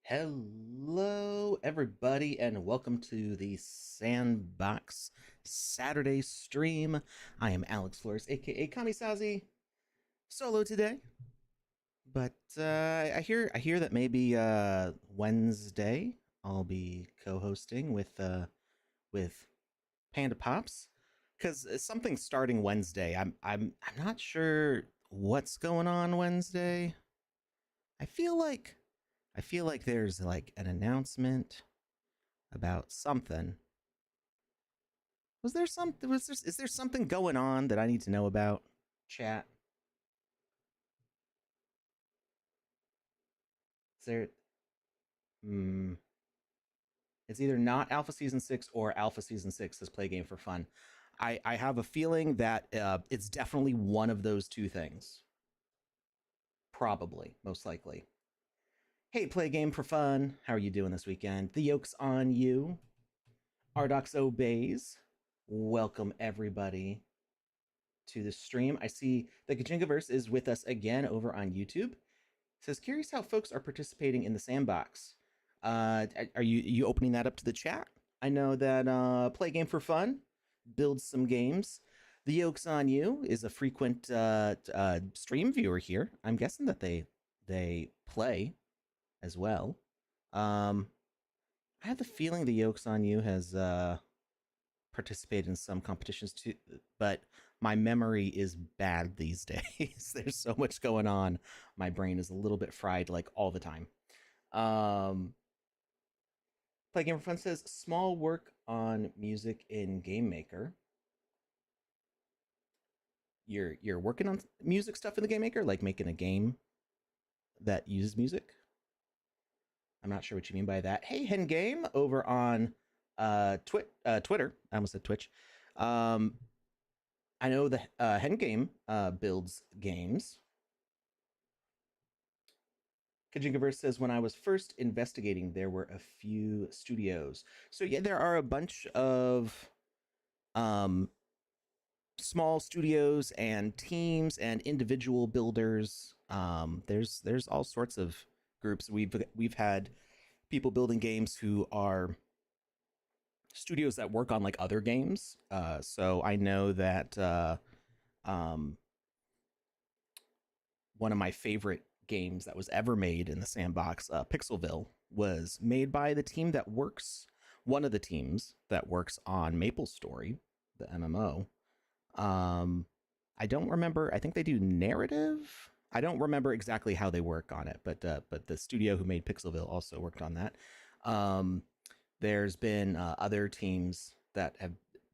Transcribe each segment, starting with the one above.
Hello, everybody, and welcome to the Sandbox Saturday stream. I am Alex Flores, aka Kamisazi, solo today. But I hear that maybe Wednesday I'll be co-hosting with Panda Pops because something's starting Wednesday. I'm not sure what's going on Wednesday. I feel like I feel like there's like an announcement about something. Is there something going on that I need to know about? Chat. Is there hmm it's either not Alpha Season 6 or Alpha Season 6 is Play Game for Fun. I have a feeling that it's definitely one of those two things. Probably, most likely. Hey, Play Game for Fun. How are you doing this weekend? The yoke's on you. Ardox obeys. Welcome everybody to the stream. I see the Kajingaverse is with us again over on YouTube. It says, curious how folks are participating in the sandbox. Are you opening that up to the chat? I know that Play Game for Fun builds some games. The Yoke's on You is a frequent stream viewer here. I'm guessing that they play as well. I have the feeling the Yoke's on You has participated in some competitions too, but my memory is bad these days. There's so much going on. My brain is a little bit fried like all the time. Um, Play Game for Fun says small work on music in Game Maker. You're working on music stuff in the Game Maker, like making a game that uses music. I'm not sure what you mean by that. Hey, Hen Game over on Twitter. I almost said Twitch. Um, I know the Hen Game builds games. Kajingaverse says, when I was first investigating, there were a few studios. So yeah, there are a bunch of um, small studios and teams and individual builders. There's all sorts of groups. We've had people building games who are studios that work on like other games. So I know that um, one of my favorite games that was ever made in the sandbox, Pixelville, was made by the team that works, one of the teams that works on Maple Story, the MMO. I don't remember. I think they do narrative. I don't remember exactly how they work on it, but the studio who made Pixelville also worked on that. Um, there's been other teams that have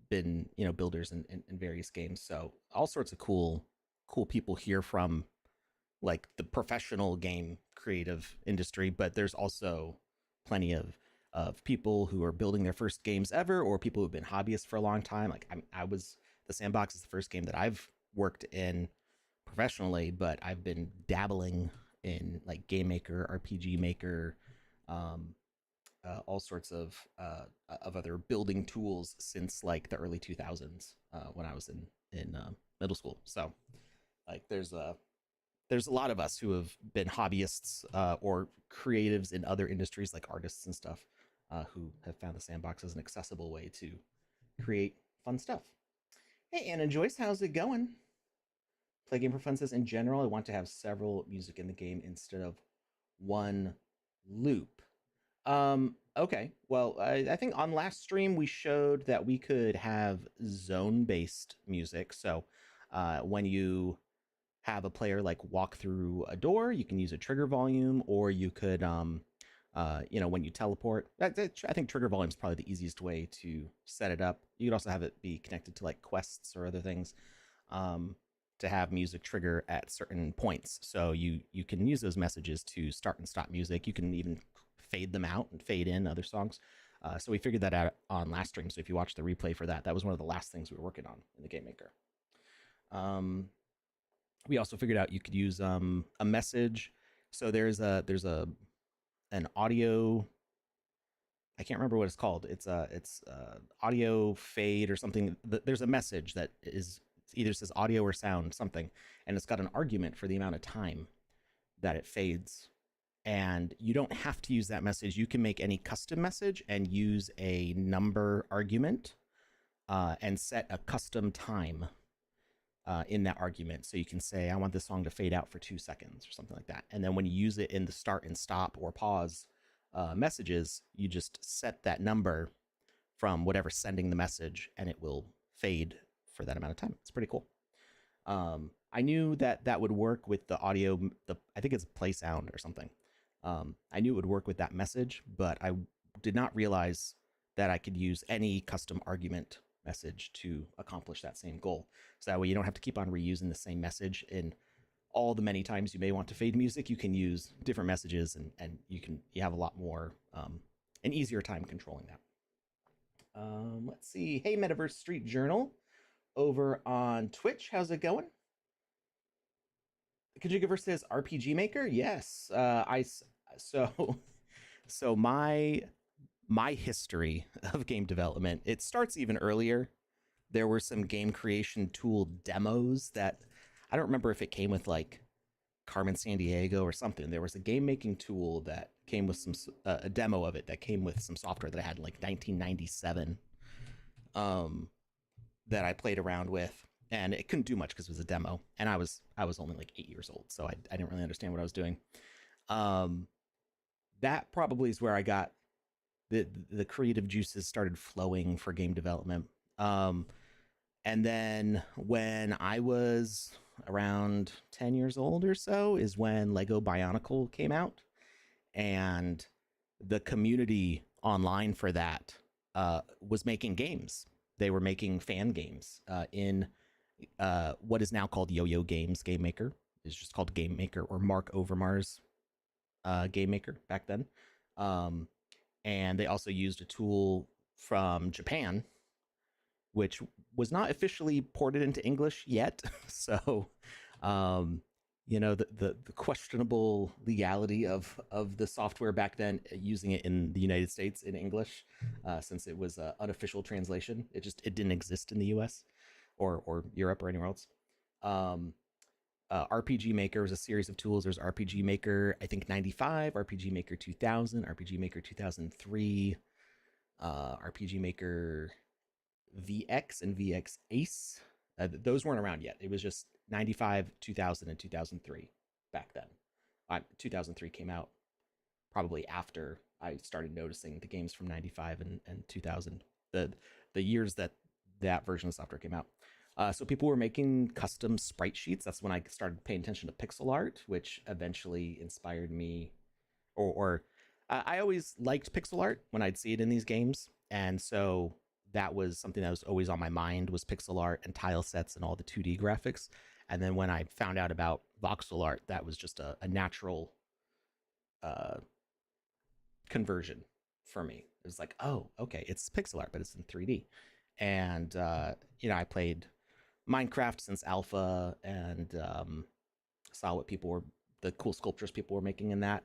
been builders in various games. So all sorts of cool people here from like the professional game creative industry, but there's also plenty of people who are building their first games ever, or people who've been hobbyists for a long time. Like I was the Sandbox is the first game that I've worked in professionally, but I've been dabbling in like Game Maker, RPG Maker, um, all sorts of other building tools since like the early 2000s when I was in middle school. So like there's a lot of us who have been hobbyists or creatives in other industries like artists and stuff who have found the sandbox as an accessible way to create fun stuff. Hey, Anna Joyce, how's it going? Play Game for Fun says, in general, I want to have several music in the game instead of one loop. Okay. Well, I think on last stream we showed that we could have zone-based music. So when you have a player like walk through a door, you can use a trigger volume, or you could when you teleport, I think trigger volume is probably the easiest way to set it up. You could also have it be connected to like quests or other things, to have music trigger at certain points. So you can use those messages to start and stop music. You can even fade them out and fade in other songs. So we figured that out on last stream. So if you watch the replay for that, that was one of the last things we were working on in the Game Maker. We also figured out you could use a message. So there's an audio. I can't remember what it's called. It's audio fade or something. There's a message that is either says audio or sound something, and it's got an argument for the amount of time that it fades And you don't have to use that message. You can make any custom message and use a number argument and set a custom time in that argument. So you can say, I want this song to fade out for 2 seconds or something like that. And then when you use it in the start and stop or pause messages, you just set that number from whatever's sending the message and it will fade for that amount of time. It's pretty cool. I knew that that would work with the audio, I think it's play sound or something. I knew it would work with that message, but I did not realize that I could use any custom argument message to accomplish that same goal. So that way you don't have to keep on reusing the same message in all the many times you may want to fade music. You can use different messages and you have a lot more, an easier time controlling that. Let's see. Hey, Metaverse Street Journal over on Twitch. How's it going? Kajigaverse says RPG Maker. Yes. So my history of game development, it starts even earlier. There were some game creation tool demos that I don't remember if it came with like Carmen Sandiego or something. There was a game making tool that came with some a demo of it that came with some software that I had in like 1997 that I played around with, and it couldn't do much because it was a demo, and I was only like 8 years old, so I didn't really understand what I was doing. That probably is where I got the creative juices started flowing for game development. And then when I was around 10 years old or so is when Lego Bionicle came out, and the community online for that was making games. They were making fan games in what is now called Yo-Yo Games Game Maker. It's just called Game Maker, or Mark Overmar's Game Maker back then. And they also used a tool from Japan, which was not officially ported into English yet. So, the questionable legality of the software back then, using it in the United States in English, since it was an unofficial translation. It didn't exist in the US or Europe or anywhere else. RPG Maker was a series of tools. There's RPG Maker, I think 95, RPG Maker 2000, RPG Maker 2003, RPG Maker VX and VX Ace. Those weren't around yet. It was just 95, 2000, and 2003 back then. 2003 came out probably after I started noticing the games from 95 and 2000, the years that version of software came out. So people were making custom sprite sheets. That's when I started paying attention to pixel art, which eventually inspired me, or I always liked pixel art when I'd see it in these games. And so that was something that was always on my mind, was pixel art and tile sets and all the 2D graphics. And then when I found out about voxel art, that was just a natural conversion for me. It was like, oh, okay, it's pixel art, but it's in 3D. And, I played Minecraft since alpha, and saw what the cool sculptures people were making in that.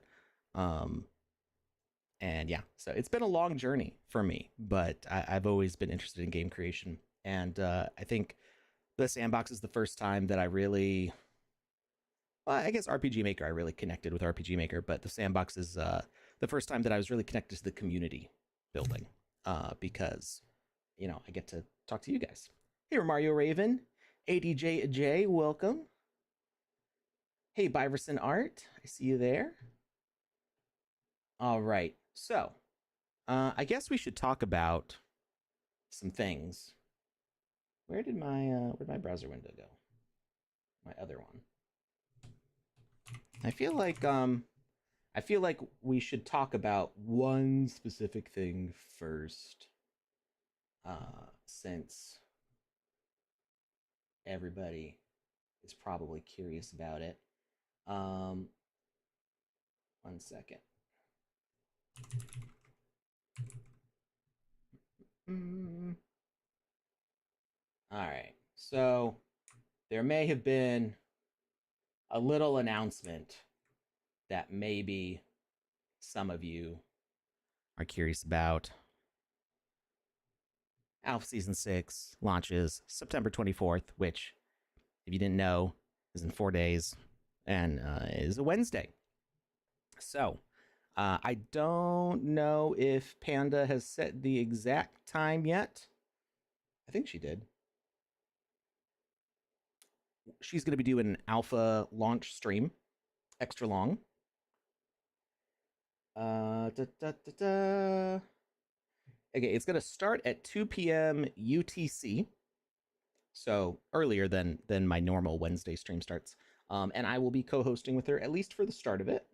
And yeah, so it's been a long journey for me, but I've always been interested in game creation. And I think the Sandbox is the first time that I really, well, I guess RPG Maker, I really connected with RPG Maker, but the Sandbox is the first time that I was really connected to the community building, because, I get to talk to you guys. Hey, Mario Raven, ADJ, welcome. Hey, Byverson Art, I see you there. All right, so I guess we should talk about some things. Where'd my browser window go? My other one. I feel like we should talk about one specific thing first, since everybody is probably curious about it. 1 second. All right, so there may have been a little announcement that maybe some of you are curious about. Alpha Season 6 launches September 24th, which, if you didn't know, is in 4 days, and is a Wednesday. So I don't know if Panda has set the exact time yet. I think she did. She's going to be doing an alpha launch stream, extra long. Da, da, da, da. Okay, it's going to start at 2 p.m. UTC, so earlier than my normal Wednesday stream starts. And I will be co-hosting with her at least for the start of it.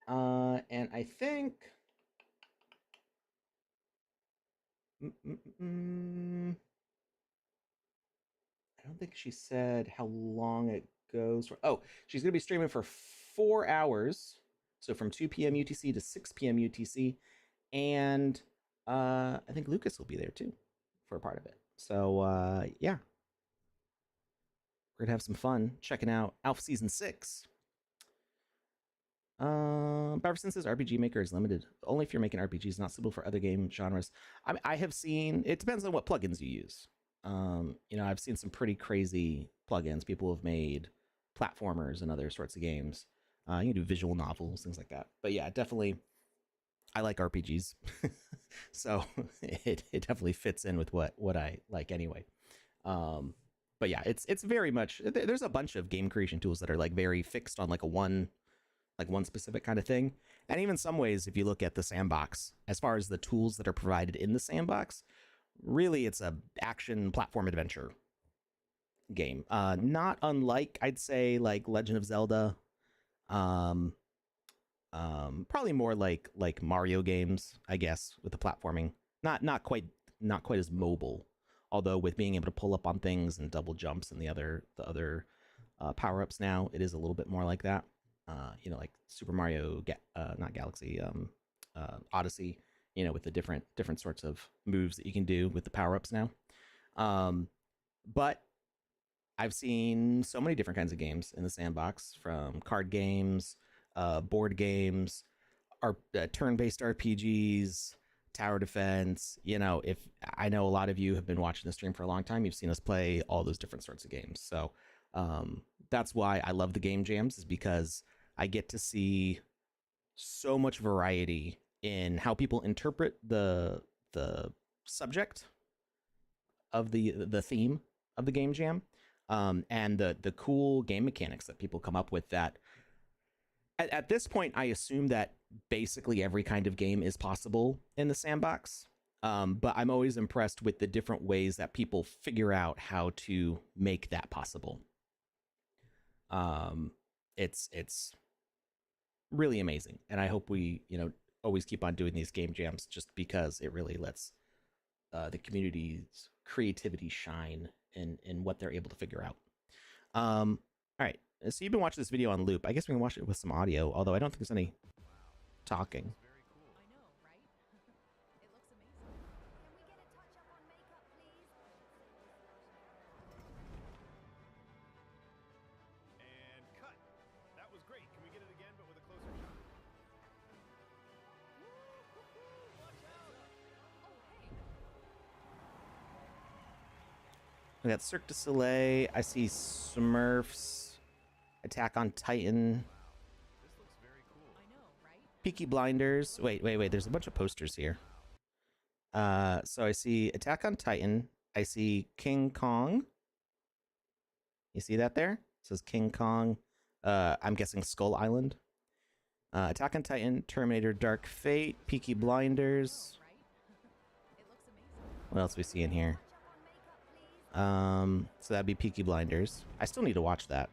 And I think I don't think she said how long it goes for. Oh, she's going to be streaming for 4 hours. So from 2 p.m. UTC to 6 p.m. UTC. And I think Lucas will be there too for a part of it. So yeah, we're going to have some fun checking out Alpha Season 6. Barberson says RPG Maker is limited only if you're making RPGs, not suitable for other game genres. I have seen, it depends on what plugins you use. I've seen some pretty crazy plugins. People have made platformers and other sorts of games. You can do visual novels, things like that. But yeah, definitely, I like RPGs, so it definitely fits in with what I like anyway. But yeah, it's very much, there's a bunch of game creation tools that are like very fixed on like one specific kind of thing. And even some ways, if you look at the sandbox, as far as the tools that are provided in the sandbox, really it's a action platform adventure game. Not unlike, I'd say, like Legend of Zelda. Um, Probably more like Mario games, I guess, with the platforming. Not quite as mobile, although with being able to pull up on things and double jumps and the other power ups now, it is a little bit more like that. Like Super Mario, not Galaxy, Odyssey. With the different sorts of moves that you can do with the power ups now. But I've seen so many different kinds of games in the sandbox, from card games, board games, turn-based RPGs, tower defense. If I know a lot of you have been watching the stream for a long time, you've seen us play all those different sorts of games. So that's why I love the game jams, is because I get to see so much variety in how people interpret the subject of the theme of the game jam, and the cool game mechanics that people come up with. That at this point, I assume that basically every kind of game is possible in the sandbox. But I'm always impressed with the different ways that people figure out how to make that possible. It's really amazing, and I hope we always keep on doing these game jams, just because it really lets the community's creativity shine in what they're able to figure out. All right, so you've been watching this video on loop. I guess we can watch it with some audio, although I don't think there's any talking. We got Cirque du Soleil. I see Smurfs. Attack on Titan. Peaky Blinders. Wait. There's a bunch of posters here. So I see Attack on Titan. I see King Kong. You see that there? It says King Kong. I'm guessing Skull Island. Attack on Titan, Terminator Dark Fate, Peaky Blinders. What else we see in here? So that'd be Peaky Blinders. I still need to watch that.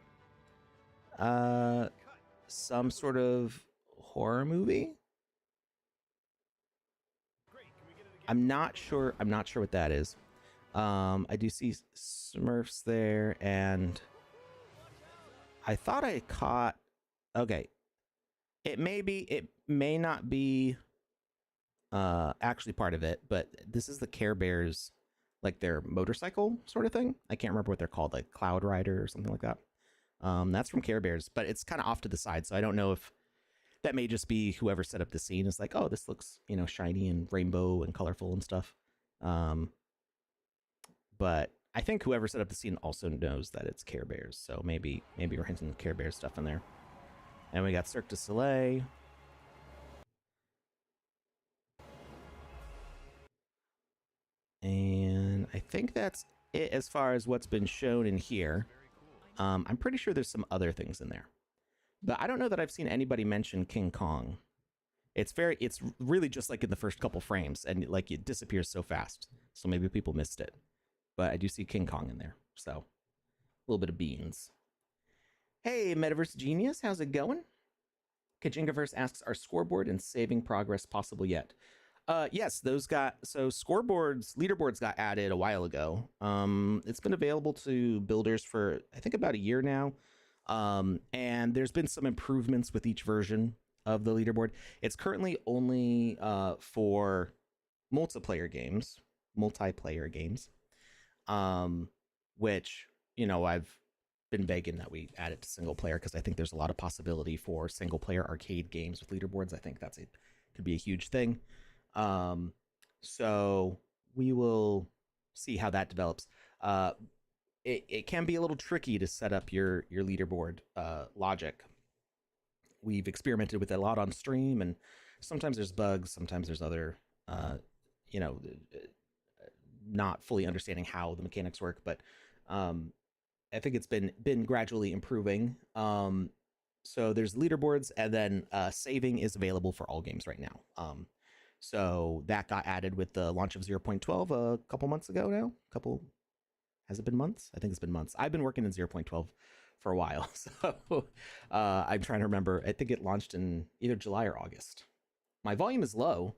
Some sort of horror movie? I'm not sure what that is. I do see Smurfs there, and I thought I caught... Okay. It may not be actually part of it, but this is the Care Bears, like their motorcycle sort of thing. I can't remember what they're called, like Cloud Rider or something like that. That's from Care Bears, but it's kind of off to the side, so I don't know if that may just be whoever set up the scene is like, oh, this looks, shiny and rainbow and colorful and stuff. But I think whoever set up the scene also knows that it's Care Bears, so maybe we're hinting Care Bears stuff in there. And we got Cirque du Soleil. And I think that's it as far as what's been shown in here. I'm pretty sure there's some other things in there, but I don't know that I've seen anybody mention King Kong. It's really just like in the first couple frames, and like it disappears so fast. So maybe people missed it, but I do see King Kong in there. So a little bit of beans. Hey, Metaverse Genius, how's it going? Kajingaverse asks, are scoreboard and saving progress possible yet? Yes, those leaderboards got added a while ago. It's been available to builders for I think about a year now. And there's been some improvements with each version of the leaderboard. It's currently only for multiplayer games, which, I've been begging that we add it to single player because I think there's a lot of possibility for single player arcade games with leaderboards. I think could be a huge thing. So we will see how that develops. It can be a little tricky to set up your leaderboard logic. We've experimented with it a lot on stream, and sometimes there's bugs, sometimes there's other, not fully understanding how the mechanics work. But I think it's been gradually improving. So there's leaderboards, and then saving is available for all games right now. So that got added with the launch of 0.12 a couple months ago now. Has it been months? I think it's been months. I've been working in 0.12 for a while. So I'm trying to remember. I think it launched in either July or August. My volume is low.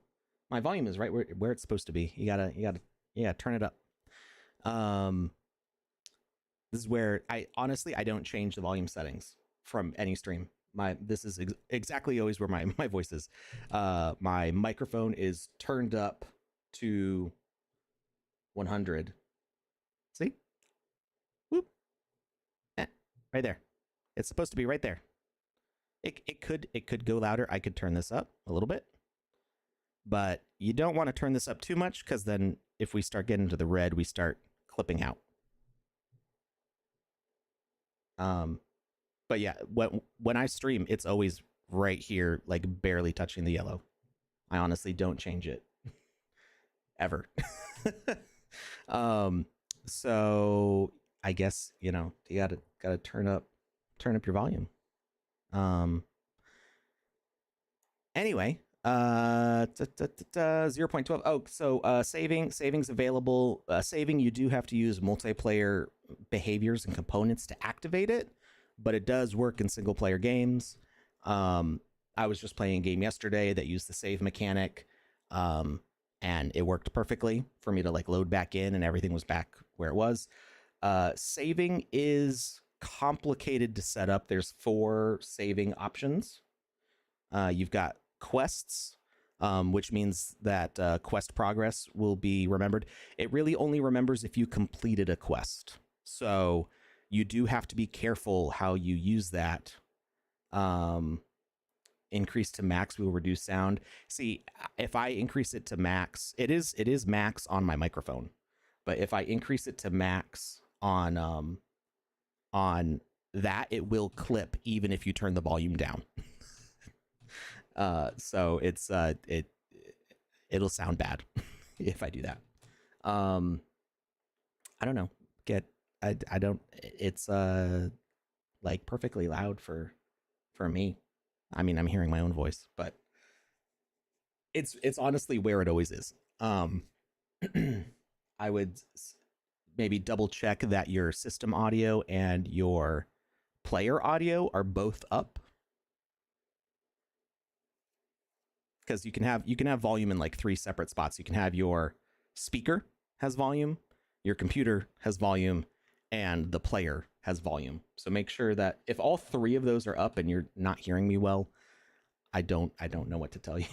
My volume is right where it's supposed to be. You gotta turn it up. This is where I don't change the volume settings from any stream. This is exactly always where my voice is. My microphone is turned up to 100. See? Whoop. Right there. It's supposed to be right there. It could go louder. I could turn this up a little bit, but you don't want to turn this up too much because then if we start getting to the red, we start clipping out. But yeah, when I stream, it's always right here, like barely touching the yellow. I honestly don't change it ever. So I guess, you gotta turn up your volume. Anyway, 0.12. Oh, so saving's available. Saving, you do have to use multiplayer behaviors and components to activate it, but it does work in single player games. I was just playing a game yesterday that used the save mechanic, and it worked perfectly for me to load back in, and everything was back where it was. Saving is complicated to set up. There's 4 saving options. You've got quests, which means that quest progress will be remembered. It really only remembers if you completed a quest. So you do have to be careful how you use that. Increase to max will reduce sound. See, if I increase it to max, it is max on my microphone. But if I increase it to max on that, it will clip even if you turn the volume down. So it's it'll sound bad if I do that. I don't know. I don't. It's perfectly loud for me. I mean, I'm hearing my own voice, but it's honestly where it always is. I would maybe double check that your system audio and your player audio are both up, because you can have volume in 3 separate spots. You can have your speaker has volume, your computer has volume, and the player has volume. So make sure that if all 3 of those are up and you're not hearing me well, I don't know what to tell you.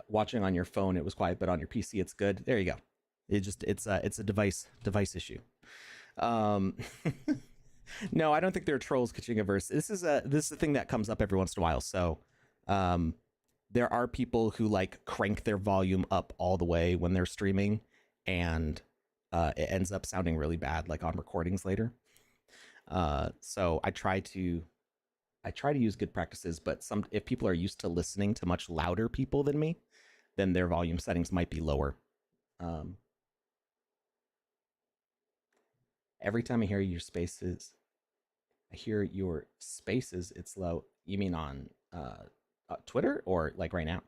Watching on your phone, it was quiet, but on your PC, it's good. There you go. It's a device issue. No, I don't think they're trolls, Kachingaverse. This is a thing that comes up every once in a while. So, there are people who crank their volume up all the way when they're streaming, and it ends up sounding really bad, on recordings later. So I try to use good practices, but some if people are used to listening to much louder people than me, then their volume settings might be lower. Um, every time I hear your spaces, it's low. You mean on Twitter or like right now?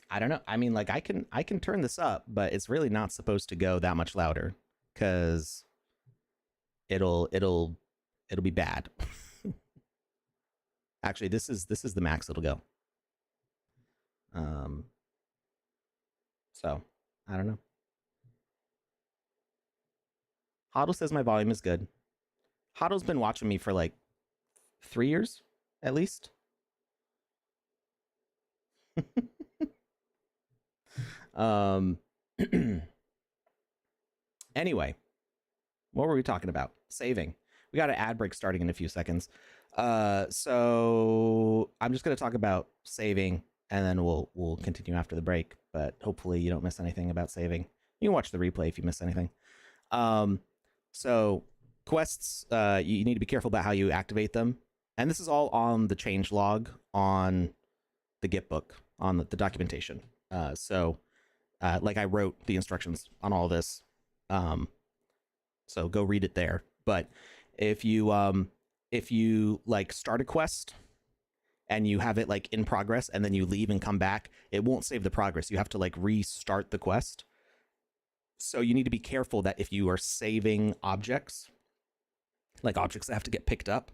I don't know. I mean, like I can turn this up, but it's really not supposed to go that much louder because it'll it'll be bad. Actually, this is the max it'll go. Um, so I don't know. Hoddle says my volume is good. Hoddle's been watching me for like 3 years at least. um, anyway, what were we talking about? Saving. We got an ad break starting in a few seconds. So I'm just going to talk about saving, and then we'll continue after the break. But hopefully you don't miss anything about saving. You can watch the replay if you miss anything. So quests, you need to be careful about how you activate them, and this is all on the change log on the Git book on the documentation. Like I wrote the instructions on all this. So go read it there. But if you like start a quest and you have it like in progress and then you leave and come back, it won't save the progress. You have to like restart the quest. So you need to be careful that if you are saving objects, like objects that have to get picked up,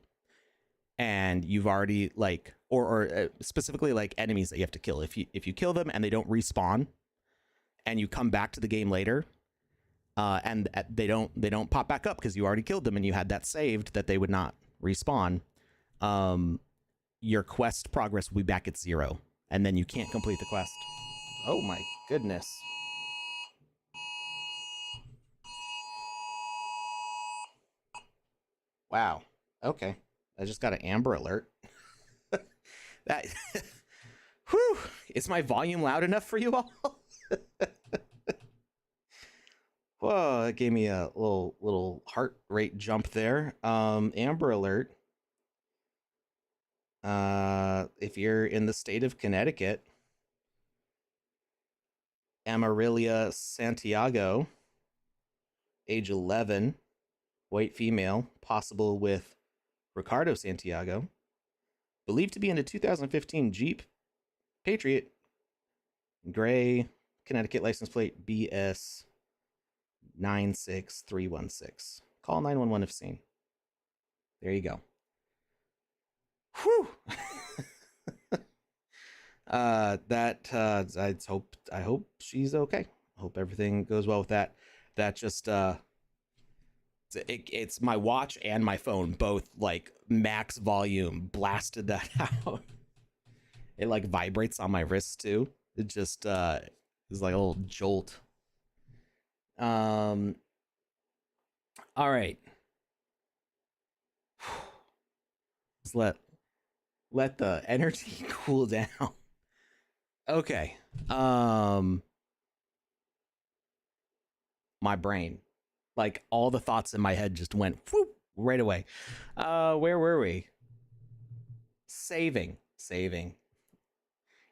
and you've already like, or specifically like enemies that you have to kill. If you kill them and they don't respawn, and you come back to the game later, and they don't pop back up because you already killed them and you had that saved that they would not respawn, your quest progress will be back at 0, and then you can't complete the quest. Oh my goodness. Wow. Okay. I just got an Amber Alert. That. Whew. Is my volume loud enough for you all? Whoa, that gave me a little heart rate jump there. Amber Alert. If you're in the state of Connecticut, Amarillia Santiago, age 11, white female, possible with Ricardo Santiago, believed to be in a 2015 Jeep Patriot, gray, Connecticut license plate BS 96316. Call 911 if seen. There you go. Whew. I hope she's okay. Hope everything goes well with that. That just it's my watch and my phone both like max volume blasted that out. It like vibrates on my wrist too. It just is like a little jolt. All right. Let's let the energy cool down. Okay. My brain, like all the thoughts in my head just went whoop, right away. Where were we? Saving.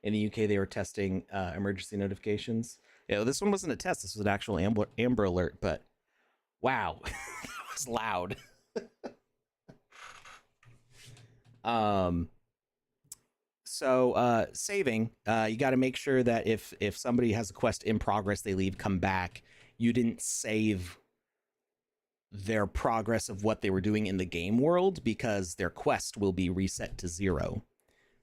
In the UK, they were testing emergency notifications. Yeah, this one wasn't a test. This was an actual Amber Alert, but wow, that was loud. Saving, you got to make sure that if somebody has a quest in progress, they leave, come back, you didn't save their progress of what they were doing in the game world, because their quest will be reset to 0.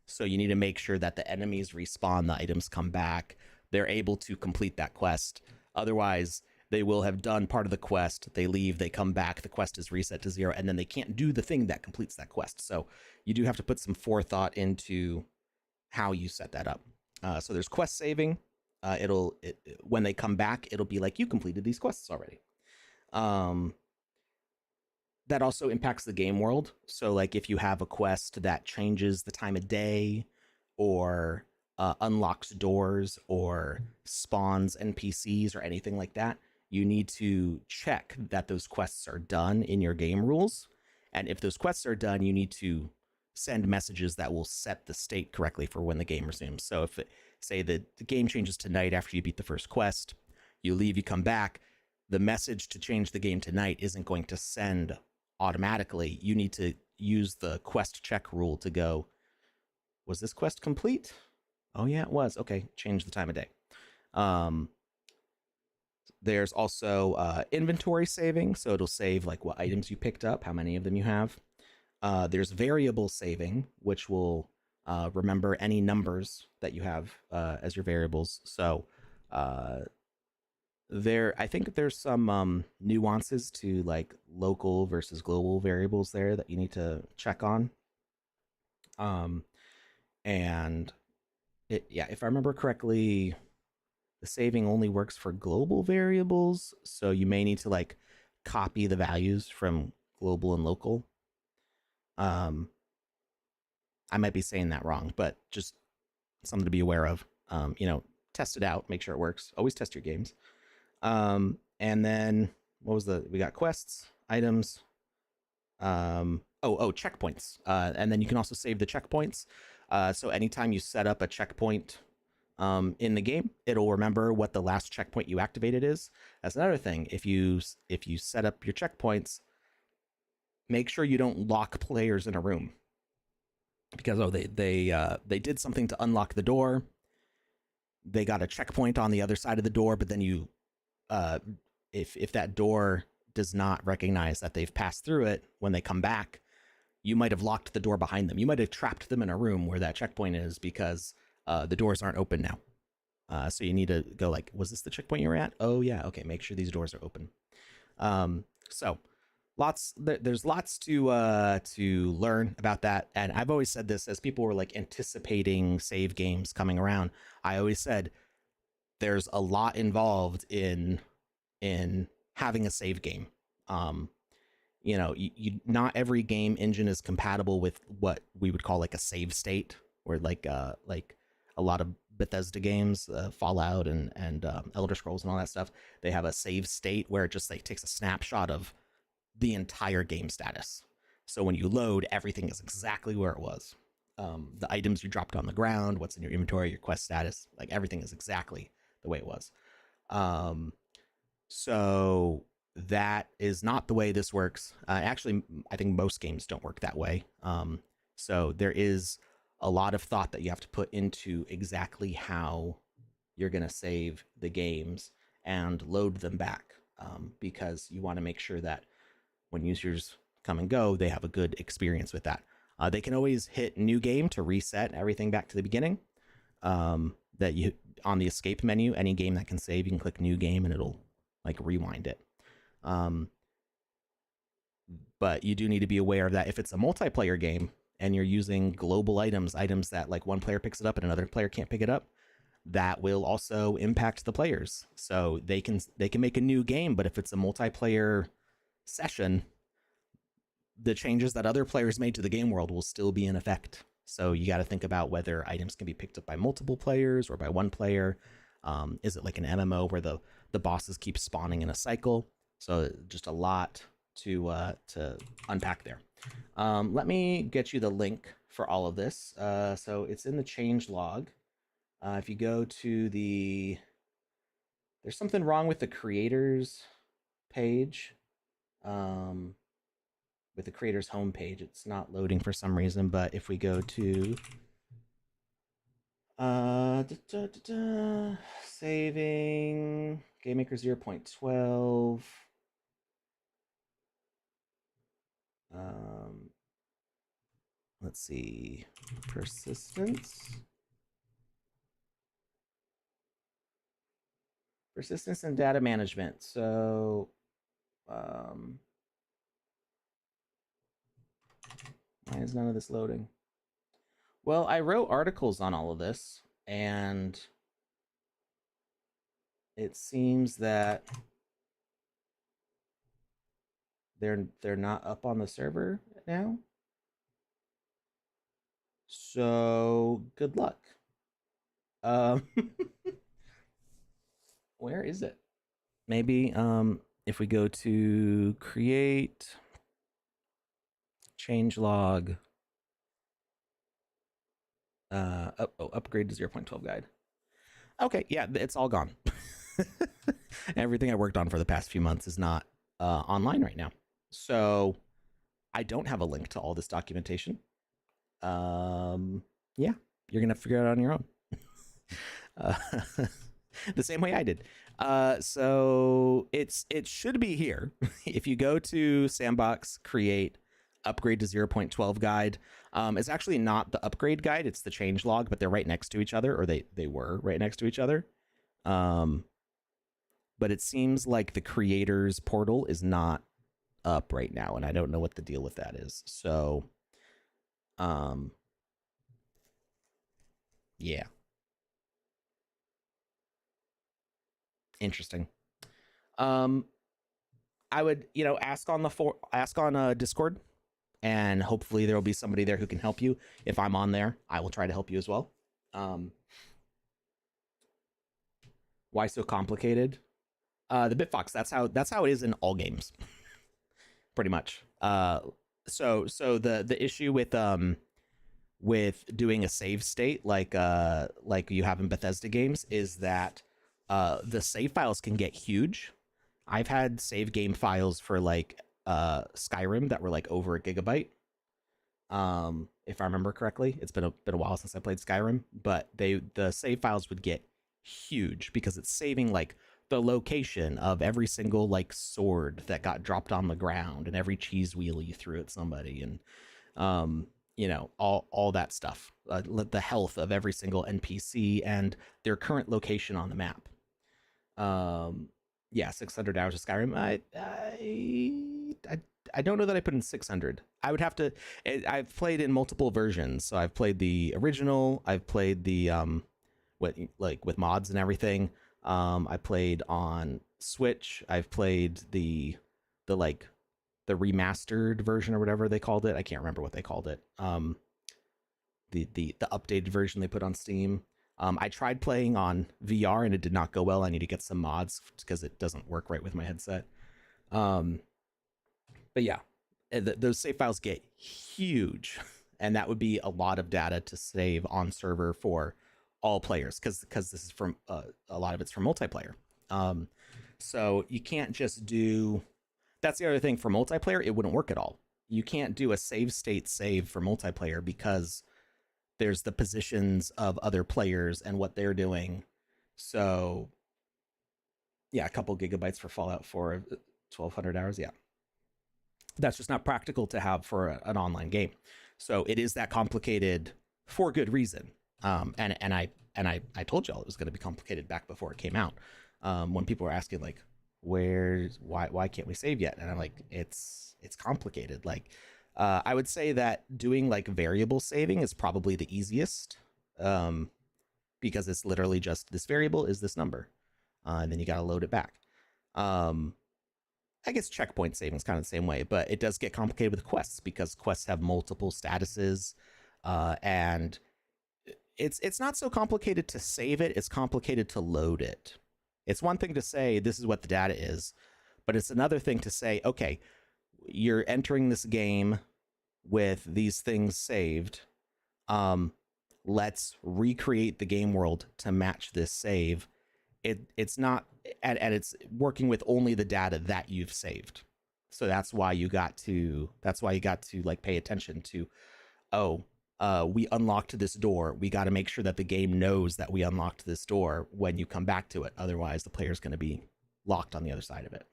So you need to make sure that the enemies respawn, the items come back, they're able to complete that quest. Otherwise, they will have done part of the quest, they leave, they come back, the quest is reset to 0, and then they can't do the thing that completes that quest. So you do have to put some forethought into how you set that up. So there's quest saving. When they come back, it'll be like you completed these quests already. That also impacts the game world. So like if you have a quest that changes the time of day, or unlocks doors, or spawns NPCs or anything like that, you need to check that those quests are done in your game rules. And if those quests are done, you need to send messages that will set the state correctly for when the game resumes. So if say the game changes to night after you beat the first quest, you leave, you come back, the message to change the game to night isn't going to send automatically. You need to use the quest check rule to go, was this quest complete? Oh yeah, it was. Okay, change the time of day. There's also inventory saving, so it'll save like what items you picked up, how many of them you have. There's variable saving, which will remember any numbers that you have as your variables. So I think there's some nuances to like local versus global variables there that you need to check on. And if I remember correctly, the saving only works for global variables, so you may need to like copy the values from global and local. I might be saying that wrong, but just something to be aware of. Test it out, make sure it works. Always test your games. And then we got quests, items, checkpoints. And then you can also save the checkpoints. So anytime you set up a checkpoint in the game, it'll remember what the last checkpoint you activated is. That's another thing. If you set up your checkpoints, make sure you don't lock players in a room, because they did something to unlock the door. They got a checkpoint on the other side of the door, but then you if that door does not recognize that they've passed through it, when they come back, you might have locked the door behind them. You might have trapped them in a room where that checkpoint is, because the doors aren't open now. So you need to go like, was this the checkpoint you were at? Oh yeah, okay, make sure these doors are open. So there's lots to learn about that. And I've always said this, as people were like anticipating save games coming around, I always said there's a lot involved in having a save game. Not every game engine is compatible with what we would call like a save state, or like a lot of Bethesda games, Fallout and Elder Scrolls and all that stuff. They have a save state where it just like takes a snapshot of the entire game status. So when you load, everything is exactly where it was. The items you dropped on the ground, what's in your inventory, your quest status, like everything is exactly the way it was. So that is not the way this works. Actually, I think most games don't work that way. So there is a lot of thought that you have to put into exactly how you're going to save the games and load them back, because you want to make sure that when users come and go, they have a good experience with that. They can always hit new game to reset everything back to the beginning. That you on the escape menu, any game that can save, you can click new game and it'll like rewind it. But you do need to be aware of that. If it's a multiplayer game and you're using global items that like one player picks it up and another player can't pick it up, that will also impact the players. So they can make a new game, but if it's a multiplayer session, the changes that other players made to the game world will still be in effect. So you got to think about whether items can be picked up by multiple players or by one player. Is it like an MMO where the bosses keep spawning in a cycle? So just a lot to unpack there. Let me get you the link for all of this. So it's in the change log. If you go to there's something wrong with the creators page. With the creators homepage, it's not loading for some reason. But if we go to saving Game Maker 0.12, let's see, persistence and data management. So why is none of this loading? Well, I wrote articles on all of this, and it seems that they're not up on the server now. So good luck. Where is it? maybe if we go to create change log, upgrade to 0.12 guide. Okay, yeah, it's all gone. Everything I worked on for the past few months is not online right now. So I don't have a link to all this documentation. Yeah, you're gonna figure it out on your own. uh, the same way I did. So it should be here. If you go to Sandbox, create, upgrade to 0.12 guide, it's actually not the upgrade guide, it's the change log, but they're right next to each other, or they were right next to each other. But it seems like the creators portal is not up right now, and I don't know what the deal with that is. So, yeah, interesting. Um, I would, ask on Discord, and hopefully there will be somebody there who can help you. If I'm on there, I will try to help you as well. Why so complicated? The Bitfox. That's how it is in all games, pretty much. So the issue with doing a save state like you have in Bethesda games is that the save files can get huge. I've had save game files for like Skyrim that were like over a gigabyte. If I remember correctly, it's been a while since I played Skyrim, but the save files would get huge because it's saving like the location of every single like sword that got dropped on the ground and every cheese wheel you threw at somebody, and all that stuff, the health of every single NPC and their current location on the map. Yeah, 600 hours of Skyrim. I don't know that I put in 600. I would have to. I've played in multiple versions, so I've played the original. I've played the with mods and everything. I played on Switch. I've played the like the remastered version or whatever they called it. I can't remember what they called it. The updated version they put on Steam. I tried playing on VR and it did not go well. I need to get some mods because it doesn't work right with my headset. But yeah, those save files get huge, and that would be a lot of data to save on server for all players because this is from a lot of it's from multiplayer. So you can't just do. That's the other thing for multiplayer. It wouldn't work at all. You can't do a save state save for multiplayer because there's the positions of other players and what they're doing. So yeah, a couple gigabytes for Fallout 4, 1,200 hours. Yeah, that's just not practical to have for an online game. So it is that complicated for good reason. And I told y'all it was going to be complicated back before it came out. When people were asking like, why can't we save yet? And I'm like, it's complicated. Like, I would say that doing like variable saving is probably the easiest, because it's literally just this variable is this number, and then you got to load it back. I guess checkpoint saving is kind of the same way, but it does get complicated with quests because quests have multiple statuses, and it's not so complicated to save it. It's complicated to load it. It's one thing to say this is what the data is, but it's another thing to say, okay, you're entering this game with these things saved. Let's recreate the game world to match this save. It's not, and it's working with only the data that you've saved. So that's why you got to like pay attention to, we unlocked this door. We got to make sure that the game knows that we unlocked this door when you come back to it. Otherwise, the player's going to be locked on the other side of it.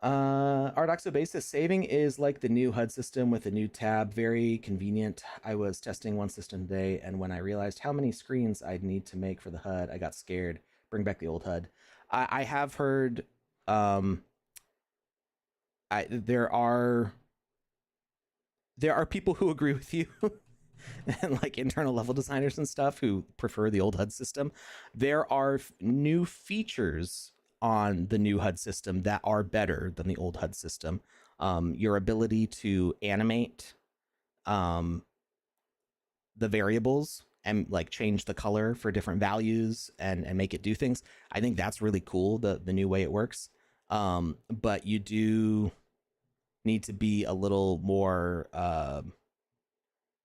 Ardoxo basis saving is like the new HUD system with a new tab. Very convenient. I was testing one system today, and when I realized how many screens I'd need to make for the HUD, I got scared. Bring back the old HUD. I have heard there are people who agree with you and like internal level designers and stuff who prefer the old HUD system. There are new features on the new HUD system that are better than the old HUD system. Your ability to animate the variables and like change the color for different values and make it do things. I think that's really cool, the new way it works. But you do need to be a little more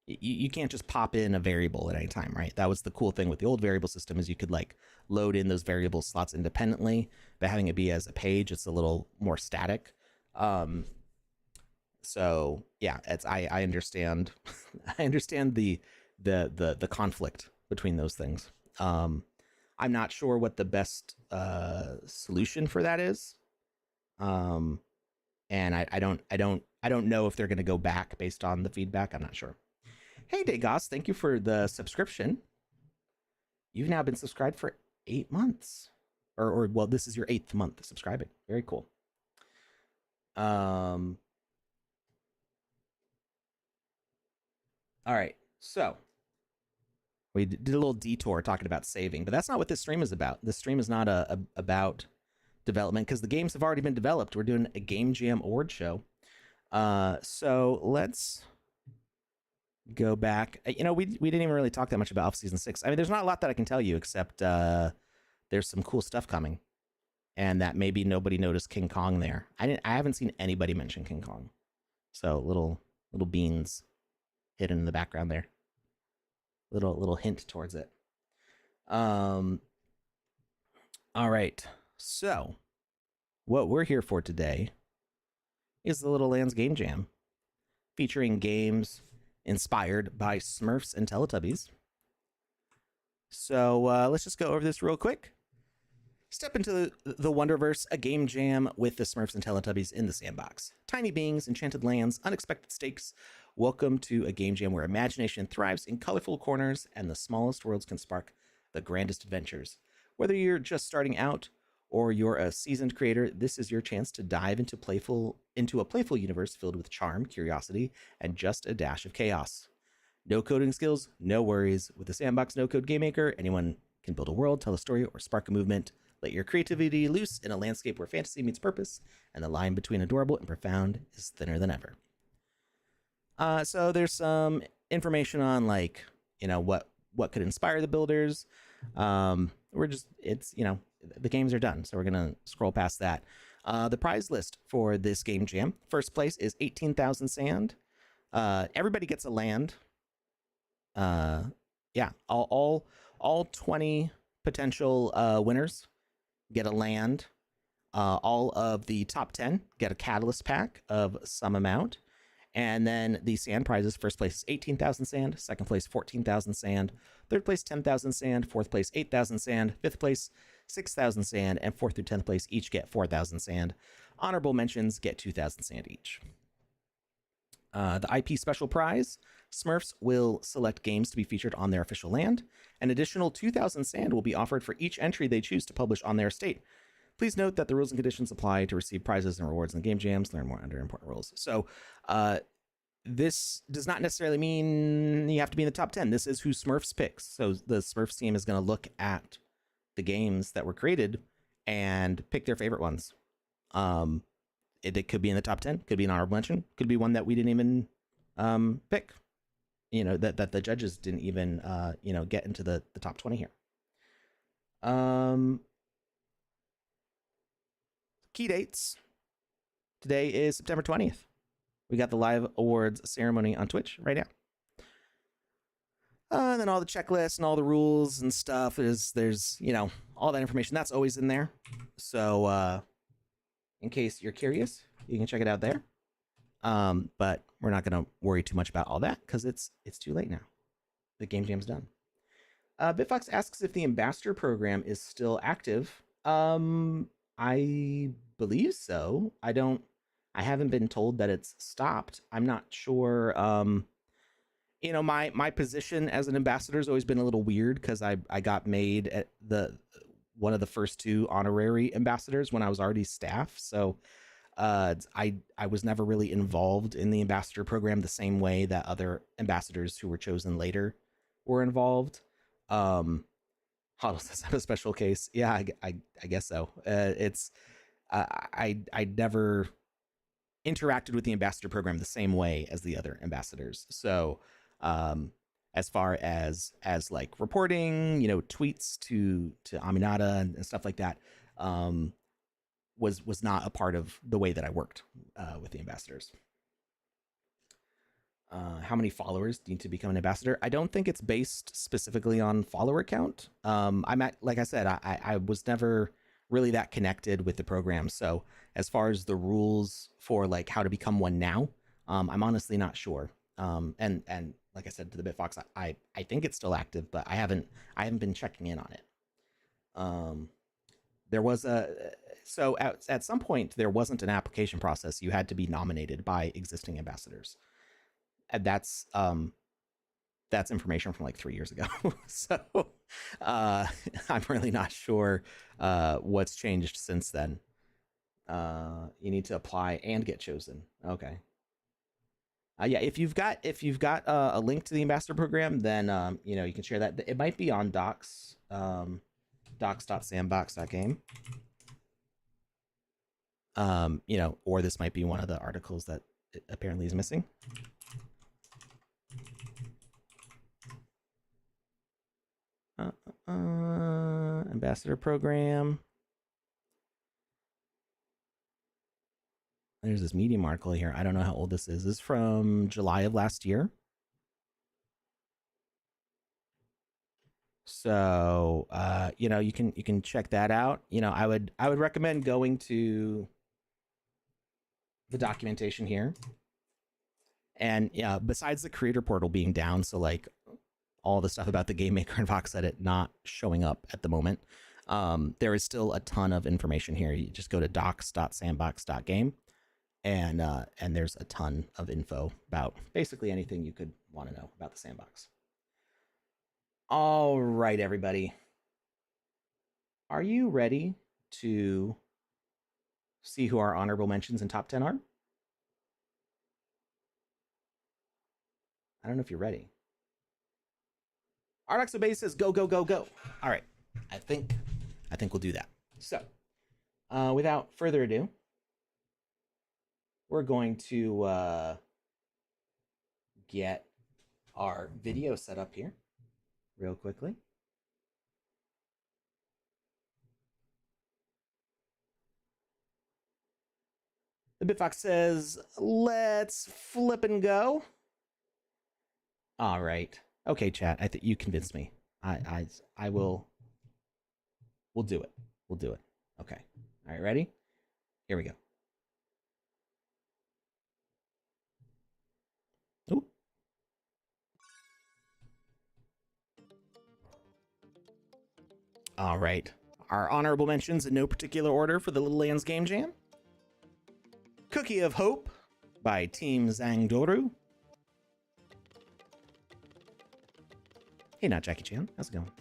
you can't just pop in a variable at any time, right? That was the cool thing with the old variable system, is you could like load in those variable slots independently, but having it be as a page, it's a little more static. So yeah, it's I understand I understand the conflict between those things. I'm not sure what the best solution for that is. And I don't know if they're going to go back based on the feedback. I'm not sure. Hey, Dagos, thank you for the subscription. You've now been subscribed for 8 months. Or well, this is your 8th month subscribing. Very cool. All right, so we did a little detour talking about saving, but that's not what this stream is about. This stream is not about development, because the games have already been developed. We're doing a Game Jam award show. So let's go back. We didn't even really talk that much about Alpha Season 6. I mean, there's not a lot that I can tell you, except there's some cool stuff coming, and that maybe nobody noticed King Kong there. I haven't seen anybody mention King Kong, so little beans hidden in the background there. Little hint towards it. All right, so what we're here for today is the Little Lands Game Jam, featuring games inspired by Smurfs and Teletubbies. So let's just go over this real quick. Step into the Wonderverse, a game jam with the Smurfs and Teletubbies in the sandbox. Tiny beings, enchanted lands, unexpected stakes. Welcome to a game jam where imagination thrives in colorful corners and the smallest worlds can spark the grandest adventures. Whether you're just starting out or you're a seasoned creator, this is your chance to dive into a playful universe filled with charm, curiosity, and just a dash of chaos. No coding skills, no worries. With the Sandbox No-Code Game Maker, anyone can build a world, tell a story, or spark a movement. Let your creativity loose in a landscape where fantasy meets purpose, and the line between adorable and profound is thinner than ever. So there's some information on what could inspire the builders. The games are done, so we're gonna scroll past that. The prize list for this game jam: first place is 18,000 sand. Everybody gets a land. All 20 potential winners get a land. All of the top 10 get a catalyst pack of some amount. And then the sand prizes: first place is 18,000 sand, second place 14,000 sand, third place 10,000 sand, fourth place 8,000 sand, fifth place 6,000 sand, and 4th through 10th place each get 4,000 sand. Honorable mentions get 2,000 sand each. The IP special prize: Smurfs will select games to be featured on their official land. An additional 2,000 sand will be offered for each entry they choose to publish on their estate. Please note that the rules and conditions apply to receive prizes and rewards in the game jams. Learn more under important rules. So this does not necessarily mean you have to be in the top 10. This is who Smurfs picks. So the Smurfs team is going to look at the games that were created and pick their favorite ones. It could be in the top 10, could be an honorable mention, could be one that we didn't even pick. That the judges didn't even get into the top 20 here. Key dates. Today is September 20th. We got the live awards ceremony on Twitch right now. And then all the checklists and all the rules and stuff there's all that information that's always in there. So in case you're curious, you can check it out there. But we're not going to worry too much about all that because it's too late now. The game jam's done. Bitfox asks if the ambassador program is still active. I believe so. I haven't been told that it's stopped. I'm not sure. My position as an ambassador has always been a little weird because I got made at one of the first 2 honorary ambassadors when I was already staff. So I was never really involved in the ambassador program the same way that other ambassadors who were chosen later were involved. Huddle says I'm a special case. Yeah, I guess so. I never interacted with the ambassador program the same way as the other ambassadors. So as far as like reporting, tweets to Aminata and stuff like that, was not a part of the way that I worked with the ambassadors. How many followers need to become an ambassador? I don't think it's based specifically on follower count. Like I said, I was never really that connected with the program. So as far as the rules for like how to become one now, I'm honestly not sure. And like I said to the BitFox, I think it's still active, but I haven't been checking in on it. There was at some point there wasn't an application process. You had to be nominated by existing ambassadors. And that's information from like 3 years ago. So I'm really not sure what's changed since then. You need to apply and get chosen. Okay. Yeah, if you've got a link to the ambassador program, then you can share that. It might be on docs, docs.sandbox.game. Or this might be one of the articles that apparently is missing. Ambassador program. There's this Medium article here. I don't know how old this is. This is from July of last year. So you can check that out. I would recommend going to the documentation here. And yeah, besides the creator portal being down, so like all the stuff about the Game Maker and VoxEdit not showing up at the moment, there is still a ton of information here. You just go to docs.sandbox.game, and there's a ton of info about basically anything you could want to know about the sandbox. All right, everybody. Are you ready to see who our honorable mentions and top 10 are? I don't know if you're ready. Ardoxobase says go, go, go, go. All right. I think we'll do that. So, without further ado, we're going to get our video set up here real quickly. The BitFox says, let's flip and go. All right. Okay, chat. I think you convinced me. I will. We'll do it. We'll do it. Okay. All right. Ready? Here we go. Ooh. All right. Our honorable mentions in no particular order for the Little Lands Game Jam. Cookie of Hope by Team Zangdoru. Hey, not Jackie Chan. How's it going?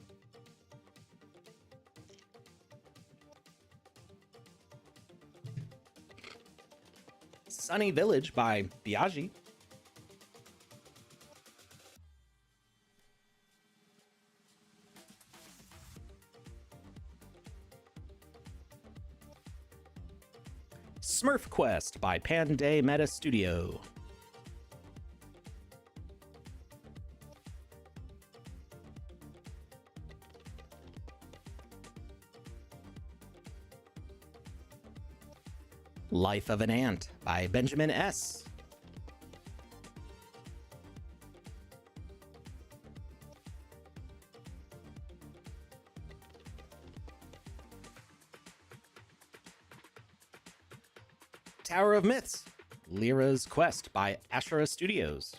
Sunny Village by Biaggi. Smurf Quest by Panday Meta Studio. Life of an Ant by Benjamin S. Tower of Myths, Lyra's Quest by Ashura Studios.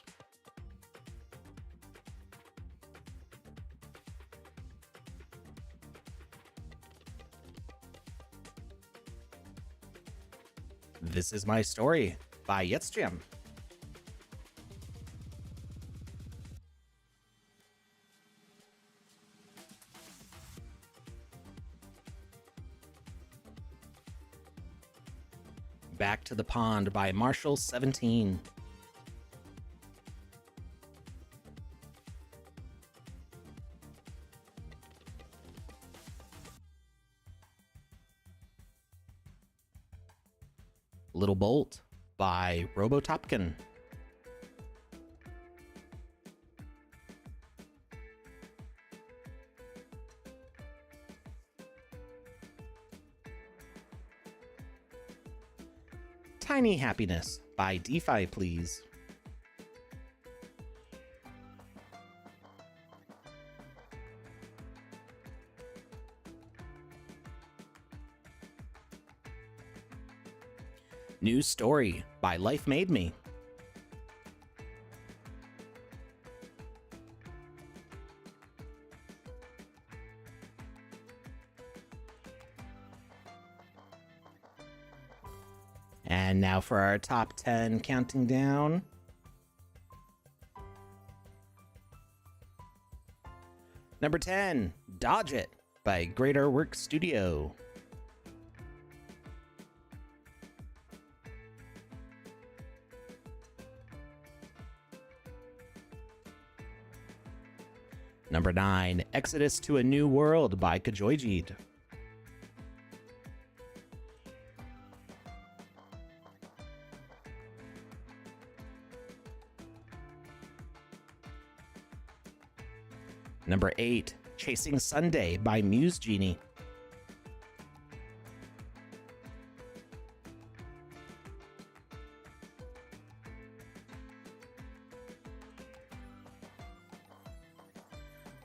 This Is My Story by Yetzjam. Back to the Pond by Marshall 17. Little Bolt by Robotopkin. Tiny Happiness by DeFi Please. New Story by Life Made Me. And now for our top 10 counting down. Number 10, Dodge It by Greater Work Studio. Number 9, Exodus to a New World by Kajoijid. Number 8, Chasing Sunday by Muse Genie.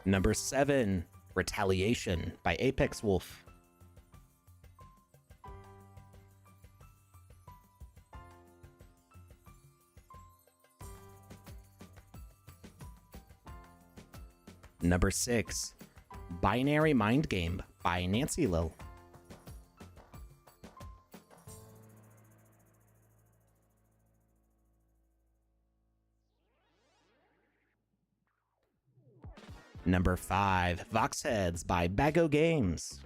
Number 7, Retaliation by Apex Wolf. Number 6, Binary Mind Game by Nancy Lil. Number 5, Voxheads by Bago Games.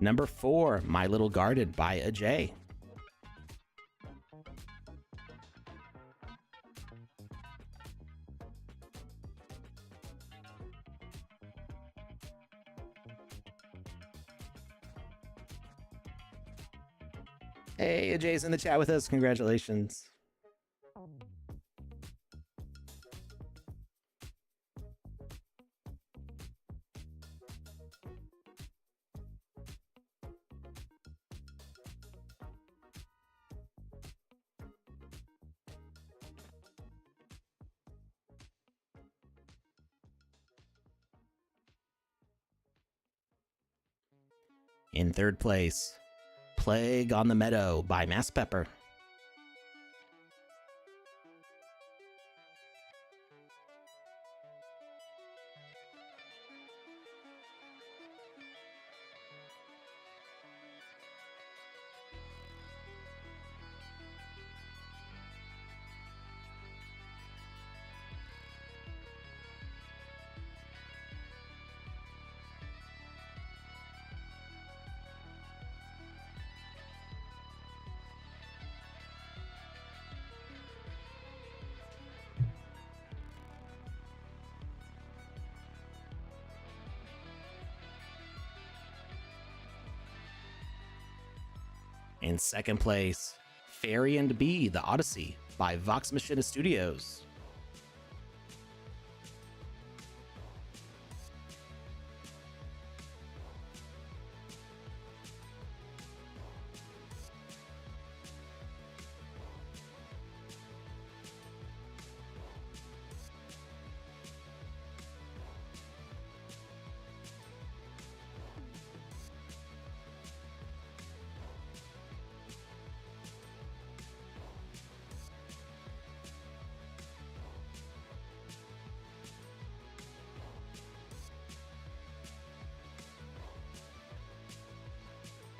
Number 4, My Little Garden by Ajay. Hey, Ajay's in the chat with us. Congratulations. In third place, Plague on the Meadow by Mass Pepper. In second place, Fairy and Bee, The Odyssey by Vox Machina Studios.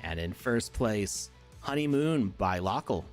And in first place, Honeymoon by Lockle.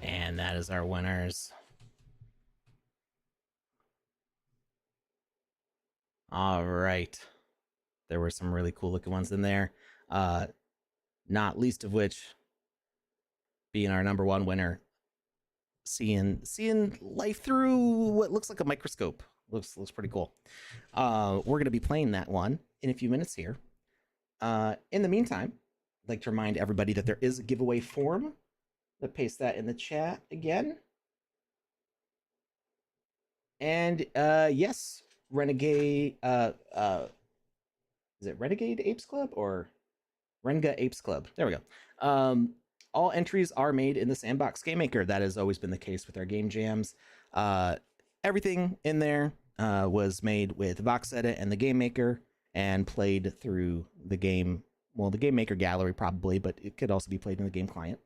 And that is our winners. All right. There were some really cool looking ones in there. Not least of which being our number one winner, seeing life through what looks like a microscope. Looks pretty cool. We're gonna be playing that one in a few minutes here. In the meantime, I'd like to remind everybody that there is a giveaway form. Let's paste that in the chat again. And yes, Renegade is it Renegade Apes Club or Renga Apes Club? There we go. All entries are made in the Sandbox Game Maker. That has always been the case with our game jams. Everything in there was made with VoxEdit and the Game Maker and played through the game. Well, the Game Maker gallery probably, but it could also be played in the game client.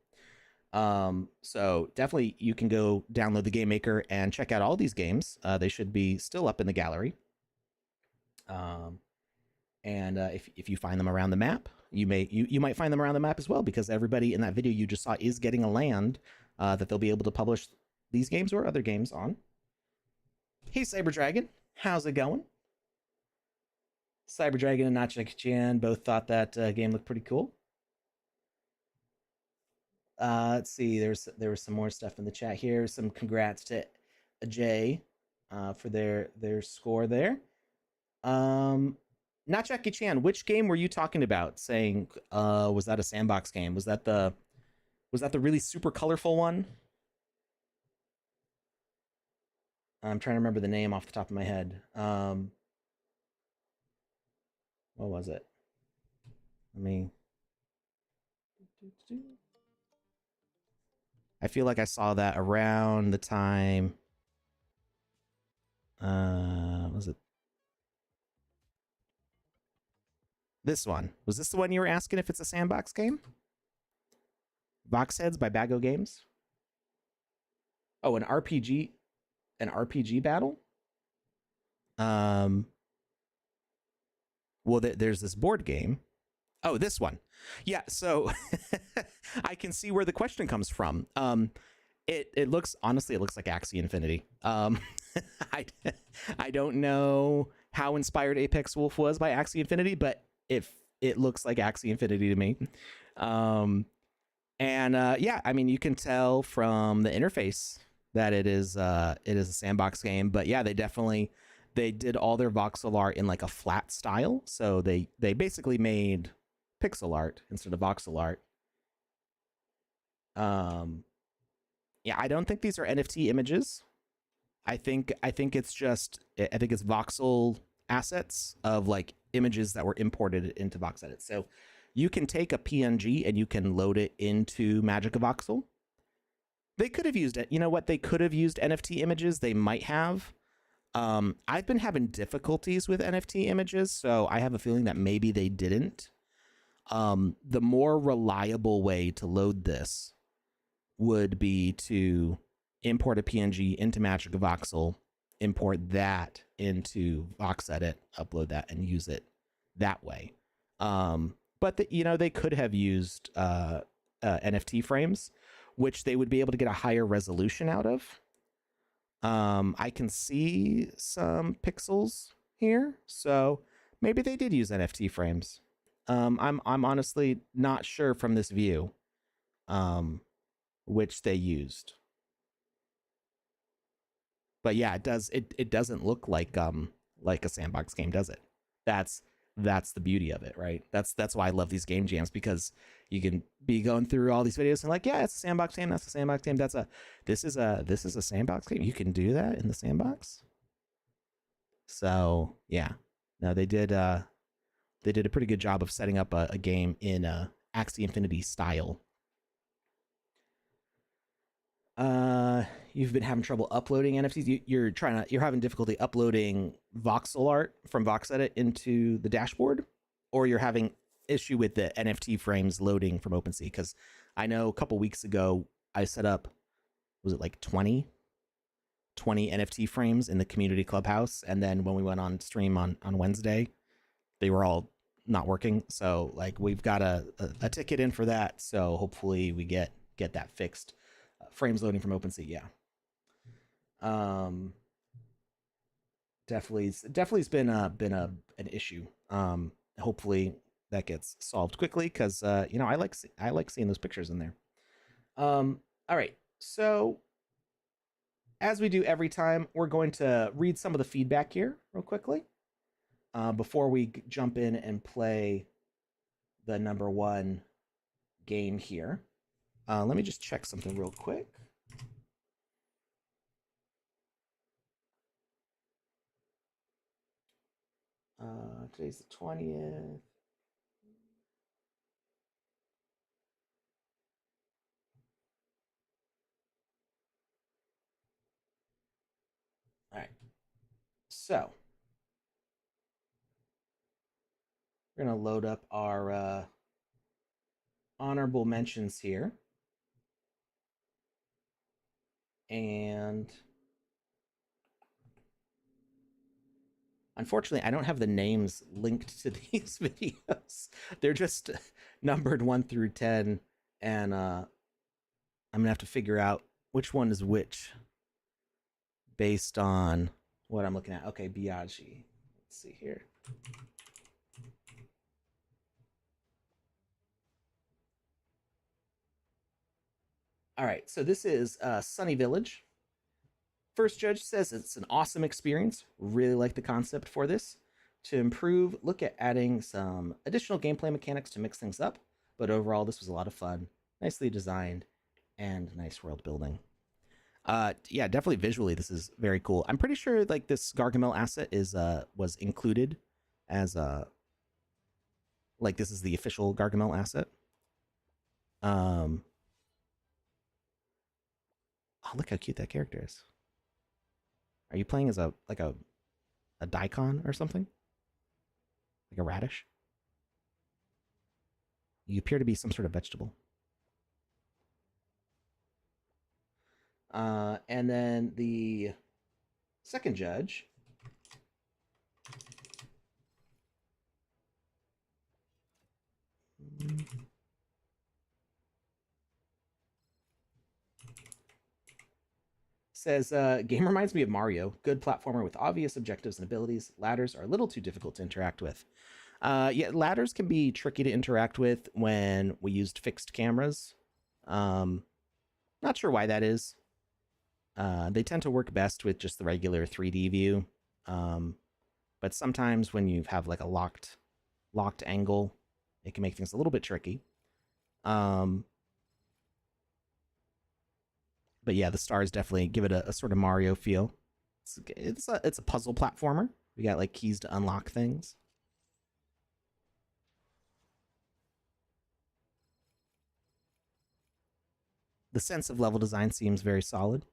So definitely you can go download the Game Maker and check out all these games. They should be still up in the gallery. And if you find them around the map, you might find them around the map as well, because everybody in that video you just saw is getting a land that they'll be able to publish these games or other games on. Hey, Cyber Dragon, how's it going? Cyber Dragon and Nachik-chan both thought that game looked pretty cool. Let's see. There was some more stuff in the chat here. Some congrats to Jay for their score there. Not Jackie Chan, which game were you talking about? Saying, was that a Sandbox game? Was that the really super colorful one? I'm trying to remember the name off the top of my head. What was it? Let me. I feel like I saw that around the time. Was it this one? Was this the one you were asking if it's a Sandbox game? Boxheads by Bago Games. Oh, an RPG battle. Well, there's this board game. Oh, this one. Yeah, so I can see where the question comes from. It looks, honestly, it looks like Axie Infinity. I don't know how inspired Apex Wolf was by Axie Infinity, but if it looks like Axie Infinity to me. Yeah, I mean, you can tell from the interface that it is a sandbox game, but yeah, they did all their voxel art in like a flat style. So they basically made pixel art instead of voxel art. Yeah, I don't think these are NFT images. I think it's voxel assets of like images that were imported into VoxEdit. So you can take a PNG and you can load it into Magic of Voxel. They could have used it. You know what? They could have used NFT images. They might have. I've been having difficulties with NFT images, so I have a feeling that maybe they didn't. The more reliable way to load this would be to import a PNG into Magic of Voxel, import that into VoxEdit, upload that, and use it that way. But they could have used NFT frames, which they would be able to get a higher resolution out of. I can see some pixels here, so Maybe they did use NFT frames. I'm honestly not sure from this view, which they used. But yeah, it doesn't look like a sandbox game, does it? That's that's the beauty of it, right? That's why I love these game jams, because you can be going through all these videos and like, yeah, it's a sandbox game, that's a sandbox game, this is a sandbox game. You can do that in the sandbox. So yeah, no, they did a pretty good job of setting up a game in Axie Infinity style. You've been having trouble uploading NFTs. You're having difficulty uploading voxel art from VoxEdit into the dashboard, or you're having issue with the NFT frames loading from OpenSea. Because I know a couple weeks ago I set up, was it like 20 NFT frames in the community clubhouse, and then when we went on stream on Wednesday, they were all not working. So like we've got a ticket in for that. So hopefully we get that fixed. Frames loading from OpenSea, yeah. Definitely has been an issue. Hopefully that gets solved quickly, because I like seeing those pictures in there. All right, so as we do every time, we're going to read some of the feedback here real quickly before we jump in and play the number one game here. Let me just check something real quick. Today's the 20th. All right. So we're going to load up our honorable mentions here. And unfortunately, I don't have the names linked to these videos. They're just numbered 1 through 10. And I'm going to have to figure out which one is which based on what I'm looking at. Okay, Biaggi. Let's see here. All right, so this is Sunny Village. First judge says it's an awesome experience. Really like the concept for this. To improve, look at adding some additional gameplay mechanics to mix things up. But overall, this was a lot of fun, nicely designed, and nice world building. Yeah, definitely visually, this is very cool. I'm pretty sure like this Gargamel asset was included as like this is the official Gargamel asset. Oh, look how cute that character is. Are you playing as a daikon or something? Like a radish? You appear to be some sort of vegetable. And then the second judge says, game reminds me of Mario. Good platformer with obvious objectives and abilities. Ladders are a little too difficult to interact with. Yeah, ladders can be tricky to interact with when we used fixed cameras. Not sure why that is. They tend to work best with just the regular 3D view. But sometimes when you have like a locked angle, it can make things a little bit tricky. But yeah, the stars definitely give it a sort of Mario feel. It's a puzzle platformer. We got like keys to unlock things. The sense of level design seems very solid.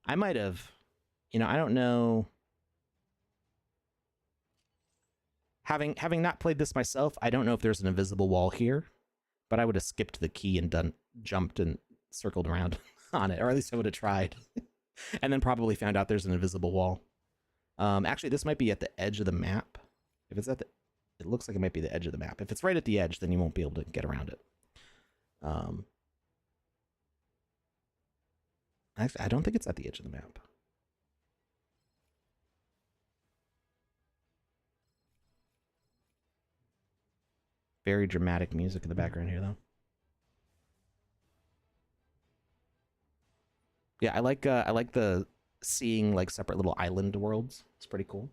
I might have, I don't know. Having not played this myself, I don't know if there's an invisible wall here, but I would have skipped the key and jumped and circled around on it, or at least I would have tried, and then probably found out there's an invisible wall. Actually, this might be at the edge of the map. If it's it looks like it might be the edge of the map. If it's right at the edge, then you won't be able to get around it. Actually, I don't think it's at the edge of the map. Very dramatic music in the background here, though. Yeah, I like the seeing like separate little island worlds. It's pretty cool.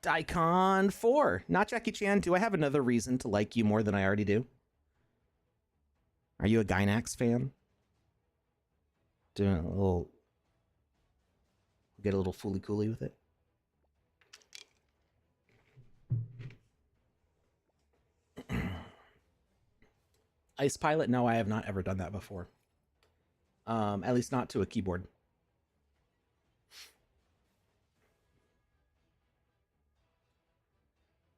Daikon 4. Not Jackie Chan. Do I have another reason to like you more than I already do? Are you a Gynax fan? Doing a little. Get a little fooly cooly with it? Ice Pilot? No, I have not ever done that before. At least not to a keyboard.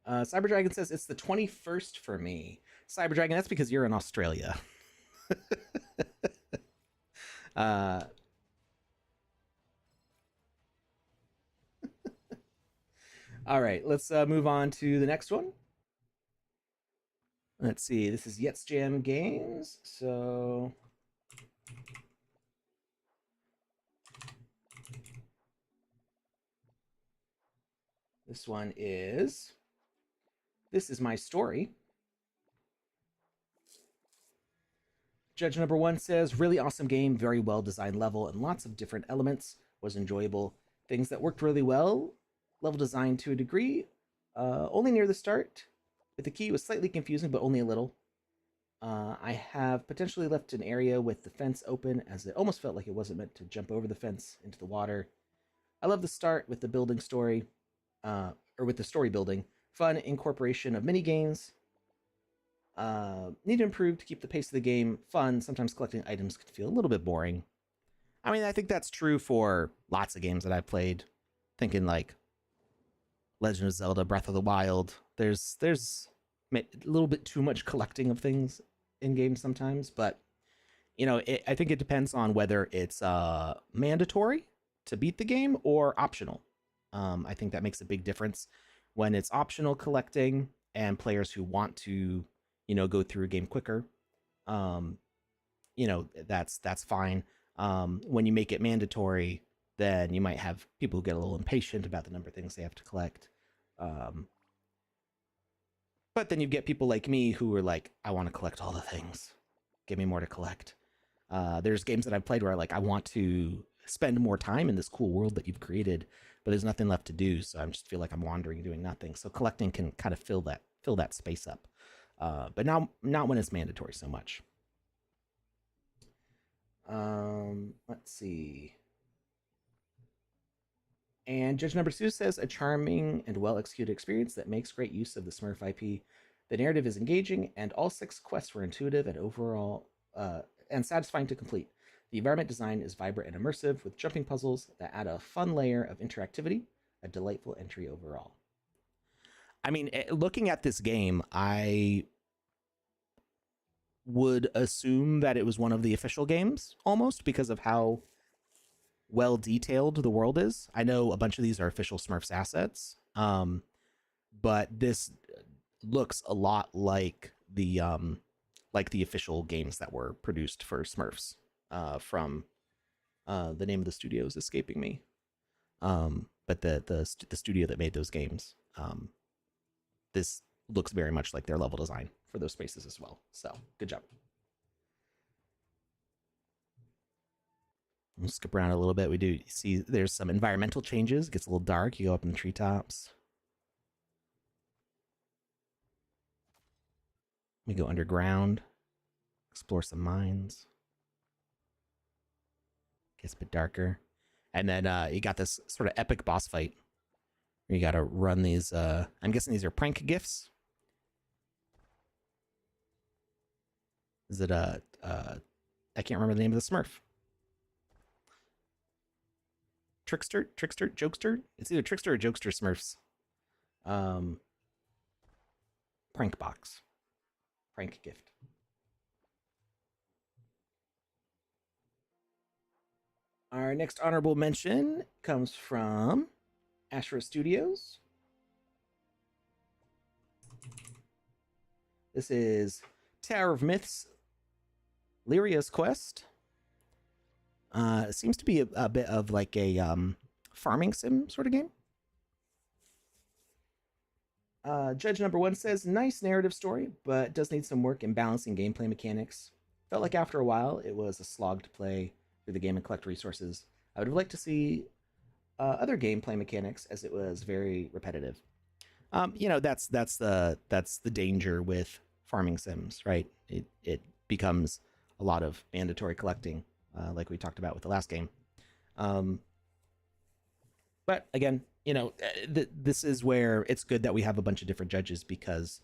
Cyber Dragon says it's the 21st for me. Cyber Dragon, that's because you're in Australia. uh, all right, let's move on to the next one. Let's see. This is Yet's Jam Games. So this one is This Is My Story. Judge number 1 says, really awesome game, very well designed level, and lots of different elements. Was enjoyable. Things that worked really well. Level design to a degree. Only near the start. With the key, it was slightly confusing, but only a little. I have potentially left an area with the fence open, as it almost felt like it wasn't meant to jump over the fence into the water. I love the start with the building story, or with the story building. Fun incorporation of mini games. Need to improve to keep the pace of the game fun. Sometimes collecting items could feel a little bit boring. I mean, I think that's true for lots of games that I've played. Thinking like Legend of Zelda, Breath of the Wild. There's a little bit too much collecting of things in games sometimes, but I think it depends on whether it's mandatory to beat the game or optional. I think that makes a big difference when it's optional collecting and players who want to, go through a game quicker. That's fine. When you make it mandatory, then you might have people who get a little impatient about the number of things they have to collect. But then you get people like me who are like, I want to collect all the things. Give me more to collect. There's games that I've played where I want to spend more time in this cool world that you've created, but there's nothing left to do. So I just feel like I'm wandering, doing nothing. So collecting can kind of fill that space up. But now, not when it's mandatory so much. Let's see. And Judge number 2 says, a charming and well-executed experience that makes great use of the Smurf IP. The narrative is engaging, and all 6 quests were intuitive and overall and satisfying to complete. The environment design is vibrant and immersive, with jumping puzzles that add a fun layer of interactivity. A delightful entry overall. I mean, looking at this game, I would assume that it was one of the official games, almost, because of how well detailed the world is. I know a bunch of these are official Smurfs assets, but this looks a lot like the official games that were produced for Smurfs from the name of the studio is escaping me, but the studio that made those games. This looks very much like their level design for those spaces as well. So good job. We'll skip around a little bit. We do see there's some environmental changes. It gets a little dark. You go up in the treetops. We go underground. Explore some mines. Gets a bit darker. And then you got this sort of epic boss fight where you got to run these. I'm guessing these are prank gifts. Is it I can't remember the name of the Smurf. Trickster, Jokester. It's either Trickster or Jokester Smurfs. Prank box, prank gift. Our next honorable mention comes from Ashra Studios. This is Tower of Myths, Lyria's Quest. It seems to be a bit of like a farming sim sort of game. Judge number one says, nice narrative story, but does need some work in balancing gameplay mechanics. Felt like after a while, it was a slog to play through the game and collect resources. I would have liked to see other gameplay mechanics, as it was very repetitive. That's the danger with farming sims, right? It becomes a lot of mandatory collecting, like we talked about with the last game. Um, but again, this is where it's good that we have a bunch of different judges, because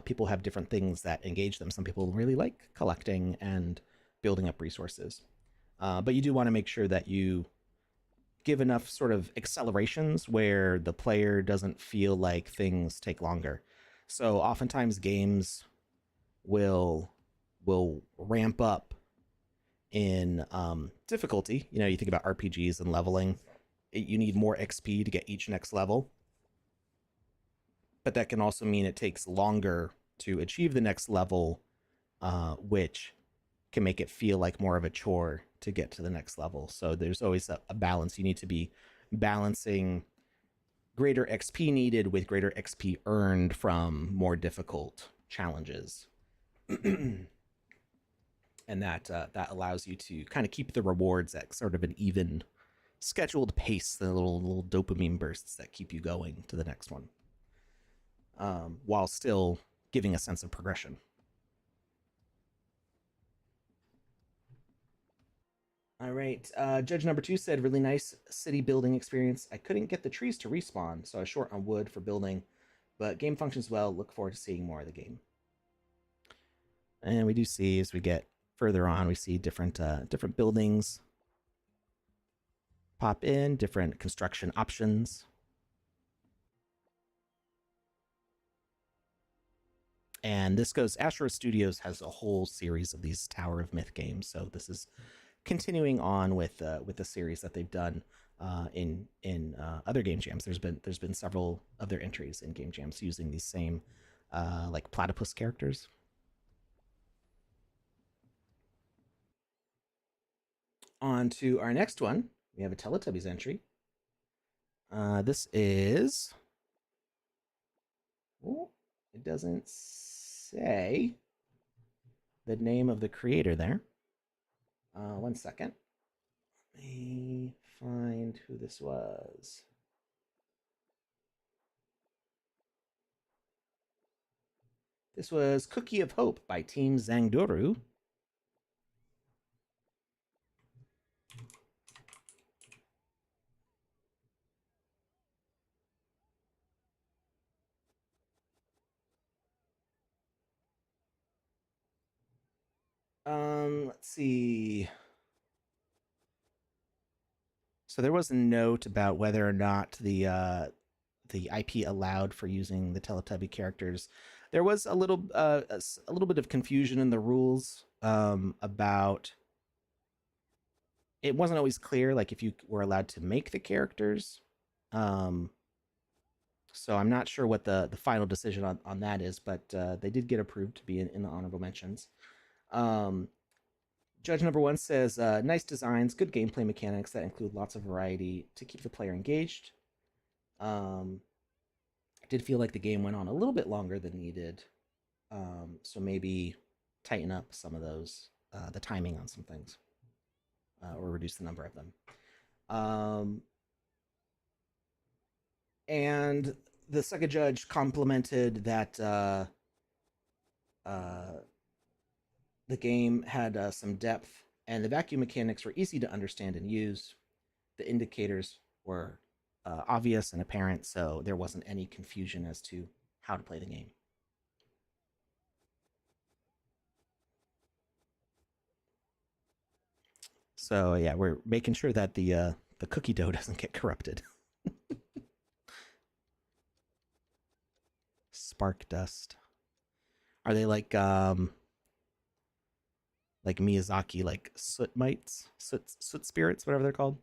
people have different things that engage them. Some people really like collecting and building up resources, but you do want to make sure that you give enough sort of accelerations where the player doesn't feel like things take longer. So oftentimes games will ramp up in difficulty. You think about RPGs and leveling. You need more XP to get each next level, but that can also mean it takes longer to achieve the next level, which can make it feel like more of a chore to get to the next level. So there's always a balance. You need to be balancing greater XP needed with greater XP earned from more difficult challenges. And that allows you to kind of keep the rewards at sort of an even scheduled pace, the little dopamine bursts that keep you going to the next one, while still giving a sense of progression. All right. Judge number two said, really nice city building experience. I couldn't get the trees to respawn, so I was short on wood for building, but game functions well. Look forward to seeing more of the game. And we do see, as we get further on, we see different buildings pop in, different construction options. And this goes, Ashura Studios has a whole series of these Tower of Myth games, so this is continuing on with the series that they've done in other game jams. There's been several of their entries in game jams using these same like platypus characters. On to our next one. We have a Teletubbies entry. This is, oh, it doesn't say the name of the creator there. 1 second. Let me find who this was. This was Cookie of Hope by Team Zangdoru. Let's see. So there was a note about whether or not the IP allowed for using the Teletubby characters. There was a little bit of confusion in the rules about. It wasn't always clear, like if you were allowed to make the characters. So I'm not sure what the final decision on that is, but they did get approved to be in the honorable mentions. Judge number one says, nice designs, good gameplay mechanics that include lots of variety to keep the player engaged. I did feel like the game went on a little bit longer than needed, so maybe tighten up some of those, the timing on some things, or reduce the number of them. And the second judge complimented that the game had some depth, and the vacuum mechanics were easy to understand and use. The indicators were obvious and apparent, so there wasn't any confusion as to how to play the game. So yeah, we're making sure that the cookie dough doesn't get corrupted. Spark dust. Are they like Miyazaki, like soot mites, soot spirits, whatever they're called?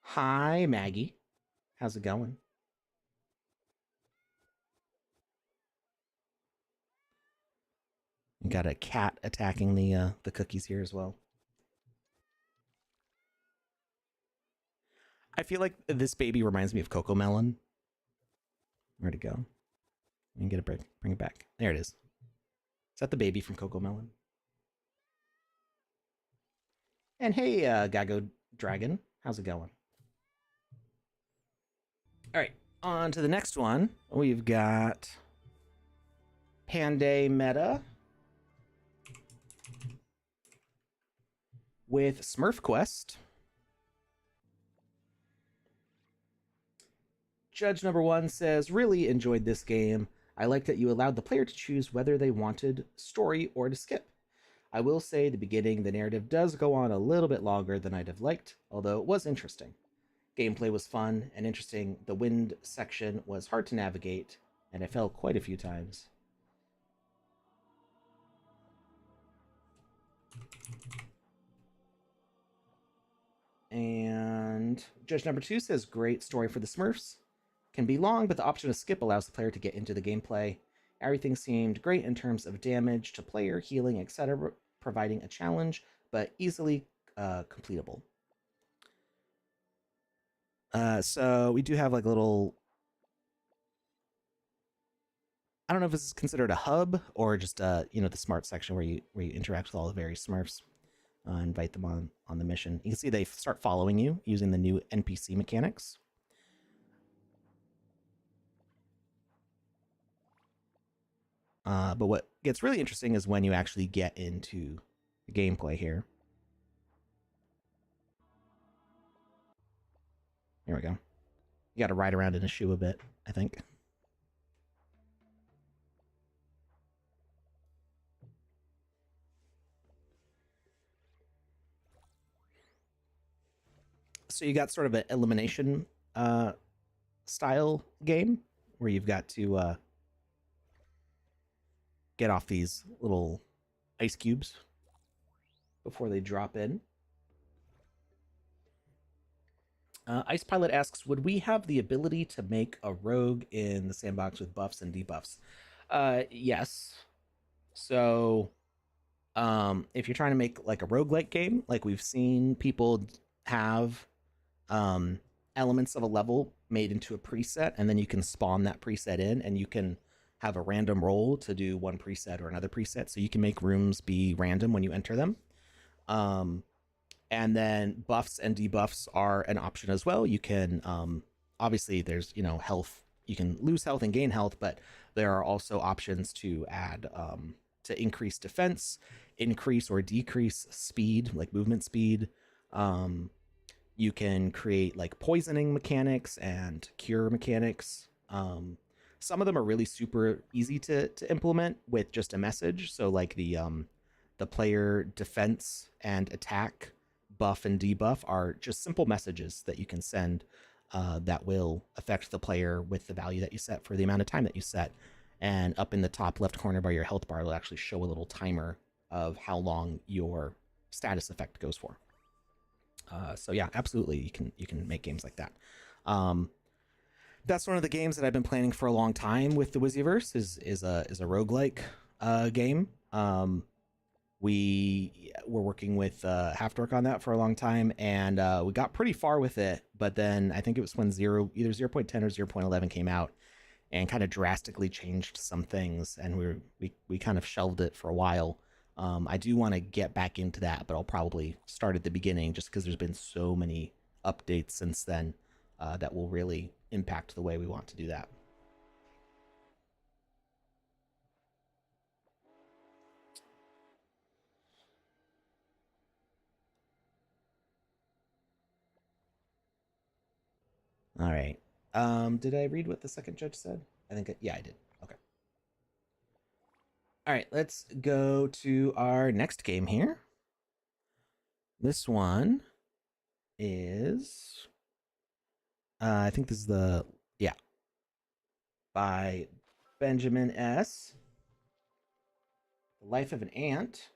Hi, Maggie. How's it going? You got a cat attacking the cookies here as well. I feel like this baby reminds me of Coco Melon. Where'd it go? We can get a break. Bring it back. There it is. Is that the baby from Coco Melon? And hey, Gago Dragon, how's it going? All right, on to the next one. We've got Panday Meta with Smurf Quest. Judge number 1 says, really enjoyed this game. I like that you allowed the player to choose whether they wanted story or to skip. I will say the beginning, the narrative does go on a little bit longer than I'd have liked, although it was interesting. Gameplay was fun and interesting. The wind section was hard to navigate, and I fell quite a few times. And Judge number 2 says, great story for the Smurfs. Can be long, but the option to skip allows the player to get into the gameplay. Everything seemed great in terms of damage to player, healing, etc., providing a challenge, but easily completable. So we do have like a little... I don't know if this is considered a hub or just the smart section where you interact with all the various Smurfs. Invite them on the mission. You can see they start following you using the new NPC mechanics. But what gets really interesting is when you actually get into the gameplay here. Here we go. You got to ride around in a shoe a bit, I think. So you got sort of an elimination style game where you've got to get off these little ice cubes before they drop in. Ice Pilot asks, would we have the ability to make a rogue in the sandbox with buffs and debuffs? Yes. So if you're trying to make like a roguelike game, like we've seen people have elements of a level made into a preset, and then you can spawn that preset in, and you can have a random roll to do one preset or another preset. So you can make rooms be random when you enter them. And then buffs and debuffs are an option as well. You can obviously there's health. You can lose health and gain health, but there are also options to add to increase defense, increase or decrease speed, like movement speed. You can create like poisoning mechanics and cure mechanics. Some of them are really super easy to implement with just a message. So like the player defense and attack buff and debuff are just simple messages that you can send that will affect the player with the value that you set for the amount of time that you set. And up in the top left corner by your health bar, it'll actually show a little timer of how long your status effect goes for. So yeah, absolutely, you can make games like that. That's one of the games that I've been planning for a long time with the Wizzyverse is a roguelike game. We were working with Halfdork on that for a long time, and we got pretty far with it, but then I think it was when either 0.10 or 0.11 came out and kind of drastically changed some things, and we kind of shelved it for a while. I do want to get back into that, but I'll probably start at the beginning just because there's been so many updates since then that will really impact the way we want to do that. All right. Did I read what the second judge said? I think, yeah, I did. Okay. All right, let's go to our next game here. This one is, I think this is by Benjamin S. The Life of an Ant.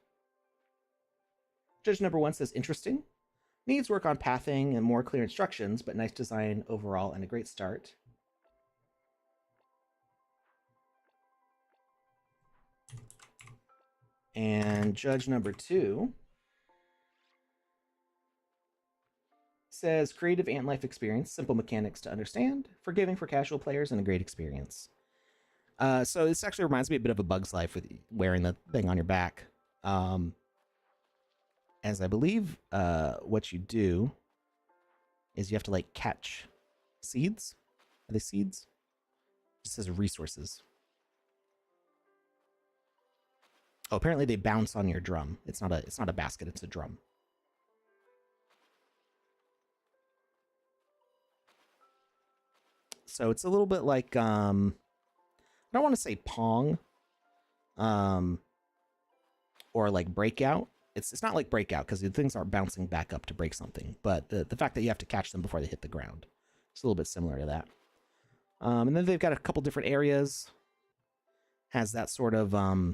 Judge number 1 says, interesting. Needs work on pathing and more clear instructions, but nice design overall and a great start. And judge number 2 says creative ant life experience, simple mechanics to understand, forgiving for casual players, and a great experience. So this actually reminds me a bit of a Bug's Life with wearing the thing on your back. As I believe what you do is you have to like catch seeds. Are they seeds? It says resources. Oh, apparently they bounce on your drum. It's not a basket, it's a drum. So it's a little bit like I don't want to say Pong or like Breakout. It's not like Breakout because the things aren't bouncing back up to break something, but the fact that you have to catch them before they hit the ground. It's a little bit similar to that. And then they've got a couple different areas. Has that sort of a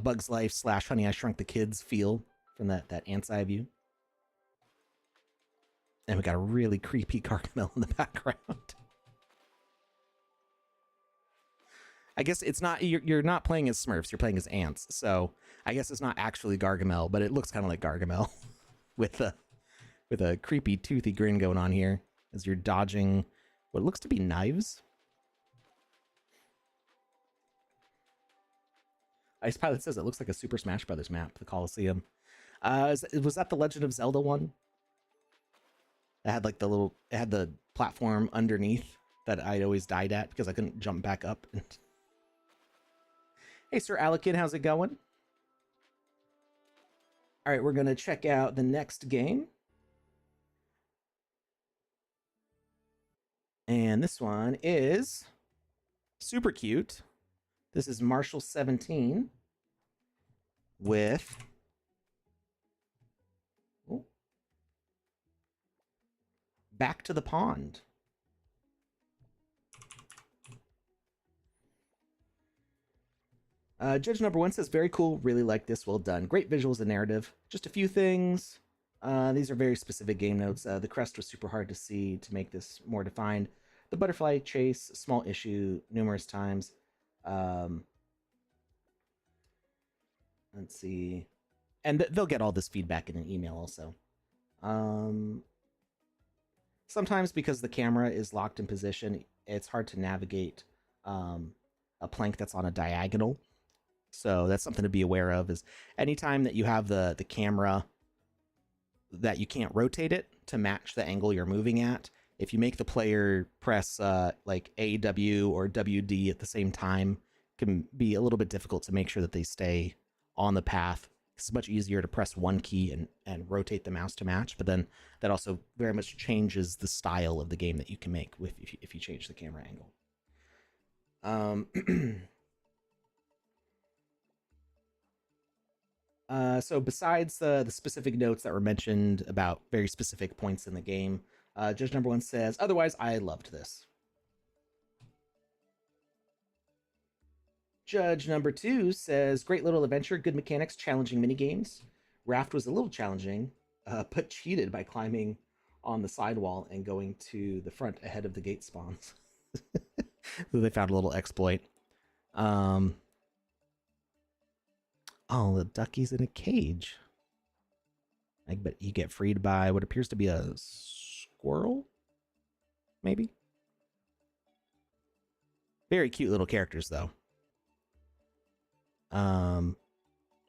Bug's Life / Honey I Shrunk the Kids feel from that Ant's Eye view. And we got a really creepy Gargamel in the background. I guess it's not, you're not playing as Smurfs, you're playing as ants. So I guess it's not actually Gargamel, but it looks kind of like Gargamel with a creepy toothy grin going on here as you're dodging what looks to be knives. Ice Pilot says it looks like a Super Smash Brothers map, the Coliseum. Was that the Legend of Zelda one? It had like it had the platform underneath that I'd always died at because I couldn't jump back up. Hey, Sir Alakid, how's it going? All right, we're going to check out the next game. And this one is super cute. This is Marshall 17 with Back to the Pond. Judge number 1 says, very cool, really like this, well done. Great visuals and narrative. Just a few things. These are very specific game notes. The crest was super hard to see to make this more defined. The butterfly chase, small issue numerous times. Let's see. And they'll get all this feedback in an email also. Sometimes because the camera is locked in position, it's hard to navigate a plank that's on a diagonal. So that's something to be aware of, is anytime that you have the camera that you can't rotate it to match the angle you're moving at, if you make the player press like AW or WD at the same time, it can be a little bit difficult to make sure that they stay on the path. It's much easier to press one key and rotate the mouse to match, but then that also very much changes the style of the game that you can make if you change the camera angle. So besides the specific notes that were mentioned about very specific points in the game, Judge number 1 says, otherwise, I loved this. Judge number 2 says, great little adventure, good mechanics, challenging minigames. Raft was a little challenging, but cheated by climbing on the sidewall and going to the front ahead of the gate spawns. So they found a little exploit. Oh, the ducky's in a cage. I bet you get freed by what appears to be a squirrel, maybe? Very cute little characters, though.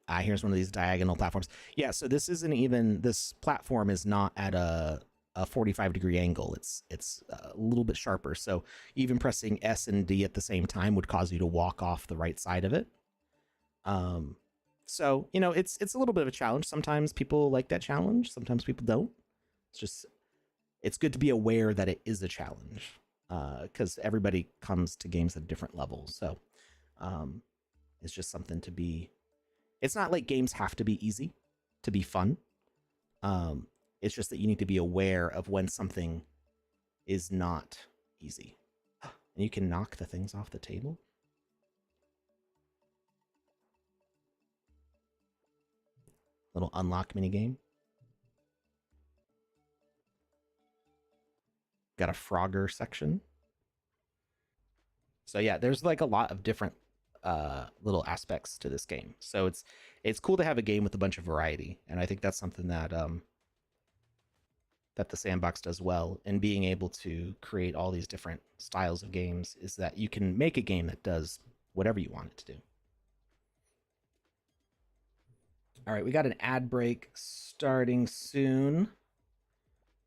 Here's one of these diagonal platforms. Yeah, so this isn't even, this platform is not at a 45-degree angle. It's a little bit sharper. So even pressing S and D at the same time would cause you to walk off the right side of it. So, you know, it's a little bit of a challenge. Sometimes people like that challenge. Sometimes people don't. It's good to be aware that it is a challenge, because everybody comes to games at different levels. So it's just something to be, it's not like games have to be easy to be fun. It's just that you need to be aware of when something is not easy. And you can knock the things off the table. Little unlock minigame. Got a Frogger section. So yeah, there's like a lot of different little aspects to this game. So it's cool to have a game with a bunch of variety, and I think that's something that that the Sandbox does well in being able to create all these different styles of games is that you can make a game that does whatever you want it to do. All right, we got an ad break starting soon.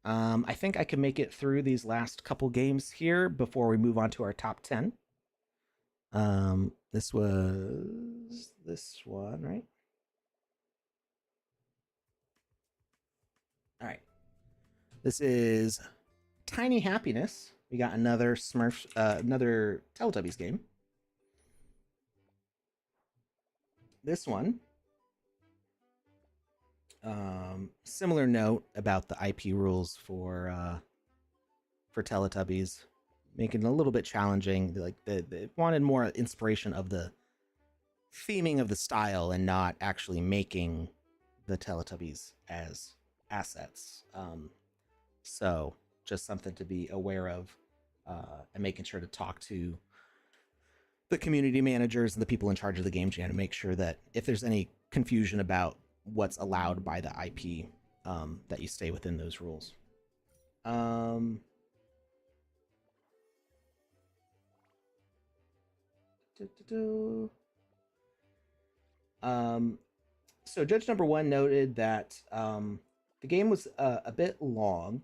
I think I can make it through these last couple games here before we move on to our top 10. This was this one, right? All right. This is Tiny Happiness. We got another Smurfs, another Teletubbies game. This one, similar note about the IP rules for Teletubbies, making it a little bit challenging. Like they wanted more inspiration of the theming of the style and not actually making the Teletubbies as assets. So just something to be aware of, and making sure to talk to the community managers and the people in charge of the game jam to make sure that if there's any confusion about what's allowed by the IP, that you stay within those rules. So judge number one noted that the game was a bit long,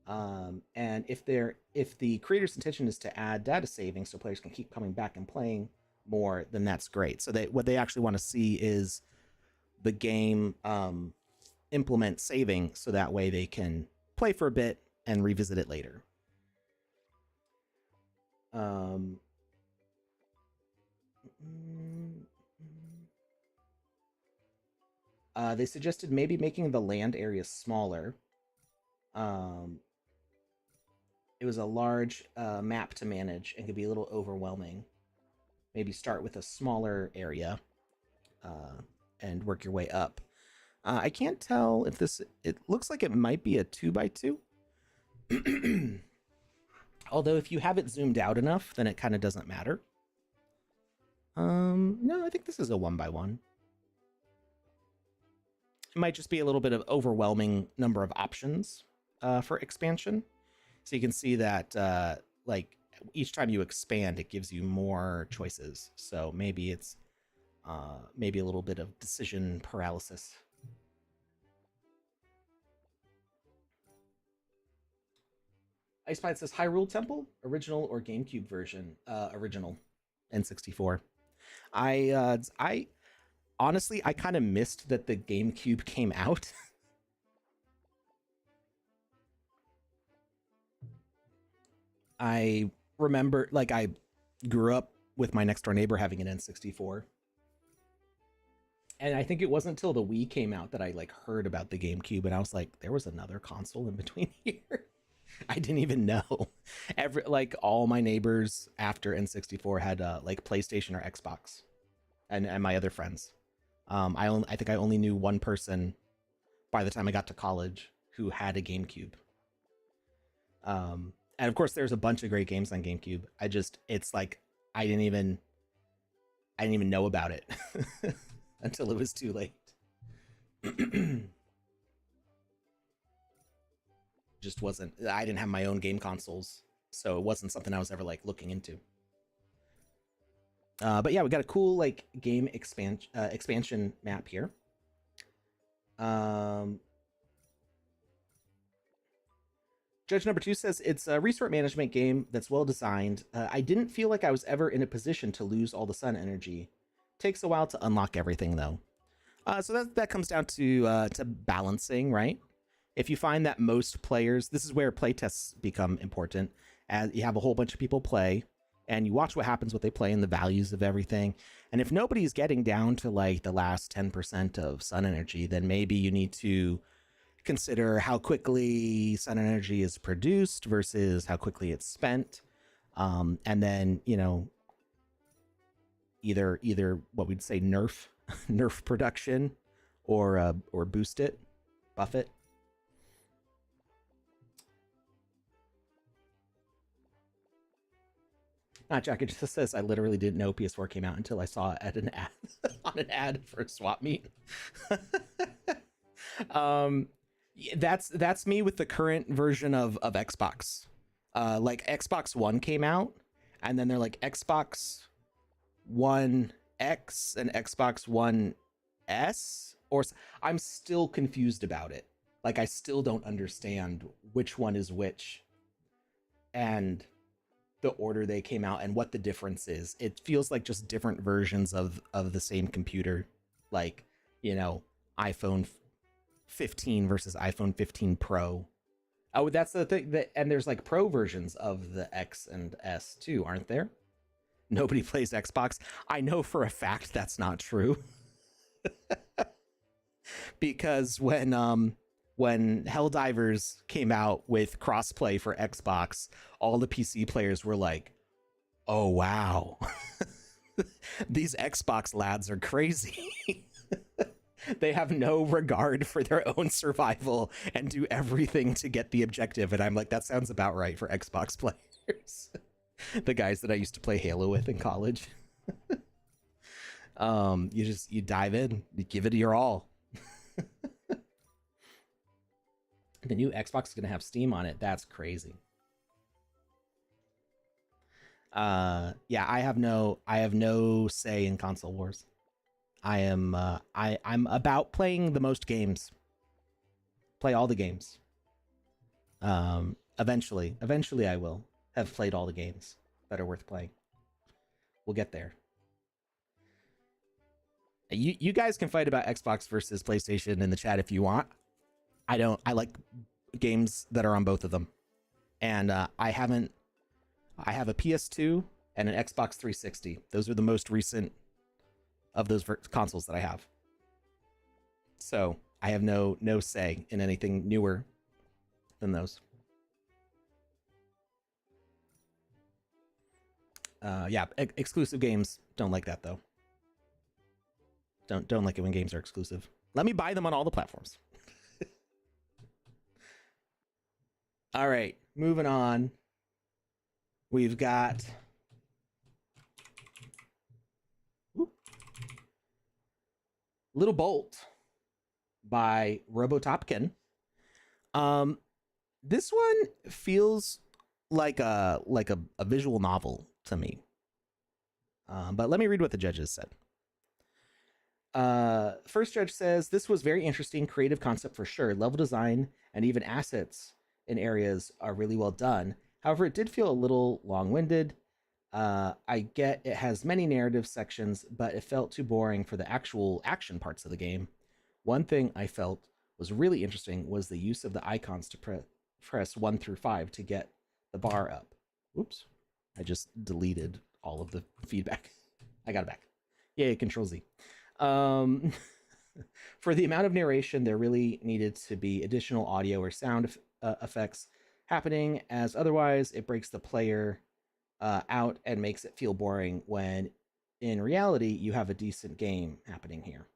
and if the creator's intention is to add data saving so players can keep coming back and playing more, then that's great. So what they actually want to see is the game implement saving so that way they can play for a bit and revisit it later. They suggested maybe making the land area smaller. It was a large map to manage and could be a little overwhelming. Maybe start with a smaller area and work your way up. I can't tell if this, it looks like it might be a 2x2. Although if you have it zoomed out enough, then it kind of doesn't matter. No, I think this is a 1x1. It might just be a little bit of overwhelming number of options for expansion. So you can see that like each time you expand, it gives you more choices. So maybe it's maybe a little bit of decision paralysis. Icepie says Hyrule Temple, original or GameCube version? Original, N64. I honestly, I kind of missed that the GameCube came out. I remember, like, I grew up with my next door neighbor having an N64. And I think it wasn't until the Wii came out that I like heard about the GameCube, and I was like, there was another console in between here. I didn't even know. Like all my neighbors after N64 had like PlayStation or Xbox, and my other friends. I think I only knew one person by the time I got to college who had a GameCube. And of course, there's a bunch of great games on GameCube. It's like I didn't even know about it until it was too late. Just wasn't. I didn't have my own game consoles, so it wasn't something I was ever like looking into. But yeah, we got a cool like game expansion map here. Judge number 2 says it's a resource management game that's well designed. I didn't feel like I was ever in a position to lose all the sun energy. Takes a while to unlock everything though. So that comes down to balancing, right? If you find that most players, this is where playtests become important. As you have a whole bunch of people play, and you watch what happens, what they play, and the values of everything. And if nobody's getting down to like the last 10% of sun energy, then maybe you need to consider how quickly sun energy is produced versus how quickly it's spent. And then, you know, either what we'd say nerf production or boost it, buff it. Jack, it just says I literally didn't know PS4 came out until I saw it at an ad on an ad for a swap meet. That's me with the current version of Xbox. Like Xbox One came out, and then they're like Xbox One X and Xbox One S, or I'm still confused about it. Like I still don't understand which one is which, and the order they came out and what the difference is. It feels like just different versions of the same computer, like, you know, iPhone 15 versus iPhone 15 Pro. Oh, that's the thing. That, and there's like pro versions of the X and S too, aren't there? Nobody plays Xbox. I know for a fact that's not true. Because when Helldivers came out with crossplay for Xbox, all the PC players were like, "Oh wow, these Xbox lads are crazy." They have no regard for their own survival and do everything to get the objective. And I'm like, that sounds about right for Xbox players. The guys that I used to play Halo with in college. You dive in, you give it your all. The new Xbox is gonna have Steam on it. That's crazy. Yeah, I have no say in console wars. I'm about playing the most games. Play all the games. Eventually I will have played all the games that are worth playing. We'll get there. You guys can fight about Xbox versus PlayStation in the chat if you want. I don't. I like games that are on both of them, and I have a PS2 and an Xbox 360. Those are the most recent of those consoles that I have. So I have no say in anything newer than those. Yeah, exclusive games don't like that though. Don't like it when games are exclusive. Let me buy them on all the platforms. All right, moving on. We've got Little Bolt by Robotopkin. This one feels like a visual novel to me. But let me read what the judges said. First judge says, this was very interesting, creative concept for sure. Level design and even assets in areas are really well done. However, it did feel a little long-winded. I get it has many narrative sections, but it felt too boring for the actual action parts of the game. One thing I felt was really interesting was the use of the icons to press 1 through 5 to get the bar up. Oops. I just deleted all of the feedback. I got it back. Yay, Control Z. For the amount of narration, there really needed to be additional audio or sound effects happening, as otherwise it breaks the player out and makes it feel boring when in reality you have a decent game happening here.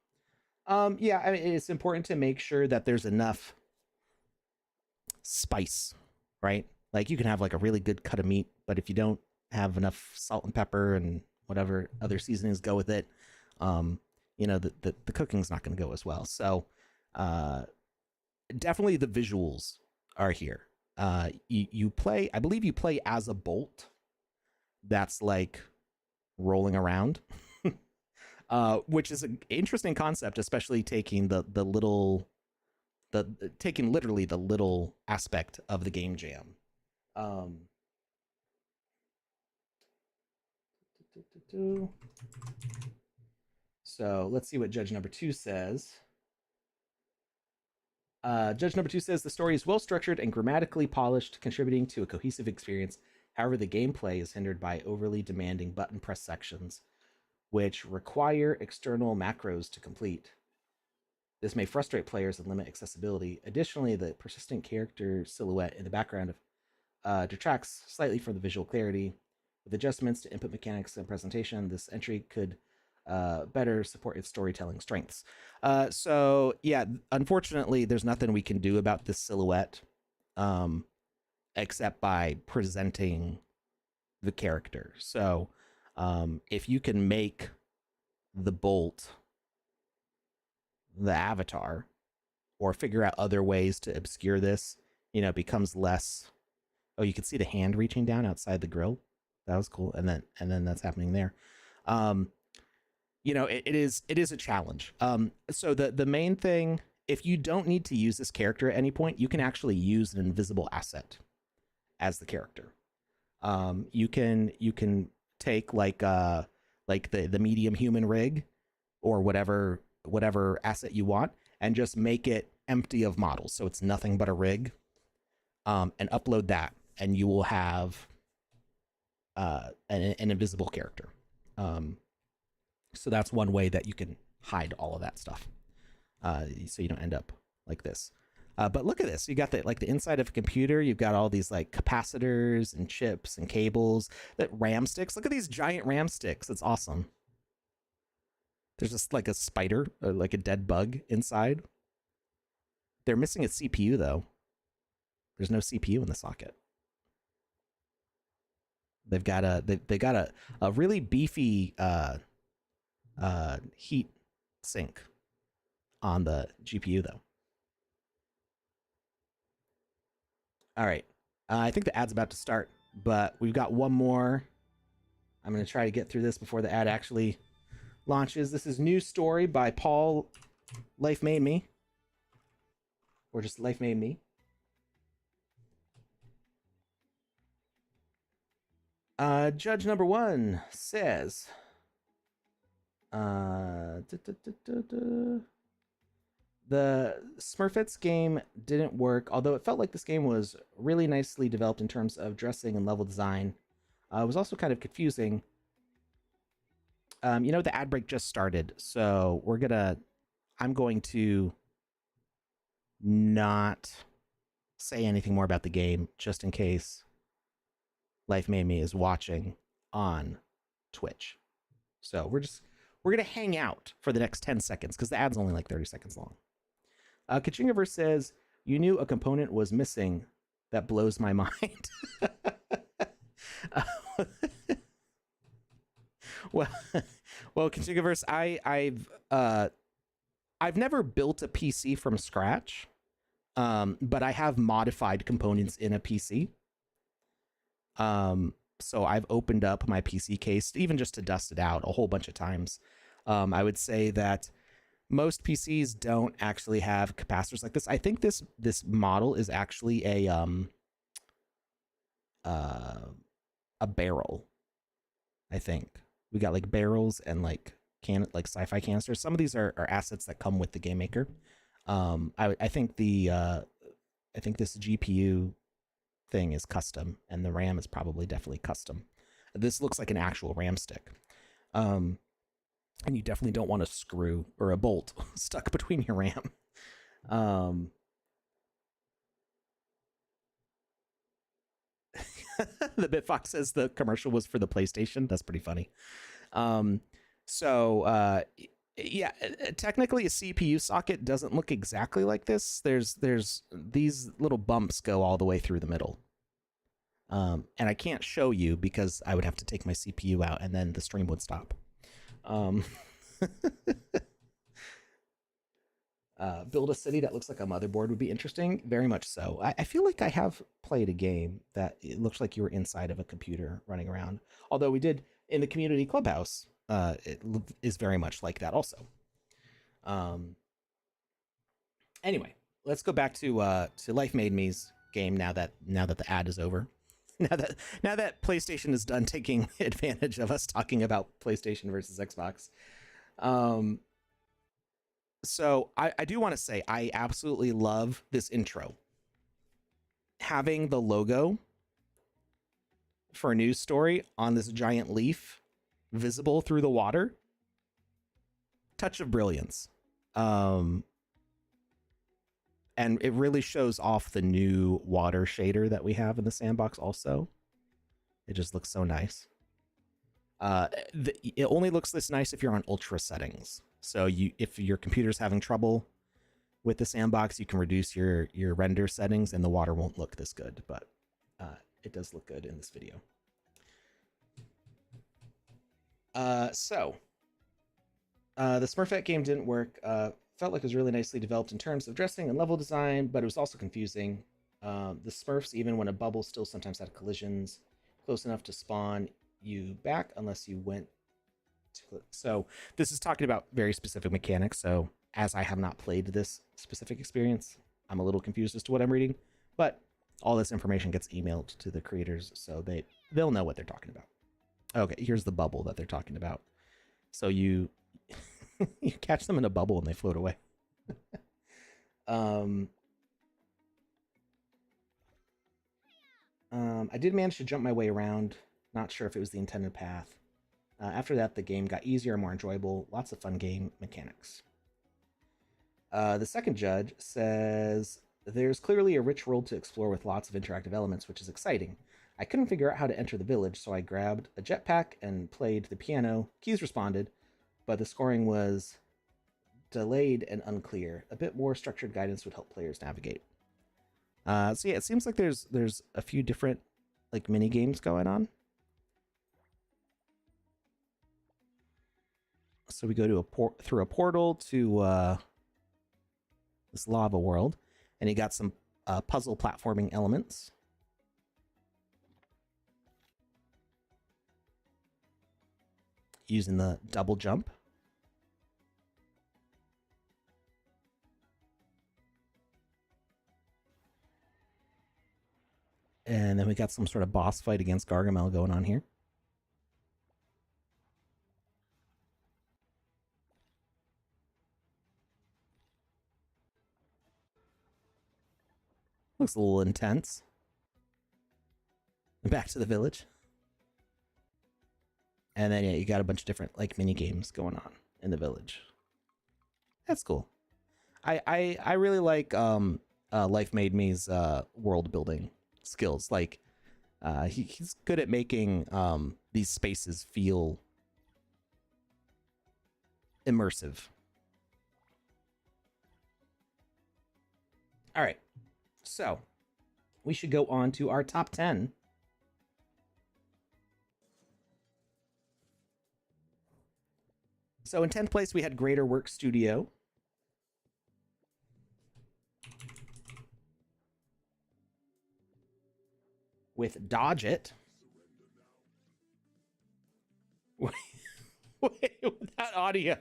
Yeah, I mean, it's important to make sure that there's enough spice, right? Like you can have like a really good cut of meat, but if you don't have enough salt and pepper and whatever other seasonings go with it, you know, the cooking's not going to go as well. So definitely the visuals are here. You play, I believe you play as a bolt that's like rolling around, which is an interesting concept, especially taking taking literally the little aspect of the game jam. So let's see what judge number 2 says. Judge number 2 says the story is well structured and grammatically polished, contributing to a cohesive experience. However, the gameplay is hindered by overly demanding button press sections, which require external macros to complete. This may frustrate players and limit accessibility. Additionally, the persistent character silhouette in the background detracts slightly from the visual clarity. With adjustments to input mechanics and presentation, this entry could better support its storytelling strengths. So yeah, unfortunately, there's nothing we can do about this silhouette, except by presenting the character. So if you can make the bolt the avatar, or figure out other ways to obscure this, it becomes less. Oh, you can see the hand reaching down outside the grill. That was cool. And then that's happening there. Um, it is a challenge. So the main thing, if you don't need to use this character at any point, you can actually use an invisible asset as the character. You can take like the medium human rig or whatever asset you want and just make it empty of models, so it's nothing but a rig, and upload that, and you will have an invisible character. So that's one way that you can hide all of that stuff, so you don't end up like this. But look at this. You got the inside of a computer. You've got all these like capacitors and chips and cables, that RAM sticks. Look at these giant RAM sticks. It's awesome. There's just like a spider, or like a dead bug inside. They're missing a CPU though. There's no CPU in the socket. They've got a really beefy heat sink on the GPU though. All right. I think the ad's about to start, but we've got one more. I'm going to try to get through this before the ad actually launches. This is New Story by Paul Life Made Me. Or just Life Made Me. Judge number 1 says... The Smurfettes game didn't work, although it felt like this game was really nicely developed in terms of dressing and level design. It was also kind of confusing. The ad break just started, so I'm going to not say anything more about the game, just in case Life Made Me is watching on Twitch. So we're gonna hang out for the next 10 seconds because the ad's only like 30 seconds long. Kachingaverse says, you knew a component was missing. That blows my mind. well, Kachingaverse, I've never built a PC from scratch, but I have modified components in a PC. So I've opened up my PC case, even just to dust it out, a whole bunch of times. I would say that most PCs don't actually have capacitors like this. I think this model is actually a barrel. I think we got like barrels and like sci-fi canisters. Some of these are assets that come with the game maker. I think this GPU thing is custom, and the RAM is probably definitely custom. This looks like an actual RAM stick. And you definitely don't want a screw or a bolt stuck between your RAM. The Bitfox says the commercial was for the PlayStation. That's pretty funny. Yeah, technically a CPU socket doesn't look exactly like this. There's these little bumps go all the way through the middle. And I can't show you because I would have to take my CPU out and then the stream would stop. Build a city that looks like a motherboard would be interesting. Very much so. I feel like I have played a game that it looks like you were inside of a computer running around. Although we did in the community clubhouse, it is very much like that also. Anyway, let's go back to Life Made Me's game now that the ad is over. Now that PlayStation is done taking advantage of us talking about PlayStation versus Xbox. So I do want to say I absolutely love this intro. Having the logo for a news story on this giant leaf visible through the water. Touch of brilliance. And it really shows off the new water shader that we have in the sandbox also. It just looks so nice. It only looks this nice if you're on ultra settings. So if your computer's having trouble with the sandbox, you can reduce your render settings and the water won't look this good, but it does look good in this video. The Smurfette game didn't work. Felt like it was really nicely developed in terms of dressing and level design, but it was also confusing. The Smurfs, even when a bubble, still sometimes had collisions close enough to spawn you back unless you went to. So this is talking about very specific mechanics. So as I have not played this specific experience, I'm a little confused as to what I'm reading, but all this information gets emailed to the creators, so they'll know what they're talking about. Okay, here's the bubble that they're talking about. So you you catch them in a bubble and they float away. I did manage to jump my way around. Not sure if it was the intended path. After that, the game got easier and more enjoyable. Lots of fun game mechanics. The second judge says, there's clearly a rich world to explore with lots of interactive elements, which is exciting. I couldn't figure out how to enter the village, so I grabbed a jetpack and played the piano. Keys responded, but the scoring was delayed and unclear. A bit more structured guidance would help players navigate. So yeah, it seems like there's a few different like mini games going on. So we go to through a portal to this lava world, and you got some puzzle platforming elements. Using the double jump. And then we got some sort of boss fight against Gargamel going on here. Looks a little intense. Back to the village. And then yeah, you got a bunch of different like mini games going on in the village. That's cool. I really like Life Made Me's world building skills. Like he's good at making these spaces feel immersive. All right. So, we should go on to our top 10. So in 10th place, we had Greater Work Studio. With Dodge It. Wait, with that audio.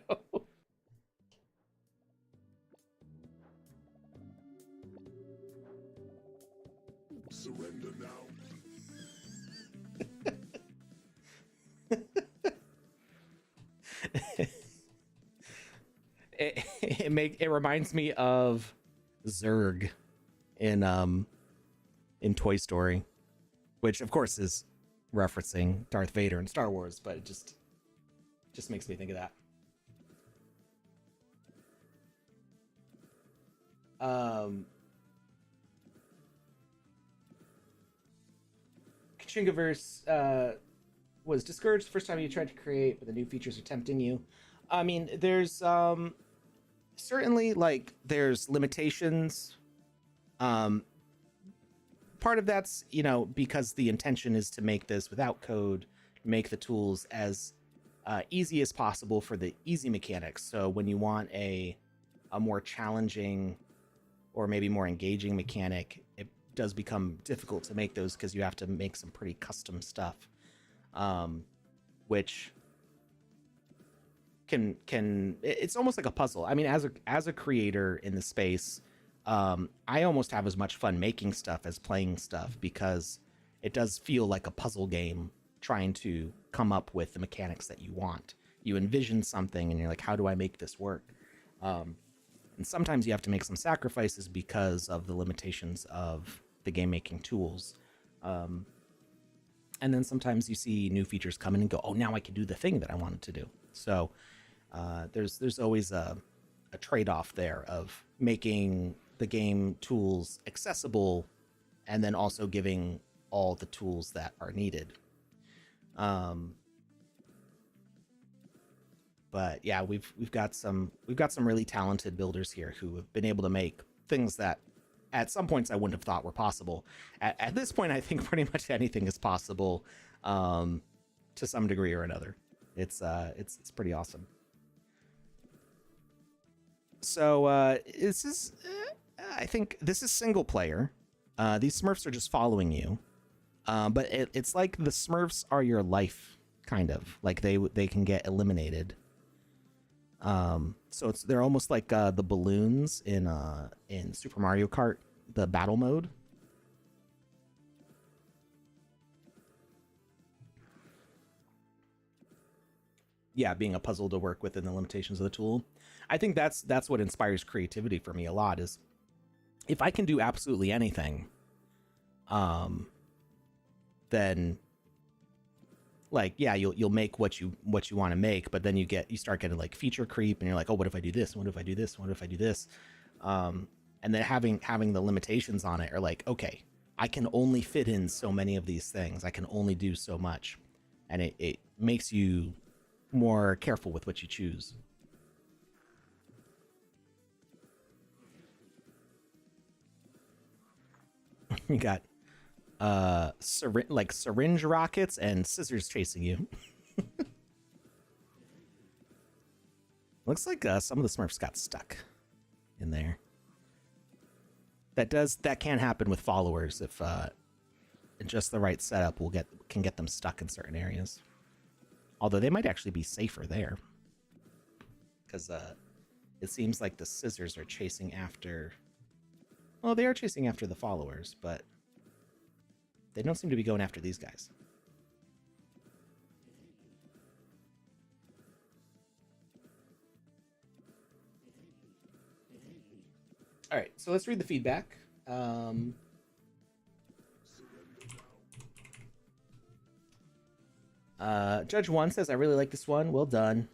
Surrender now. It reminds me of Zurg in Toy Story, which of course is referencing Darth Vader in Star Wars, but it just makes me think of that. Kachingaverse was discouraged the first time you tried to create, but the new features are tempting you. I mean, there's certainly like there's limitations. Part of that's, you know, because the intention is to make this without code, make the tools as easy as possible for the easy mechanics. So when you want a more challenging or maybe more engaging mechanic, it does become difficult to make those because you have to make some pretty custom stuff, which can it's almost like a puzzle. I mean, as a creator in the space, I almost have as much fun making stuff as playing stuff because it does feel like a puzzle game trying to come up with the mechanics that you want. You envision something and you're like, how do I make this work? And sometimes you have to make some sacrifices because of the limitations of the game making tools. And then sometimes you see new features come in and go, oh, now I can do the thing that I wanted to do. So there's always a trade-off there of making the game tools accessible and then also giving all the tools that are needed. But yeah, we've got some really talented builders here who have been able to make things that at some points I wouldn't have thought were possible. At this point, I think pretty much anything is possible to some degree or another. It's pretty awesome. So this is, I think this is single player. These Smurfs are just following you, but it's like the Smurfs are your life, kind of like they can get eliminated. So they're almost like the balloons in Super Mario Kart, the battle mode. Yeah, being a puzzle to work within the limitations of the tool. I think that's what inspires creativity for me a lot, is if I can do absolutely anything, then like, yeah, you'll make what you want to make, but then you start getting like feature creep, and you're like, oh, what if I do this? What if I do this? What if I do this? And then having the limitations on it are like, okay, I can only fit in so many of these things. I can only do so much, and it makes you more careful with what you choose. You got syringe rockets and scissors chasing you. Looks like some of the Smurfs got stuck in there. That can happen with followers if just the right setup can get them stuck in certain areas. Although they might actually be safer there, because it seems like the scissors are chasing after. Well, they are chasing after the followers, but they don't seem to be going after these guys. All right, so let's read the feedback. Judge 1 says, I really like this one. Well done.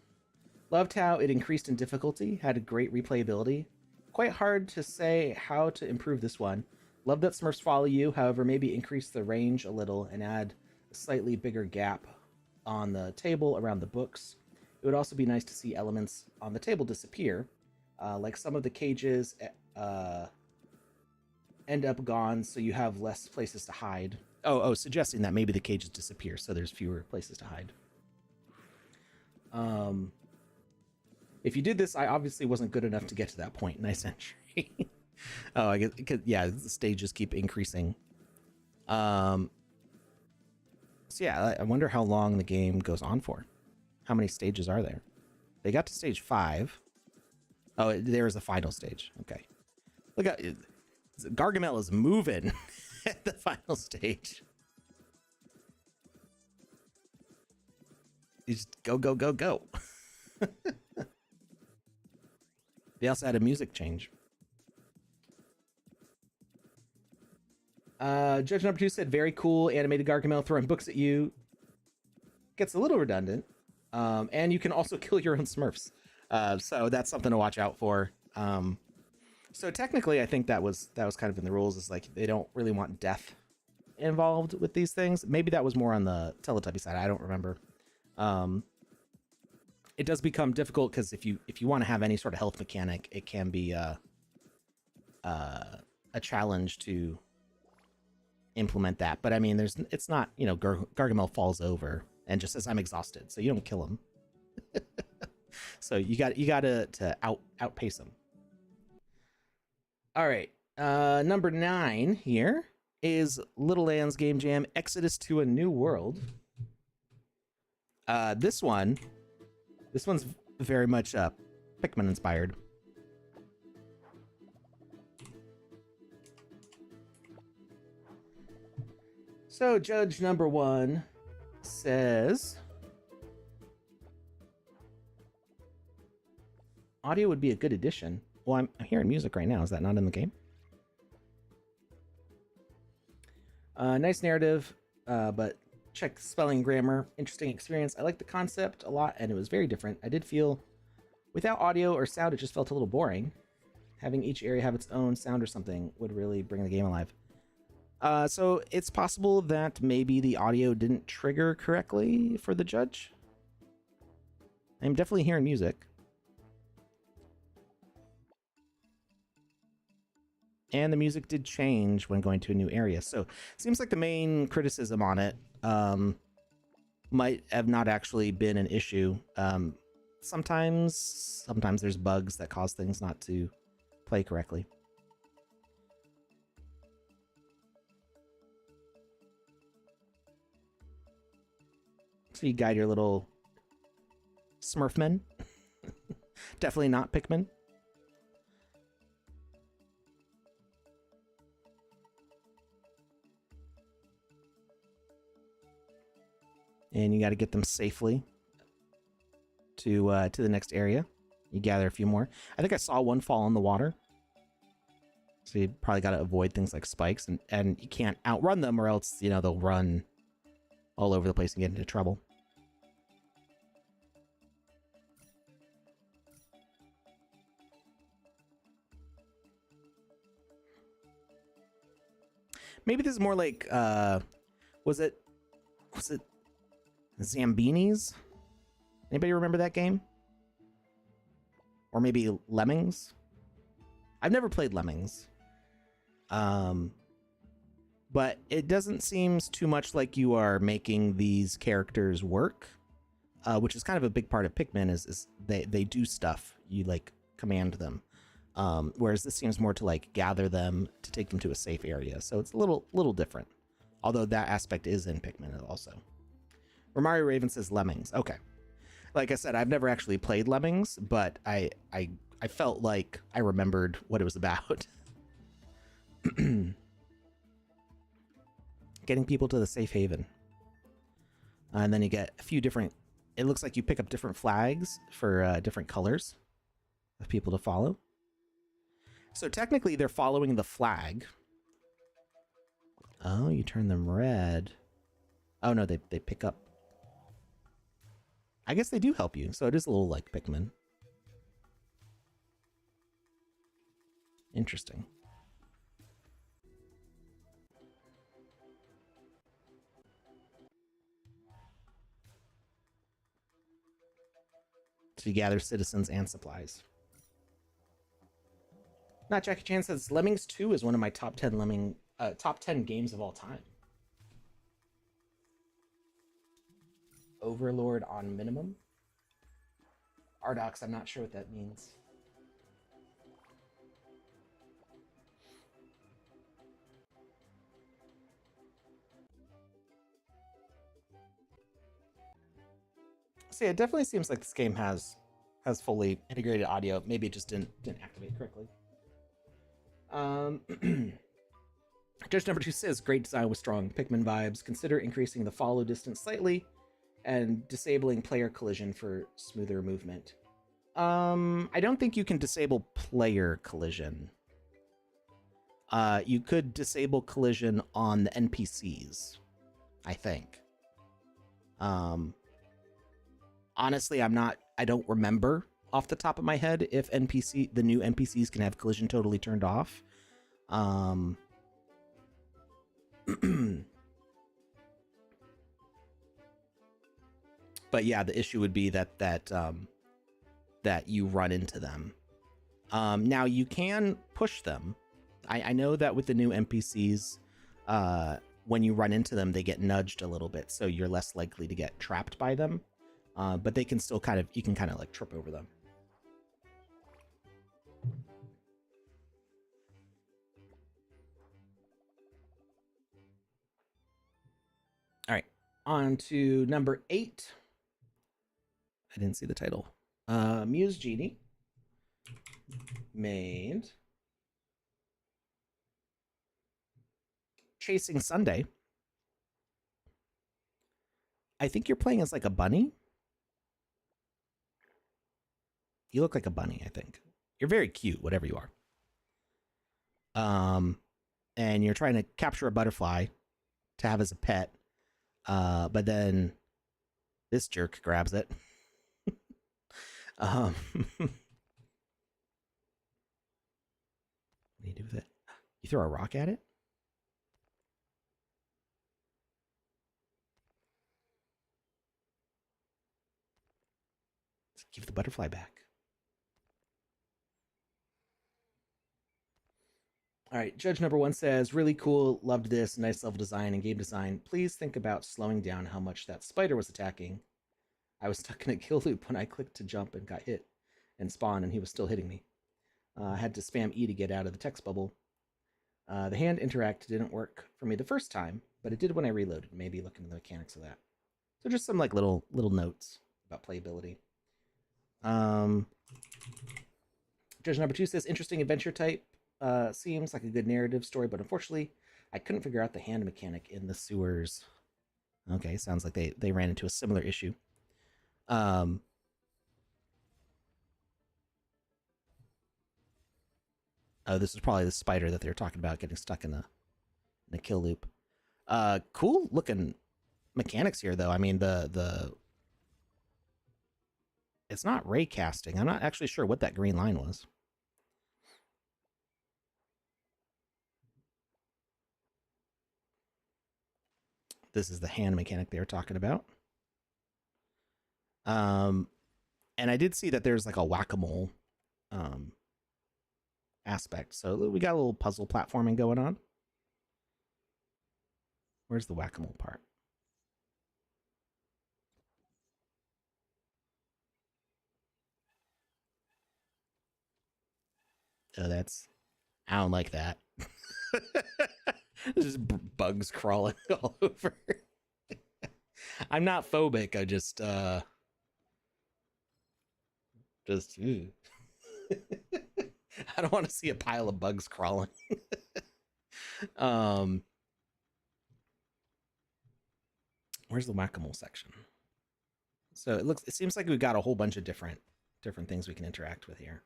Loved how it increased in difficulty, had a great replayability. Quite hard to say how to improve this one. Love that Smurfs follow you, however, maybe increase the range a little and add a slightly bigger gap on the table around the books. It would also be nice to see elements on the table disappear, like some of the cages end up gone, so you have less places to hide. Suggesting that maybe the cages disappear, so there's fewer places to hide. If you did this, I obviously wasn't good enough to get to that point. Nice entry. Oh, I guess, yeah, the stages keep increasing. So yeah, I wonder how long the game goes on for. How many stages are there? They got to stage 5. Oh, there is a final stage. Okay. Look at Gargamel is moving at the final stage. You just go, go, go, go. They also had a music change. Judge number 2 said, very cool, animated Gargamel throwing books at you. Gets a little redundant. And you can also kill your own Smurfs. So that's something to watch out for. So technically, I think that was kind of in the rules, is like they don't really want death involved with these things. Maybe that was more on the Teletubby side. I don't remember. It does become difficult because if you want to have any sort of health mechanic, it can be a challenge to implement that. But I mean, it's not, Gargamel falls over and just says, I'm exhausted, so you don't kill him. So you got to outpace him. All right, number 9 here is Little Land's Game Jam Exodus to a New World. This one's very much Pikmin inspired. So judge number 1 says, audio would be a good addition. Well, I'm hearing music right now. Is that not in the game? Nice narrative, but check spelling, grammar. Interesting experience. I like the concept a lot, and it was very different. I did feel without audio or sound, it just felt a little boring. Having each area have its own sound or something would really bring the game alive. So it's possible that maybe the audio didn't trigger correctly for the judge. I'm definitely hearing music. And the music did change when going to a new area. So it seems like the main criticism on it might have not actually been an issue. sometimes there's bugs that cause things not to play correctly. So you guide your little Smurfmen. Definitely not Pikmin. And you got to get them safely to the next area. You gather a few more. I think I saw one fall in the water. So you probably got to avoid things like spikes, and you can't outrun them, or else, you know, they'll run all over the place and get into trouble. Maybe this is more like, was it Zambinis? Anybody remember that game? Or maybe Lemmings? I've never played Lemmings. But it doesn't seem too much like you are making these characters work, which is kind of a big part of Pikmin, is they do stuff. You, like, command them. Whereas this seems more to, like, gather them to take them to a safe area. So it's a little different. Although that aspect is in Pikmin also. Romario Raven says Lemmings. Okay. Like I said, I've never actually played Lemmings, but I felt like I remembered what it was about. Getting people to the safe haven. And then you get a few different... It looks like you pick up different flags for different colors of people to follow. So technically, they're following the flag. Oh, you turn them red. Oh, no, they pick up. I guess they do help you, so it is a little like Pikmin. Interesting. So you gather citizens and supplies. Not Jackie Chan says Lemmings 2 is one of my top 10 top 10 games of all time. Overlord on minimum. Ardox, I'm not sure what that means. So yeah, it definitely seems like this game has fully integrated audio. Maybe it just didn't activate correctly. Judge number 2 says, great design with strong Pikmin vibes. Consider increasing the follow distance slightly and disabling player collision for smoother movement. I don't think you can disable player collision. You could disable collision on the NPCs, I think. Honestly, I don't remember off the top of my head if the new NPCs can have collision totally turned off. But yeah, the issue would be that you run into them. Now you can push them. I know that with the new NPCs, when you run into them, they get nudged a little bit, so you're less likely to get trapped by them. But they can still you can kind of like trip over them. All right, on to number 8. I didn't see the title. Muse Genie made Chasing Sunday. I think you're playing as like a bunny. You look like a bunny, I think. You're very cute, whatever you are. And you're trying to capture a butterfly to have as a pet. But then this jerk grabs it. What do you do with it? You throw a rock at it? Let's give the butterfly back. All right, Judge number 1 says, really cool, loved this, nice level design and game design. Please think about slowing down how much that spider was attacking. I was stuck in a kill loop when I clicked to jump and got hit and spawn, and he was still hitting me. I had to spam E to get out of the text bubble. The hand interact didn't work for me the first time, but it did when I reloaded. Maybe look into the mechanics of that. So just some like little notes about playability. Judge number 2 says interesting adventure type. Seems like a good narrative story, but unfortunately, I couldn't figure out the hand mechanic in the sewers. Okay, sounds like they ran into a similar issue. Oh, this is probably the spider that they were talking about getting stuck in a kill loop. Cool looking mechanics here, though. I mean, the it's not ray casting. I'm not actually sure what that green line was. This is the hand mechanic they were talking about. And I did see that there's like a whack-a-mole aspect. So we got a little puzzle platforming going on. Where's the whack-a-mole part? Oh, I don't like that. There's just bugs crawling all over. I'm not phobic. I just I don't want to see a pile of bugs crawling. Where's the whack-a-mole section? So it seems like we've got a whole bunch of different things we can interact with here.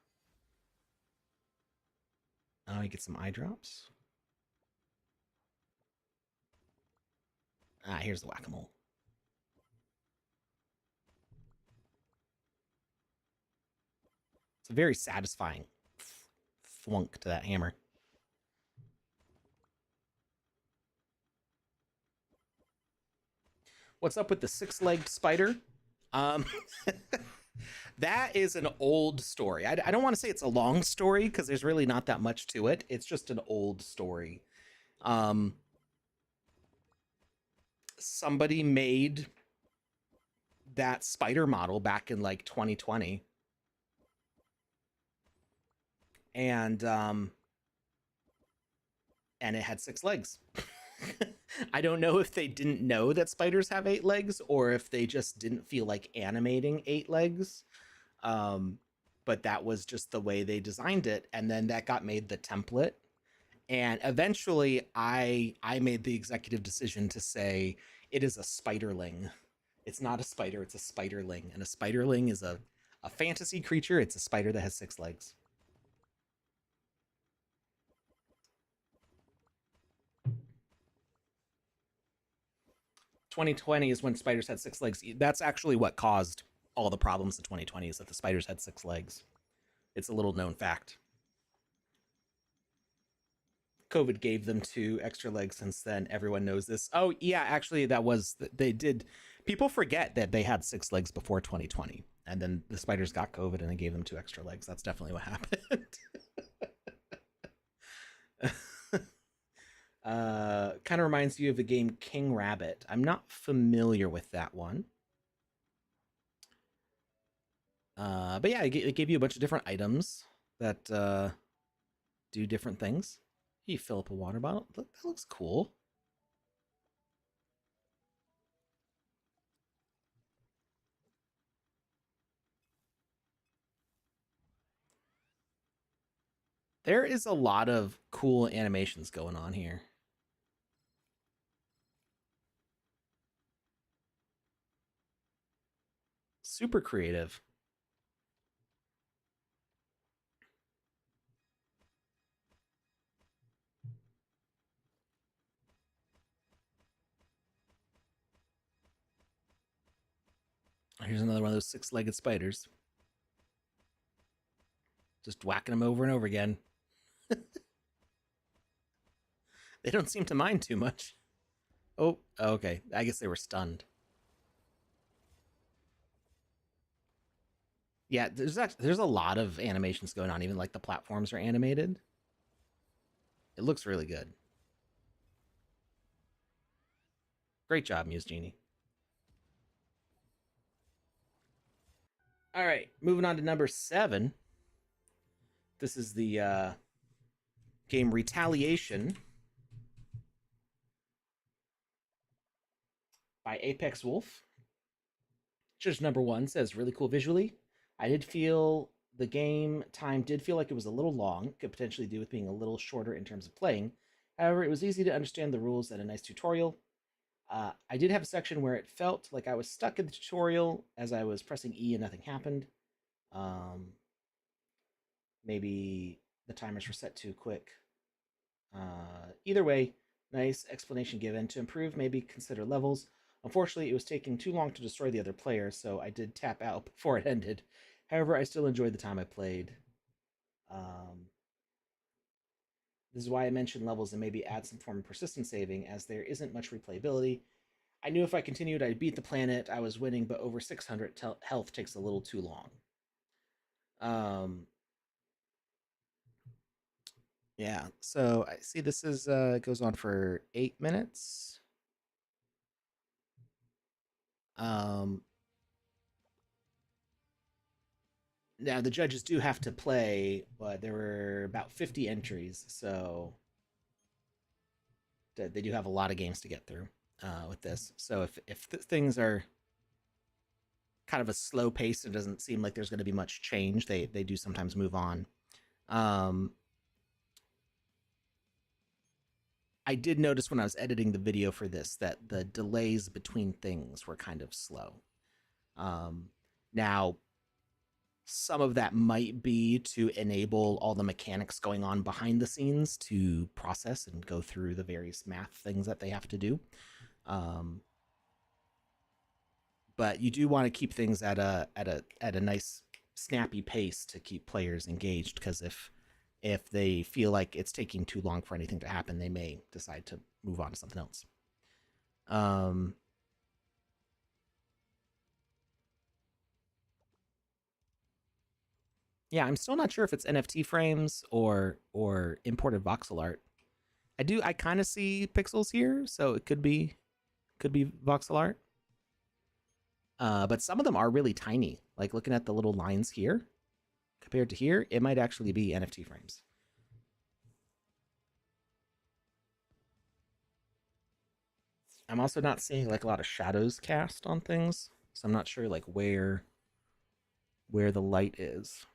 Oh, you get some eye drops. Here's the whack-a-mole. It's a very satisfying thwunk to that hammer. What's up with the six-legged spider? That is an old story. I don't want to say it's a long story because there's really not that much to it. It's just an old story. Somebody made that spider model back in like 2020. And it had 6 legs. I don't know if they didn't know that spiders have 8 legs or if they just didn't feel like animating 8 legs. But that was just the way they designed it. And then that got made the template. And eventually I made the executive decision to say it is a spiderling. It's not a spider, it's a spiderling. And a spiderling is a fantasy creature. It's a spider that has 6 legs. 2020 is when spiders had 6 legs. That's actually what caused all the problems in 2020 is that the spiders had 6 legs. It's a little known fact. COVID gave them 2 extra legs since then. Everyone knows this. Oh, yeah, actually, they did. People forget that they had 6 legs before 2020. And then the spiders got COVID and they gave them 2 extra legs. That's definitely what happened. Kind of reminds you of the game King Rabbit. I'm not familiar with that one. But yeah, it gave you a bunch of different items that do different things. You fill up a water bottle. That looks cool. There is a lot of cool animations going on here. Super creative. Here's another one of those 6-legged spiders. Just whacking them over and over again. They don't seem to mind too much. Oh, okay. I guess they were stunned. Yeah, there's a lot of animations going on. Even like the platforms are animated. It looks really good. Great job, Muse Genie. All right, moving on to number 7. This is the game Retaliation by Apex Wolf. Judge number 1 says really cool visually. I did feel the game time did feel like it was a little long, could potentially do with being a little shorter in terms of playing. However, it was easy to understand the rules and a nice tutorial. I did have a section where it felt like I was stuck in the tutorial as I was pressing E and nothing happened. Maybe the timers were set too quick. Either way, nice explanation given. To improve, maybe consider levels. Unfortunately, it was taking too long to destroy the other player, so I did tap out before it ended. However, I still enjoyed the time I played. This is why I mentioned levels and maybe add some form of persistent saving, as there isn't much replayability. I knew if I continued, I'd beat the planet. I was winning, but over 600 health takes a little too long. Yeah, so I see this is goes on for 8 minutes. Now the judges do have to play, but there were about 50 entries, so they do have a lot of games to get through with this. So if things are kind of a slow pace, it doesn't seem like there's going to be much change. They do sometimes move on. I did notice when I was editing the video for this that the delays between things were kind of slow. Now, some of that might be to enable all the mechanics going on behind the scenes to process and go through the various math things that they have to do. But you do want to keep things at a nice snappy pace to keep players engaged, because if they feel like it's taking too long for anything to happen, they may decide to move on to something else. Yeah, I'm still not sure if it's NFT frames or imported voxel art. I kind of see pixels here, so it could be voxel art. But some of them are really tiny. Like looking at the little lines here compared to here, it might actually be NFT frames. I'm also not seeing like a lot of shadows cast on things, so I'm not sure like where the light is.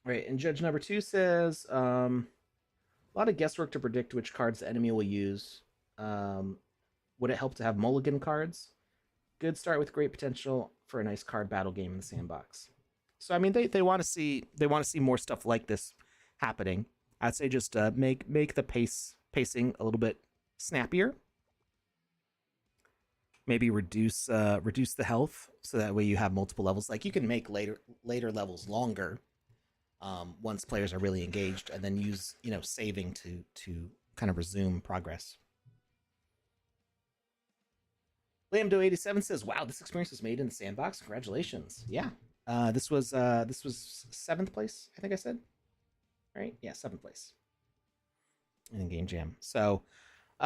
Right, and judge number 2 says a lot of guesswork to predict which cards the enemy will use. Would it help to have mulligan cards? Good start with great potential for a nice card battle game in the sandbox. So I mean, they want to see more stuff like this happening. I'd say just make the pacing a little bit snappier. Maybe reduce the health, so that way you have multiple levels. Like you can make later levels longer once players are really engaged, and then use saving to kind of resume progress. Lambdo87 says, "Wow, this experience was made in the sandbox. Congratulations!" Yeah, this was 7th place. I think I said, right? Yeah, 7th place in Game Jam. So,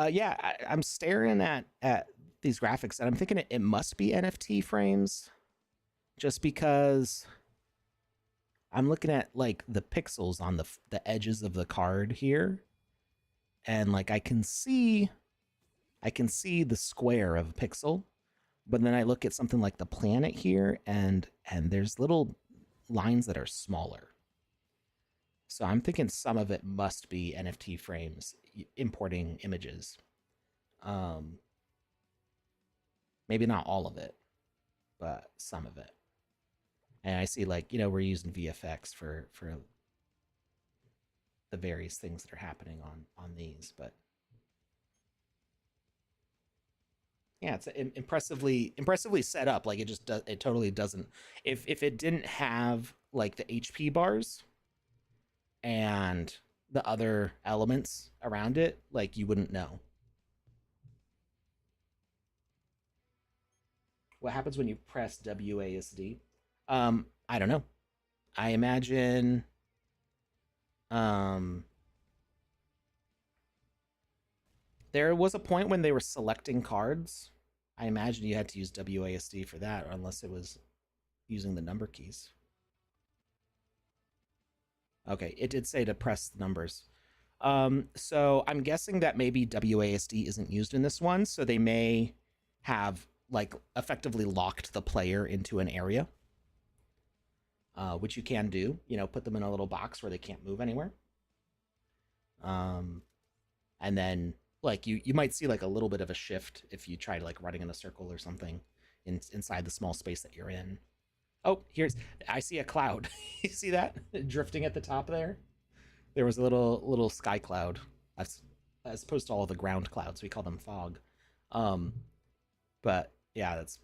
yeah, I'm staring at these graphics, and I'm thinking it must be NFT frames, just because I'm looking at like the pixels on the edges of the card here, and like I can see the square of a pixel, but then I look at something like the planet here, and there's little lines that are smaller. So I'm thinking some of it must be NFT frames importing images. Maybe not all of it, but some of it. And I see like, we're using VFX for the various things that are happening on these, but yeah, it's impressively set up. Like it totally doesn't. If it didn't have like the HP bars and the other elements around it, like you wouldn't know. What happens when you press WASD? I don't know. I imagine There was a point when they were selecting cards. I imagine you had to use WASD for that, or unless it was using the number keys. Okay, it did say to press the numbers. So I'm guessing that maybe WASD isn't used in this one, so they may have like effectively locked the player into an area, which you can do. You know, put them in a little box where they can't move anywhere. And then like you might see like a little bit of a shift if you try to like running in a circle or something inside the small space that you're in. Oh, I see a cloud. You see that drifting at the top there? There was a little sky cloud, as opposed to all the ground clouds. We call them fog. Um, but yeah, that's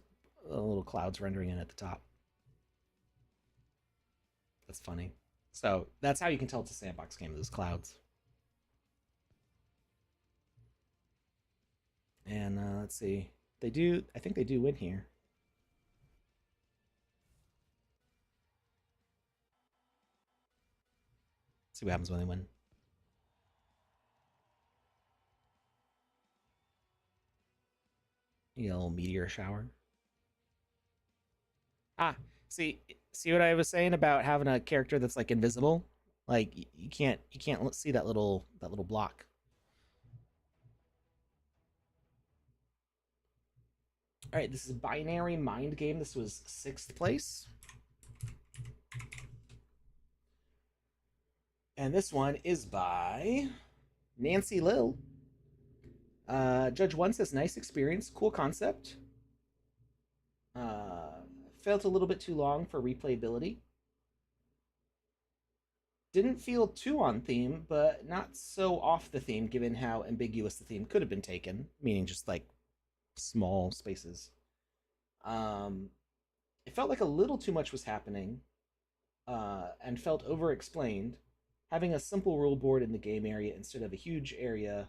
little clouds rendering in at the top. That's funny. So that's how you can tell it's a sandbox game. Those clouds. And let's see. They do. I think they do win here. Let's see what happens when they win. You get a little meteor shower. Ah, see what I was saying about having a character that's like invisible? Like you can't see that little block. All right, this is Binary Mind Game. This was 6th place. And this one is by Nancy Lill. Judge 1 says, nice experience, cool concept. Felt a little bit too long for replayability. Didn't feel too on theme, but not so off the theme given how ambiguous the theme could have been taken, meaning just like small spaces. It felt like a little too much was happening, and felt over explained. Having a simple rule board in the game area instead of a huge area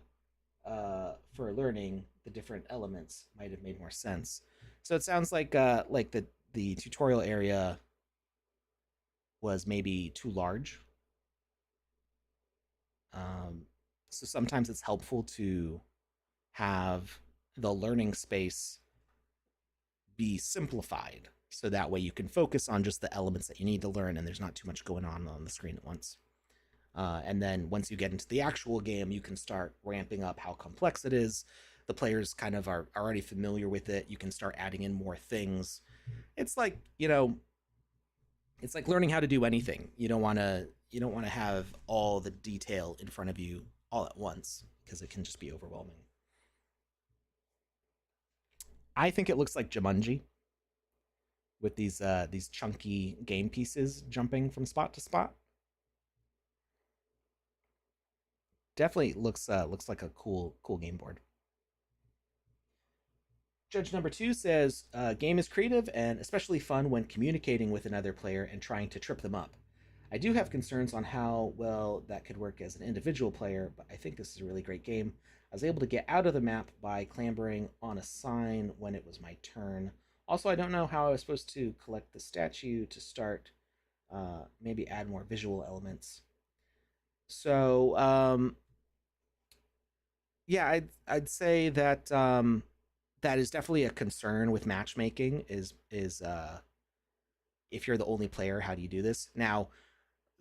for learning the different elements might have made more sense. So it sounds like the tutorial area was maybe too large. So sometimes it's helpful to have the learning space be simplified, so that way you can focus on just the elements that you need to learn and there's not too much going on the screen at once. And then once you get into the actual game, you can start ramping up how complex it is. The players kind of are already familiar with it. You can start adding in more things. It's like, it's like learning how to do anything. You don't want to have all the detail in front of you all at once, because it can just be overwhelming. I think it looks like Jumanji with these chunky game pieces jumping from spot to spot. Definitely looks like a cool game board. Judge number 2 says, game is creative and especially fun when communicating with another player and trying to trip them up. I do have concerns on how well that could work as an individual player, but I think this is a really great game. I was able to get out of the map by clambering on a sign when it was my turn. Also, I don't know how I was supposed to collect the statue to start. Maybe add more visual elements. So, yeah, I'd say that that is definitely a concern with matchmaking. Is if you're the only player, how do you do this? Now,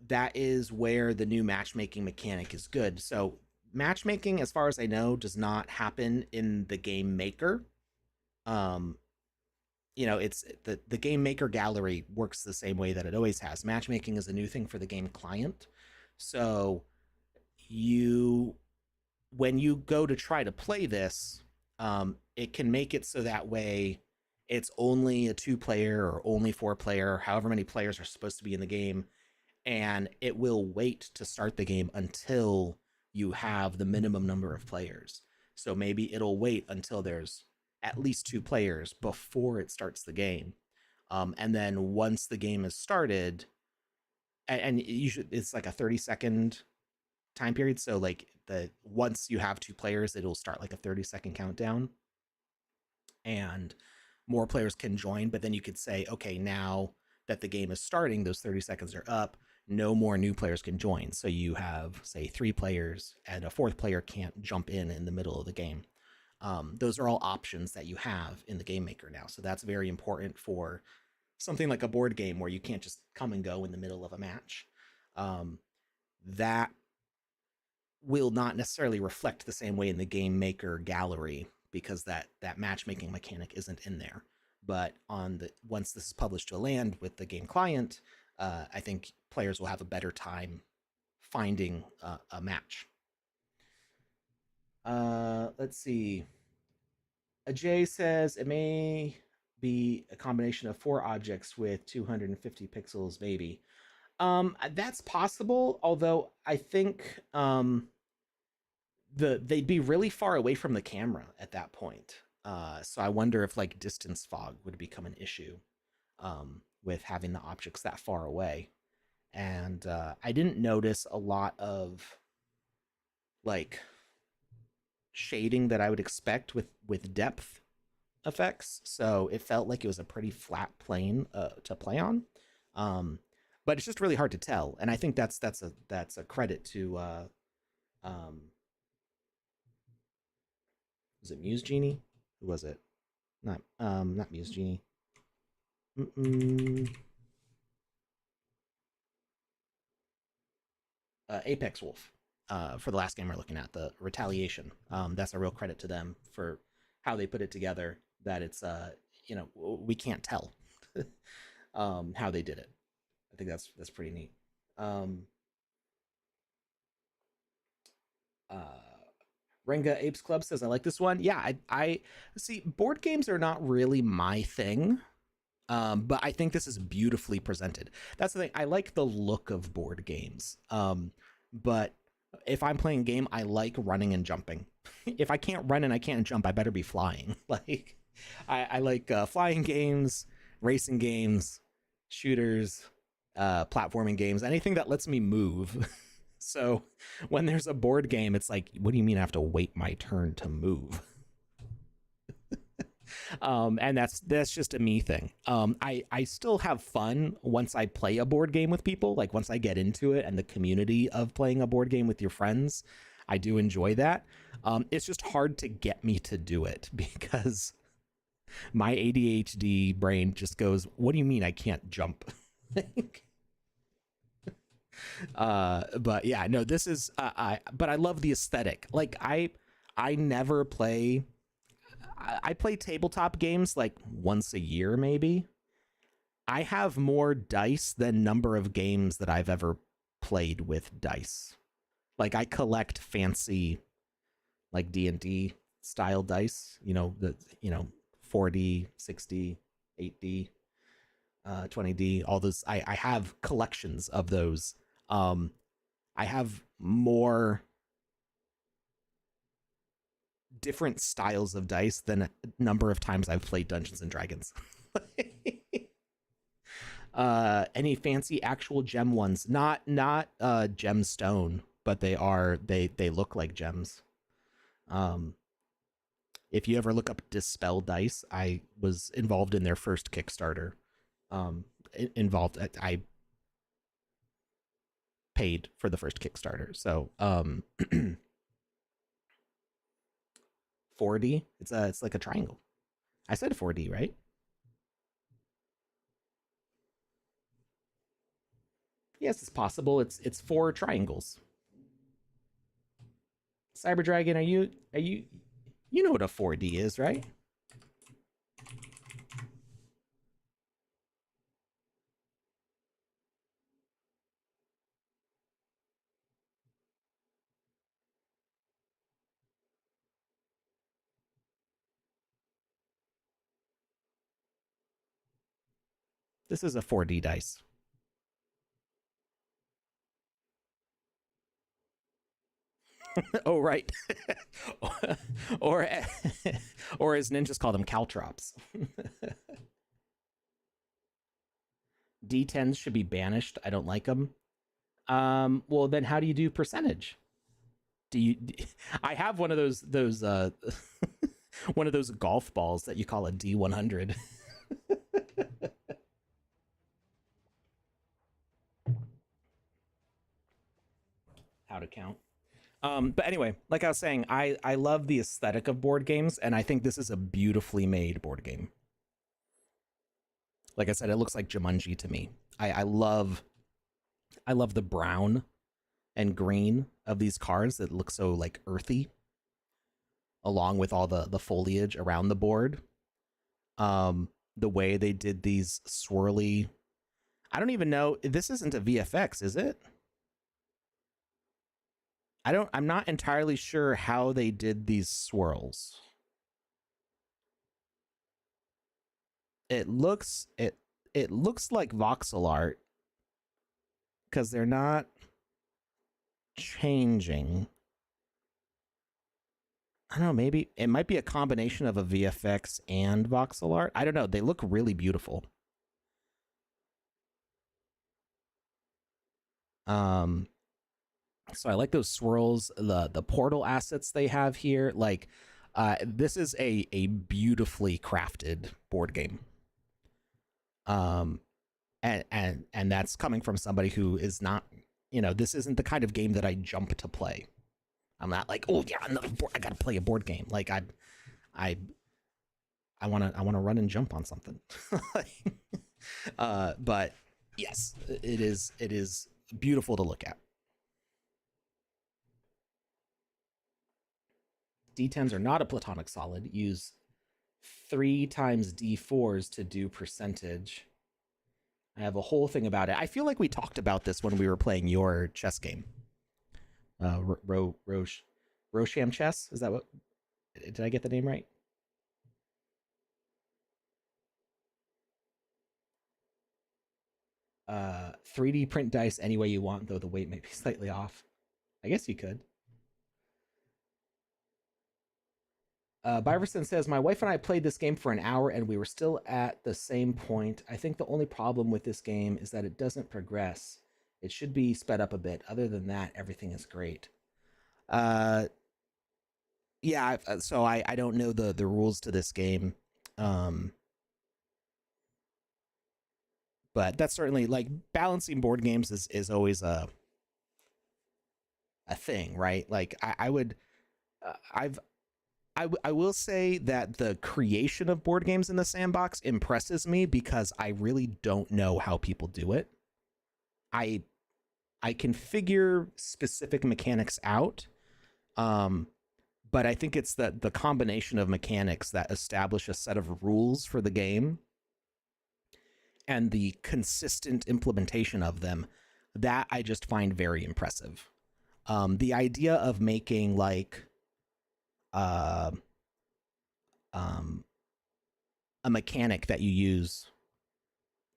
that is where the new matchmaking mechanic is good. So matchmaking, as far as I know, does not happen in the Game Maker. It's the Game Maker gallery works the same way that it always has. Matchmaking is a new thing for the game client. So when you go to try to play this, it can make it so that way it's only a 2-player or only 4-player, however many players are supposed to be in the game, and it will wait to start the game until you have the minimum number of players. So maybe it'll wait until there's at least 2 players before it starts the game. And then once the game is started, and it's like a 30-second time period. So like once you have 2 players, it'll start like a 30-second countdown, and more players can join. But then you could say, okay, now that the game is starting, those 30 seconds are up. no more new players can join. So you have, say, 3 players, and a fourth player can't jump in the middle of the game. Those are all options that you have in the Game Maker now. So that's very important for something like a board game where you can't just come and go in the middle of a match. That will not necessarily reflect the same way in the Game Maker gallery, because that matchmaking mechanic isn't in there. But once this is published to land with the game client, I think players will have a better time finding a match. Let's see. Ajay says it may be a combination of 4 objects with 250 pixels, maybe. That's possible, although I think they'd be really far away from the camera at that point. So I wonder if like distance fog would become an issue with having the objects that far away. And I didn't notice a lot of like shading that I would expect with depth effects, so it felt like it was a pretty flat plane to play on. But it's just really hard to tell, and I think that's a credit to was it Muse Genie? Who was it? Not Muse Genie. Apex Wolf. For the last game we're looking at, the Retaliation. That's a real credit to them for how they put it together. That it's we can't tell how they did it. I think that's pretty neat. Renga Apes Club says, I like this one. Yeah, I see, board games are not really my thing. But I think this is beautifully presented. That's the thing. I like the look of board games. But if I'm playing a game, I like running and jumping. If I can't run and I can't jump, I better be flying. Like, I like flying games, racing games, shooters, platforming games, anything that lets me move. So when there's a board game, it's like, what do you mean I have to wait my turn to move? And that's just a me thing. I still have fun once I play a board game with people. Like once I get into it and the community of playing a board game with your friends, I do enjoy that. It's just hard to get me to do it because my ADHD brain just goes, what do you mean I can't jump? But yeah, no, this is but I love the aesthetic. Like I never play I play tabletop games like once a year, maybe. I have more dice than number of games that I've ever played with dice. Like I collect fancy, like D&D style dice. The 4D, 60, 8D, 20D. All those. I have collections of those. I have more different styles of dice than a number of times I've played Dungeons and Dragons. Any fancy actual gem ones? Not gemstone, but they look like gems. If you ever look up Dispel Dice, I was involved in their first Kickstarter. I paid for the first Kickstarter, so 4D. It's like a triangle. I said 4D, right? Yes, it's possible. It's 4 triangles. Cyber Dragon, are you you know what a 4D is, right? This is a 4D dice. Oh, right. or or as ninjas call them, caltrops. D10s should be banished. I don't like them. Well, then how do you do percentage? I have one of those one of those golf balls that you call a D100. how to count. But anyway, like I was saying, I love the aesthetic of board games, and I think this is a beautifully made board game. Like I said, it looks like Jumanji to me. I love the brown and green of these cards that look so like earthy, along with all the foliage around the board. The way they did these swirly. I don't even know. This isn't a VFX, is it? I'm not entirely sure how they did these swirls. It looks like voxel art because they're not changing. I don't know, maybe it might be a combination of a VFX and voxel art. I don't know. They look really beautiful. So I like those swirls, the portal assets they have here. Like, this is a beautifully crafted board game. And that's coming from somebody who is not, this isn't the kind of game that I jump to play. I'm not like, oh yeah, I gotta play a board game. Like I wanna run and jump on something. But yes, it is beautiful to look at. D10s are not a platonic solid. Use 3 times D4s to do percentage. I have a whole thing about it. I feel like we talked about this when we were playing your chess game. Rosham Chess? Is that what? Did I get the name right? Uh, 3D print dice any way you want, though the weight may be slightly off. I guess you could. Byverson says, my wife and I played this game for an hour and we were still at the same point. I think the only problem with this game is that it doesn't progress. It should be sped up a bit. Other than that, everything is great. Yeah, so I don't know the rules to this game. But that's certainly, like, balancing board games is always a thing, right? Like, I would, I will say that the creation of board games in the sandbox impresses me because I really don't know how people do it. I can figure specific mechanics out, but I think it's the combination of mechanics that establish a set of rules for the game and the consistent implementation of them that I just find very impressive. The idea of making like a mechanic that you use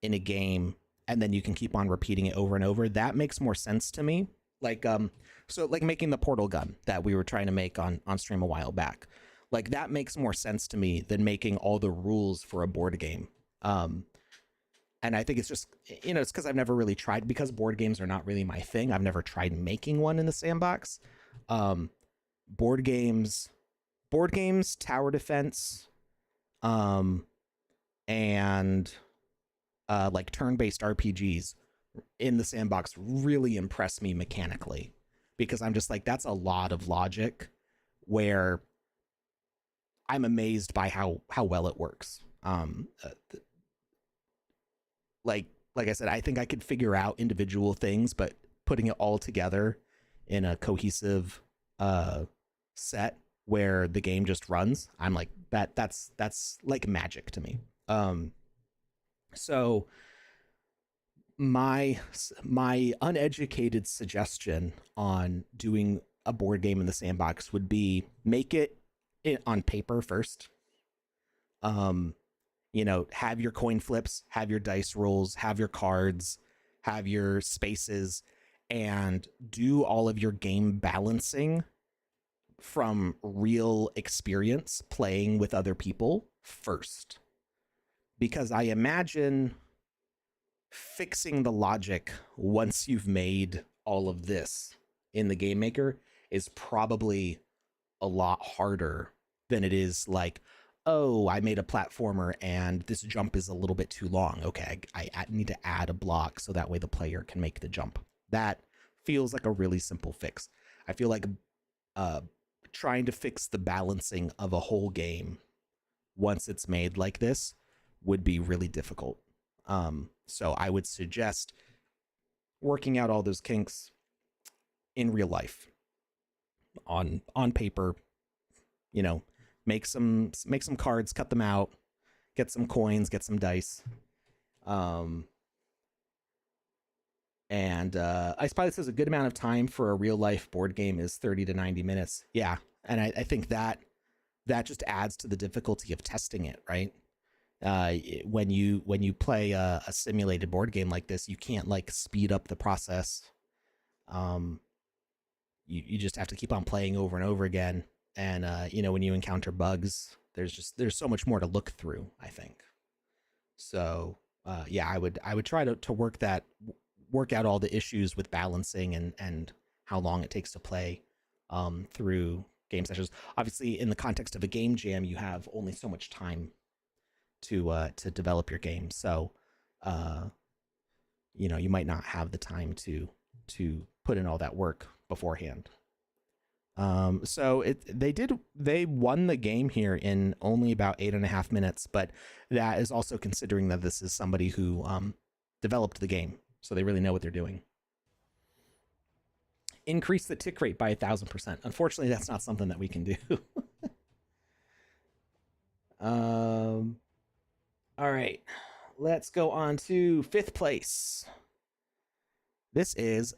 in a game and then you can keep on repeating it over and over, that makes more sense to me. Like so like making the portal gun that we were trying to make on stream a while back, like that makes more sense to me than making all the rules for a board game. And I think it's just, it's because I've never really tried, because board games are not really my thing. I've never tried making one in the sandbox. Board games, tower defense, and like turn-based RPGs in the sandbox really impress me mechanically, because I'm just like, that's a lot of logic where I'm amazed by how well it works. Like I said, I think I could figure out individual things, but putting it all together in a cohesive set where the game just runs, I'm like, that's like magic to me. So my uneducated suggestion on doing a board game in the sandbox would be make it on paper first. Have your coin flips, have your dice rolls, have your cards, have your spaces, and do all of your game balancing from real experience playing with other people first. Because I imagine fixing the logic once you've made all of this in the Game Maker is probably a lot harder than it is like, oh, I made a platformer and this jump is a little bit too long. Okay, I need to add a block so that way the player can make the jump. That feels like a really simple fix. I feel like trying to fix the balancing of a whole game once it's made like this would be really difficult. So I would suggest working out all those kinks in real life, on paper. You know, make some cards, cut them out, get some coins, get some dice. And I probably says a good amount of time for a real life board game is 30 to 90 minutes. Yeah. And I think that just adds to the difficulty of testing it, right? When you play a simulated board game like this, you can't like speed up the process. You just have to keep on playing over and over again. And when you encounter bugs, there's so much more to look through, I think. So I would try to work out all the issues with balancing and how long it takes to play through game sessions. Obviously, in the context of a game jam, you have only so much time to develop your game. So you might not have the time to put in all that work beforehand. So they won the game here in only about 8.5 minutes, but that is also considering that this is somebody who developed the game, so they really know what they're doing. Increase the tick rate by 1,000%. Unfortunately, that's not something that we can do. All right, let's go on to 5th place. This is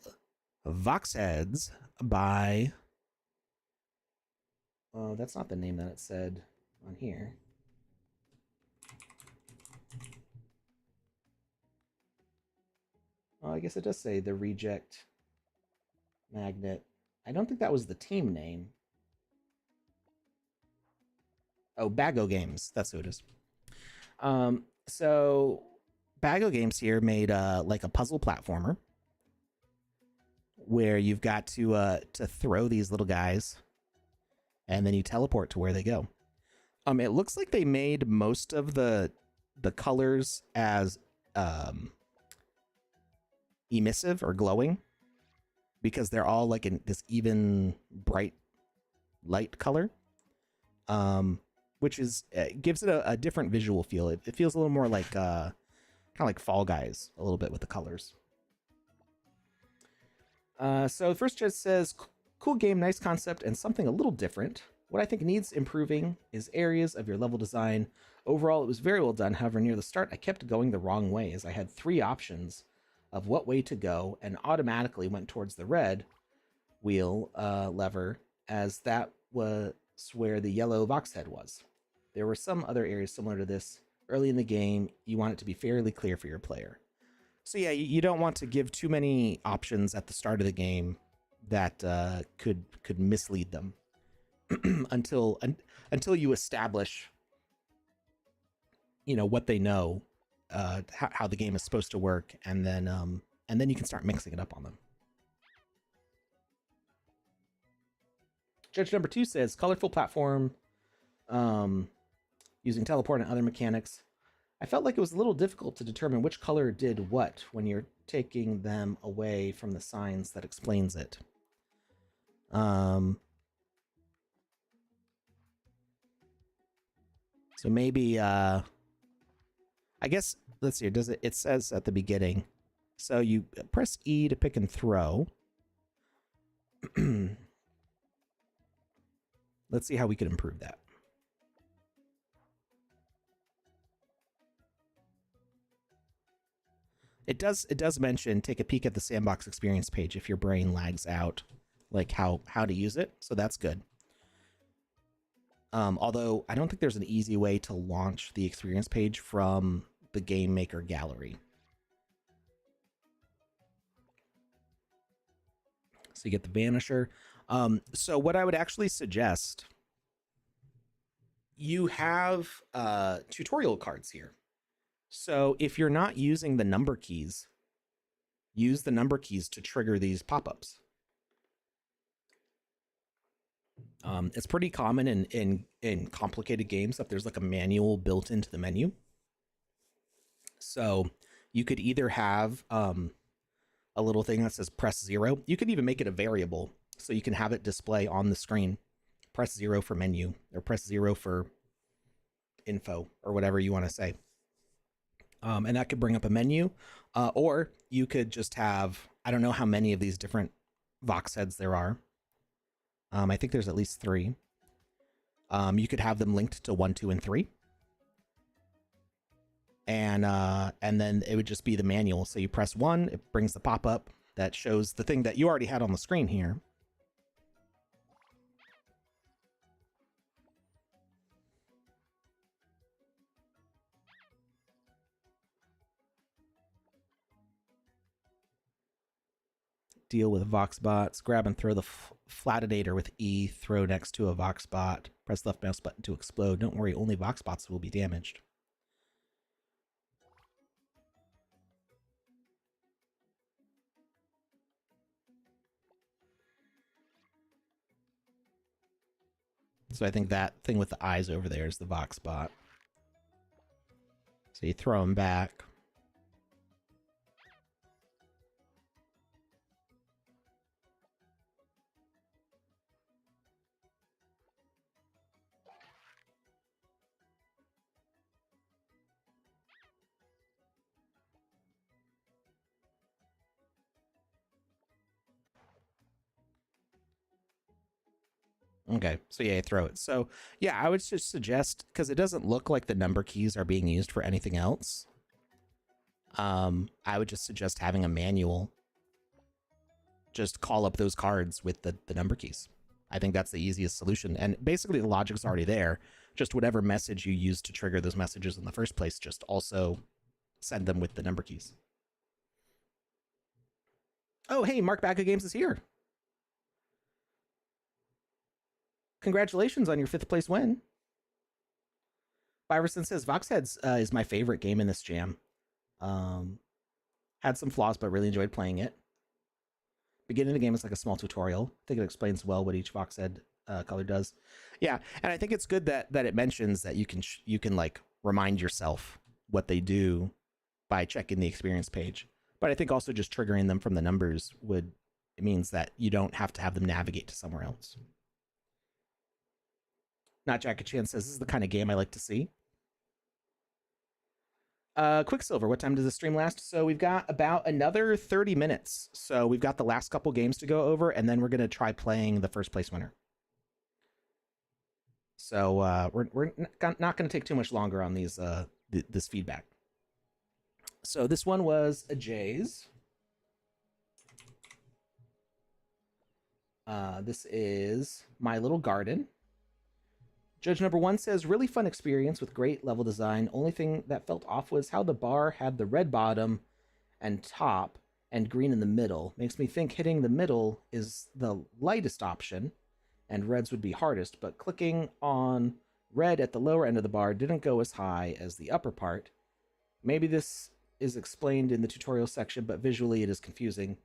VoxEdit by... Oh, that's not the name that it said on here. Oh, I guess it does say the Reject Magnet. I don't think that was the team name. Oh, Bago Games. That's who it is. So Bago Games here made like a puzzle platformer where you've got to throw these little guys, and then you teleport to where they go. It looks like they made most of the colors as emissive or glowing, because they're all like in this even bright light color, which is gives it a different visual feel. It feels a little more like kind of like Fall Guys a little bit with the colors. So the first just says, cool game, nice concept, and something a little different. What I think needs improving is areas of your level design. Overall, it was very well done. However, near the start, I kept going the wrong way, as I had 3 options of what way to go and automatically went towards the red wheel lever, as that was where the yellow Vox head was. There were some other areas similar to this. Early in the game, you want it to be fairly clear for your player. So yeah, you don't want to give too many options at the start of the game that could mislead them until you establish, what they know, how the game is supposed to work, and then you can start mixing it up on them. Judge number 2 says, colorful platform using teleport and other mechanics. I felt like it was a little difficult to determine which color did what when you're taking them away from the signs that explains it. So maybe I guess, let's see, it says at the beginning. So you press E to pick and throw. Let's see how we could improve that. It does mention take a peek at the Sandbox experience page if your brain lags out, like how to use it. So that's good. Although I don't think there's an easy way to launch the experience page from the Game Maker gallery. So you get the Vanisher. So what I would actually suggest, you have tutorial cards here. So if you're not using the number keys, use the number keys to trigger these pop-ups. It's pretty common in complicated games that there's like a manual built into the menu. So you could either have a a little thing that says press 0. You can even make it a variable, so you can have it display on the screen. Press 0 for menu, or press 0 for info, or whatever you want to say. And that could bring up a menu, or you could just have, I don't know how many of these different Vox heads there are. I think there's at least 3. You could have them linked to 1, 2, and 3. And then it would just be the manual. So you press 1, it brings the pop-up that shows the thing that you already had on the screen here. Deal with VoxBots. Grab and throw the flatinator with E. Throw next to a VoxBot. Press left mouse button to explode. Don't worry, only VoxBots will be damaged. So I think that thing with the eyes over there is the VoxBot. So you throw them back. Okay, so yeah, you throw it. So yeah, I would just suggest, because it doesn't look like the number keys are being used for anything else, I would just suggest having a manual. Just call up those cards with the number keys. I think that's the easiest solution. And basically the logic's already there. Just whatever message you use to trigger those messages in the first place, just also send them with the number keys. Oh, hey, Mark Baca Games is here. Congratulations on your 5th place win. Byverson says, Voxheads is my favorite game in this jam. Had some flaws, but really enjoyed playing it. Beginning of the game is like a small tutorial. I think it explains well what each Voxhead color does. Yeah, and I think it's good that it mentions that you can like remind yourself what they do by checking the experience page. But I think also just triggering them from the numbers it means that you don't have to have them navigate to somewhere else. Not Jackie Chan says, this is the kind of game I like to see. Quicksilver, what time does the stream last? So we've got about another 30 minutes. So we've got the last couple games to go over, and then we're going to try playing the first place winner. So we're not going to take too much longer on these this feedback. So this one was a Jay's. This is My Little Garden. Judge number 1 says, really fun experience with great level design. Only thing that felt off was how the bar had the red bottom and top and green in the middle. Makes me think hitting the middle is the lightest option and reds would be hardest, but clicking on red at the lower end of the bar didn't go as high as the upper part. Maybe this is explained in the tutorial section, but visually it is confusing.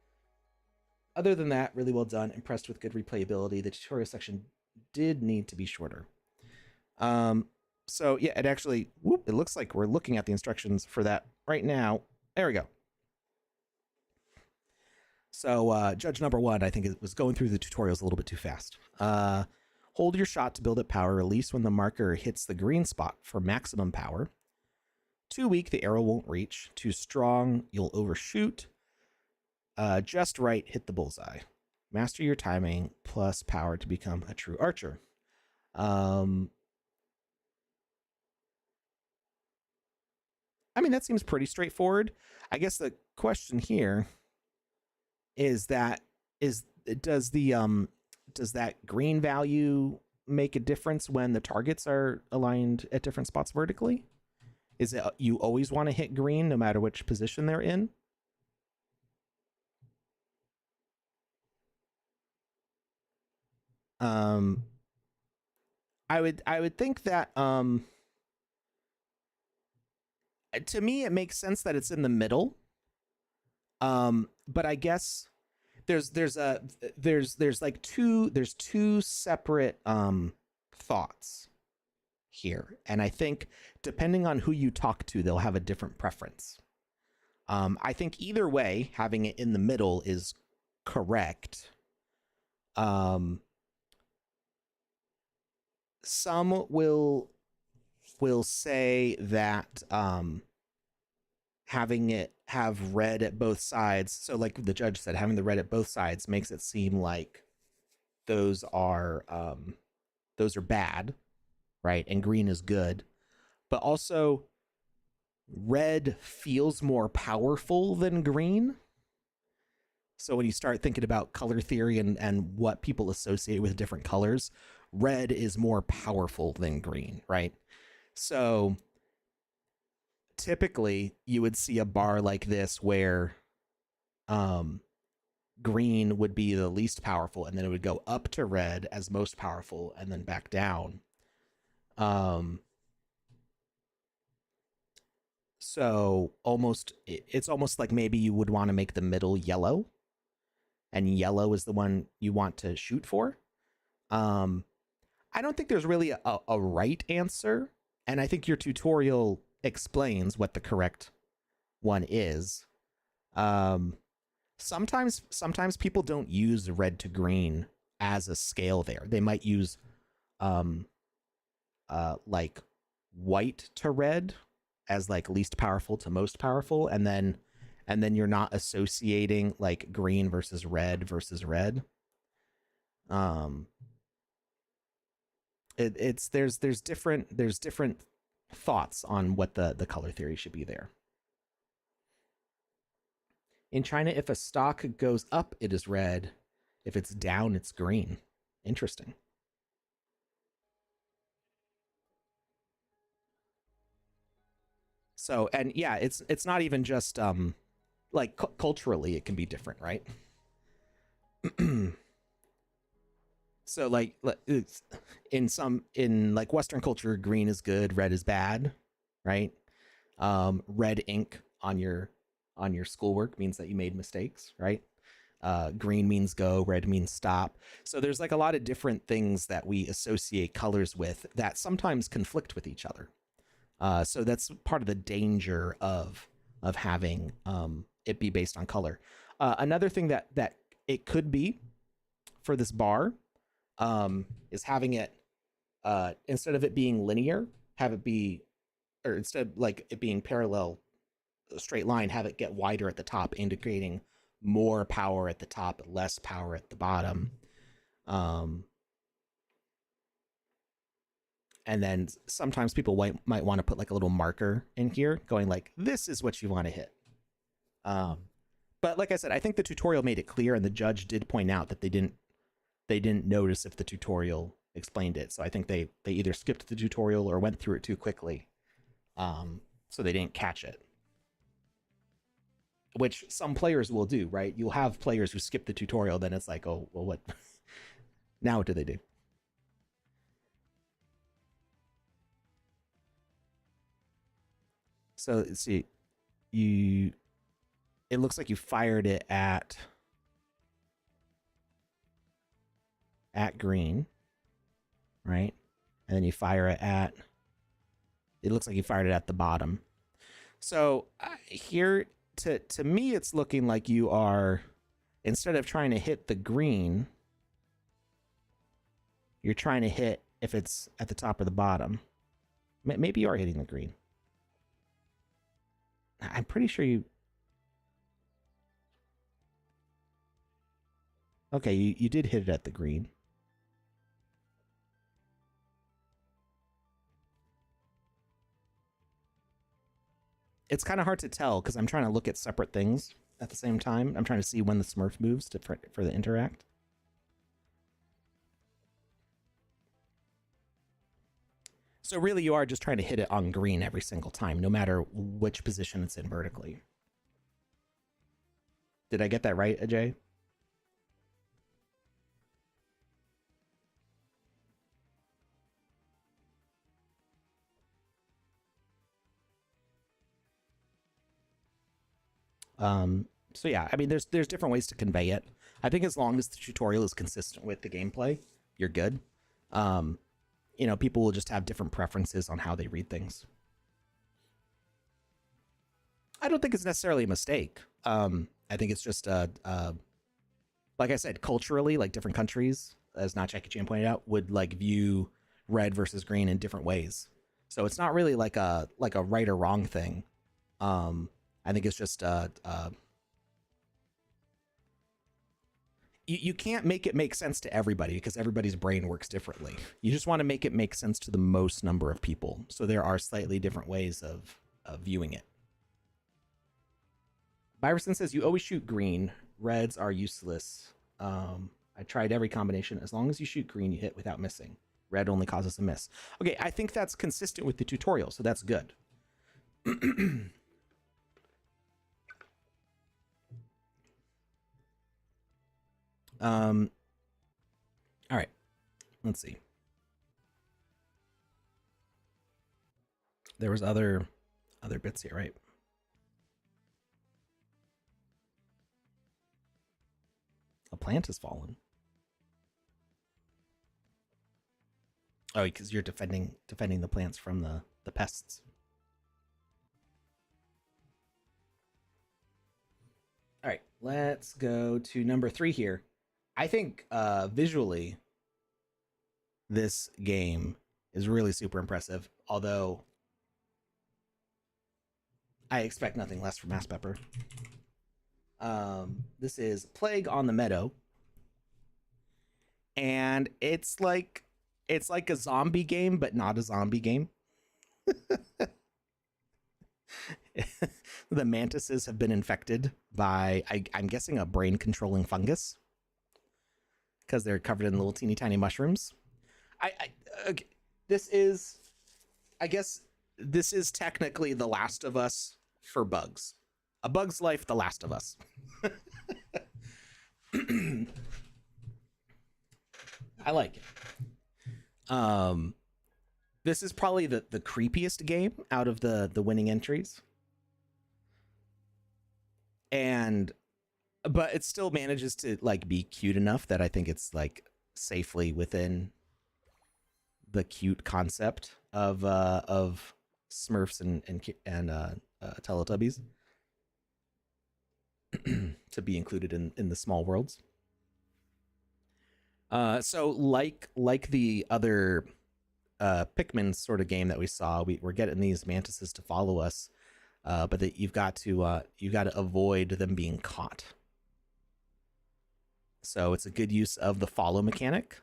Other than that, really well done. Impressed with good replayability. The tutorial section did need to be shorter. So yeah, it actually, it looks like we're looking at the instructions for that right now. There we go. So, judge number 1, I think it was going through the tutorials a little bit too fast. Hold your shot to build up power. Release when the marker hits the green spot for maximum power. Too weak, the arrow won't reach. Too strong, you'll overshoot. Just right, hit the bullseye. Master your timing plus power to become a true archer. I mean, that seems pretty straightforward. I guess the question here is does that green value make a difference when the targets are aligned at different spots vertically? Is it you always want to hit green no matter which position they're in? I would think that to me it makes sense that it's in the middle. But I guess there's two separate thoughts here, and I think depending on who you talk to, they'll have a different preference. I think either way, having it in the middle is correct. Some will say that having it have red at both sides, so like the judge said, having the red at both sides makes it seem like those are bad, right? And green is good. But also red feels more powerful than green. So when you start thinking about color theory and what people associate with different colors, red is more powerful than green, right? So typically you would see a bar like this where green would be the least powerful, and then it would go up to red as most powerful and then back down. So it's almost like maybe you would want to make the middle yellow, and yellow is the one you want to shoot for. I don't think there's really a right answer, and I think your tutorial explains what the correct one is. Sometimes people don't use red to green as a scale there. They might use like white to red as like least powerful to most powerful, and then you're not associating like green versus red versus red. There's different thoughts on what the color theory should be there. In China, if a stock goes up, it is red. If it's down, it's green. Interesting. So, and yeah, it's not even just like culturally it can be different, right? So like it's, in like Western culture, green is good, red is bad, right? Red ink on your schoolwork means that you made mistakes, right? Green means go, red means stop. So there's like a lot of different things that we associate colors with that sometimes conflict with each other. So that's part of the danger of having it be based on color. Another thing that it could be for this bar is having it instead of it being linear, have it be, or instead of like it being parallel, a straight line, have it get wider at the top, indicating more power at the top, less power at the bottom. And then sometimes people might want to put like a little marker in here going like, this is what you want to hit. But like I said, I think the tutorial made it clear, and the judge did point out that they didn't notice if the tutorial explained it. So I think they either skipped the tutorial or went through it too quickly. So they didn't catch it. Which some players will do, right? You'll have players who skip the tutorial, then it's like, oh, well, what? Now what do they do? So let's see, it looks like you fired it at green, right? And then you fire it at, it looks like you fired it at the bottom. So here, to me, it's looking like you are, instead of trying to hit the green, you're trying to hit if it's at the top or the bottom. Maybe you are hitting the green. I'm pretty sure you... Okay, you did hit it at the green. It's kind of hard to tell because I'm trying to look at separate things at the same time. I'm trying to see when the Smurf moves for the interact. So really, you are just trying to hit it on green every single time, no matter which position it's in vertically. Did I get that right, Ajay? So yeah, I mean, there's different ways to convey it. I think as long as the tutorial is consistent with the gameplay, you're good. People will just have different preferences on how they read things. I don't think it's necessarily a mistake. I think it's just like I said, culturally, like different countries, as not Jackie Chan pointed out, would like view red versus green in different ways. So it's not really like a right or wrong thing. I think it's just you can't make it make sense to everybody because everybody's brain works differently. You just want to make it make sense to the most number of people. So there are slightly different ways of viewing it. Byerson says you always shoot green. Reds are useless. I tried every combination. As long as you shoot green, you hit without missing. Red only causes a miss. Okay, I think that's consistent with the tutorial, so that's good. All right, let's see. There was other bits here, right? A plant has fallen. Oh, because you're defending the plants from the pests. All right, let's go to number 3 here. I think visually, this game is really super impressive. Although I expect nothing less from Mass Pepper. This is Plague on the Meadow, and it's like a zombie game, but not a zombie game. The mantises have been infected by, I'm guessing, a brain controlling fungus because they're covered in little teeny tiny mushrooms. Okay, this is, I guess, this is technically The Last of Us for bugs. A Bug's Life, The Last of Us. I like it. This is probably the creepiest game out of the winning entries. But it still manages to like be cute enough that I think it's like safely within the cute concept of Smurfs and Teletubbies to be included in the small worlds. So like the other Pikmin sort of game that we saw, we're getting these mantises to follow us, but that you've got to avoid them being caught. So it's a good use of the follow mechanic.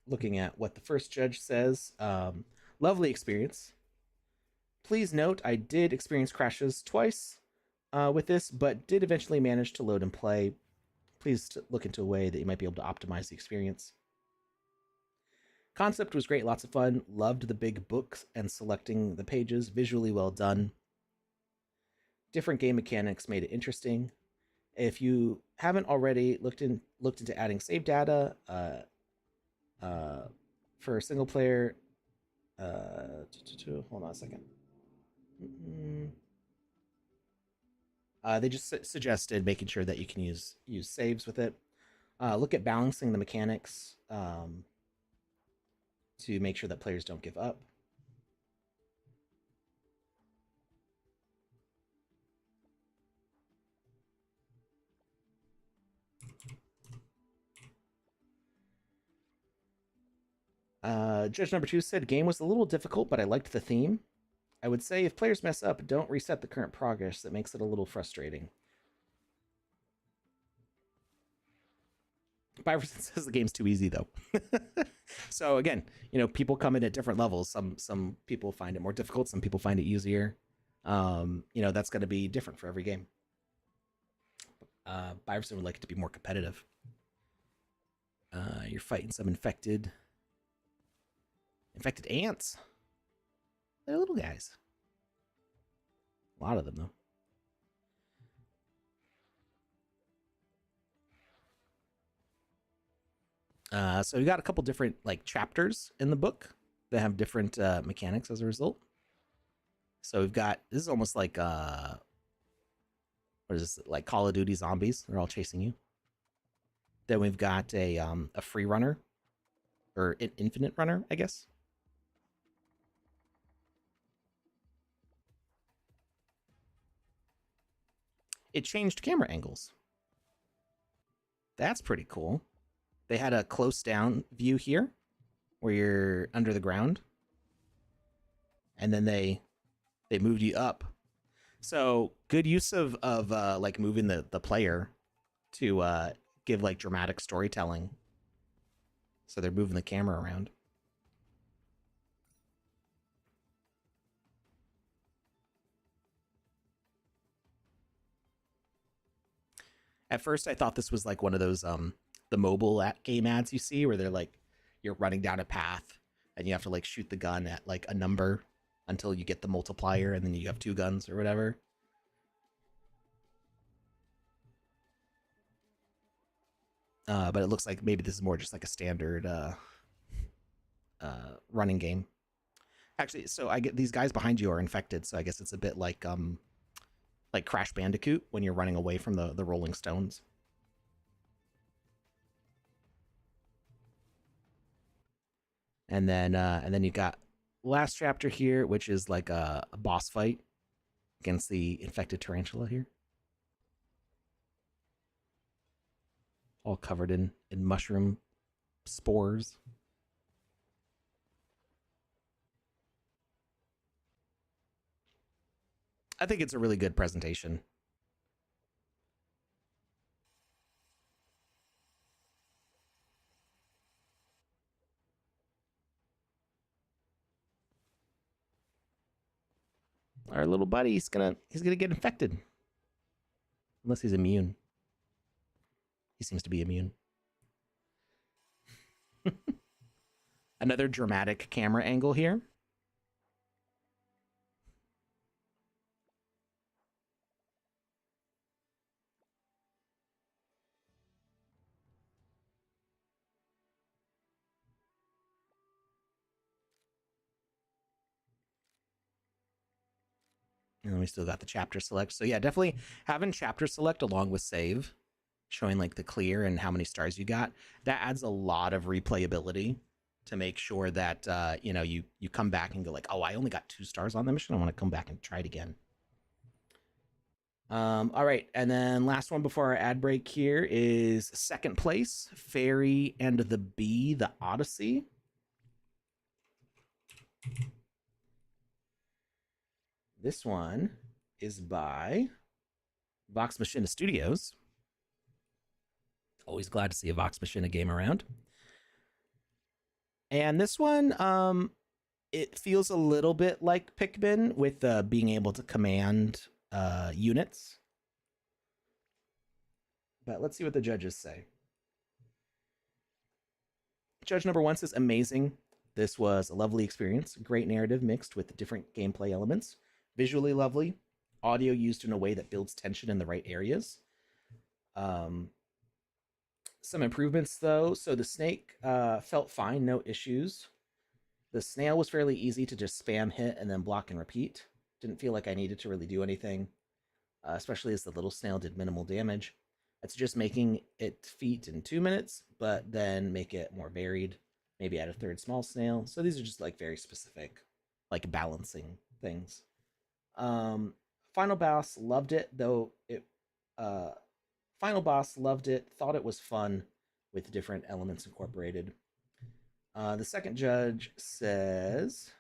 Looking at what the first judge says, lovely experience. Please note, I did experience crashes twice with this, but did eventually manage to load and play. Please look into a way that you might be able to optimize the experience. Concept was great, lots of fun. Loved the big books and selecting the pages. Visually well done. Different game mechanics made it interesting. If you haven't already looked into adding save data for a single player, hold on a second. They just suggested making sure that you can use saves with it. Look at balancing the mechanics to make sure that players don't give up. Judge number 2 said, game was a little difficult, but I liked the theme. I would say if players mess up, don't reset the current progress. That makes it a little frustrating. Byverson says the game's too easy, though. So again, people come in at different levels. Some people find it more difficult. Some people find it easier. That's going to be different for every game. Byverson would like it to be more competitive. You're fighting some infected ants. They're little guys. A lot of them, though. So we got a couple different like chapters in the book that have different mechanics as a result. So we've got, this is almost like what is this, like Call of Duty zombies? They're all chasing you. Then we've got a free runner, or an infinite runner, I guess. It changed camera angles. That's pretty cool. They had a close down view here where you're under the ground, and then they moved you up. So good use of like moving the player to give like dramatic storytelling. So they're moving the camera around. At first, I thought this was like one of those the mobile game ads you see where they're like you're running down a path and you have to like shoot the gun at like a number until you get the multiplier, and then you have two guns or whatever. But it looks like maybe this is more just like a standard running game. Actually, so I get these guys behind you are infected, so I guess it's a bit like Crash Bandicoot when you're running away from the Rolling Stones. And then you got last chapter here, which is like a boss fight against the infected tarantula here, all covered in mushroom spores. I think it's a really good presentation. Our little buddy, he's gonna get infected. Unless he's immune. He seems to be immune. Another dramatic camera angle here. And we still got the chapter select. So yeah, definitely having chapter select along with save, showing like the clear and how many stars you got, that adds a lot of replayability to make sure that you come back and go like, oh, I only got 2 stars on the mission. I want to come back and try it again. All right, and then last one before our ad break here is second place, Fairy and the Bee, the Odyssey. This one is by Vox Machina Studios. Always glad to see a Vox Machina game around. And this one, it feels a little bit like Pikmin with being able to command units. But let's see what the judges say. Judge number 1 says, amazing. This was a lovely experience. Great narrative mixed with different gameplay elements. Visually lovely. Audio used in a way that builds tension in the right areas. Some improvements, though. So the snake felt fine, no issues. The snail was fairly easy to just spam hit and then block and repeat. Didn't feel like I needed to really do anything, especially as the little snail did minimal damage. It's just making it feet in 2 minutes, but then make it more varied. Maybe add a third small snail. So these are just like very specific, like balancing things. Final boss loved it, though it final boss loved it, thought it was fun with different elements incorporated. The second judge says,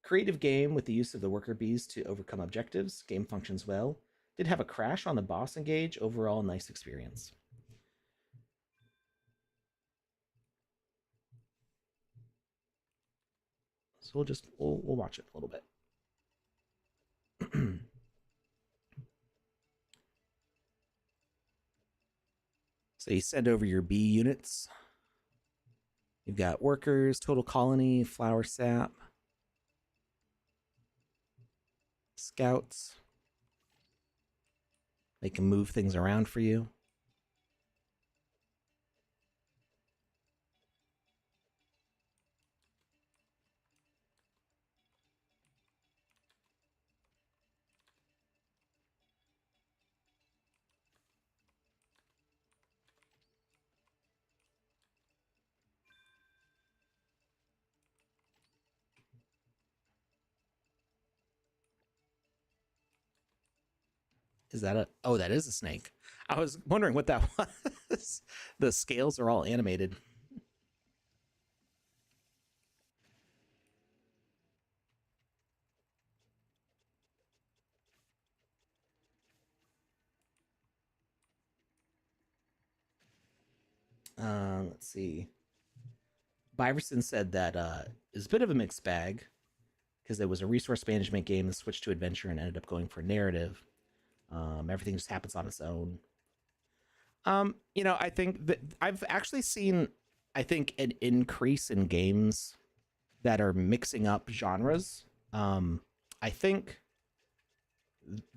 creative game with the use of the worker bees to overcome objectives. Game functions well. Did have a crash on the boss engage. Overall, nice experience. So we'll watch it a little bit. So you send over your bee units. You've got workers, total colony, flower sap, scouts. They can move things around for you. Is that a? Oh, that is a snake. I was wondering what that was. The scales are all animated. Let's see. Byverson said that is a bit of a mixed bag because it was a resource management game that switched to adventure and ended up going for narrative. Everything just happens on its own. I think that I've actually seen, I think, an increase in games that are mixing up genres. I think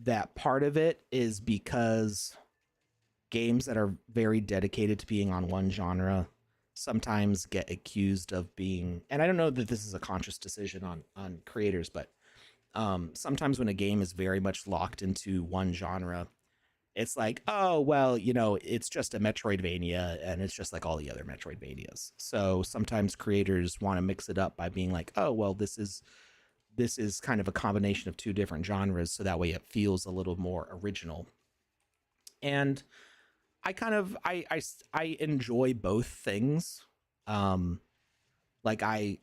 that part of it is because games that are very dedicated to being on one genre sometimes get accused of being, and I don't know that this is a conscious decision on creators, but sometimes when a game is very much locked into one genre, it's like, oh well, it's just a Metroidvania and it's just like all the other Metroidvanias. So sometimes creators want to mix it up by being like, oh well, this is kind of a combination of two different genres, so that way it feels a little more original. And I kind of I enjoy both things. Um, like I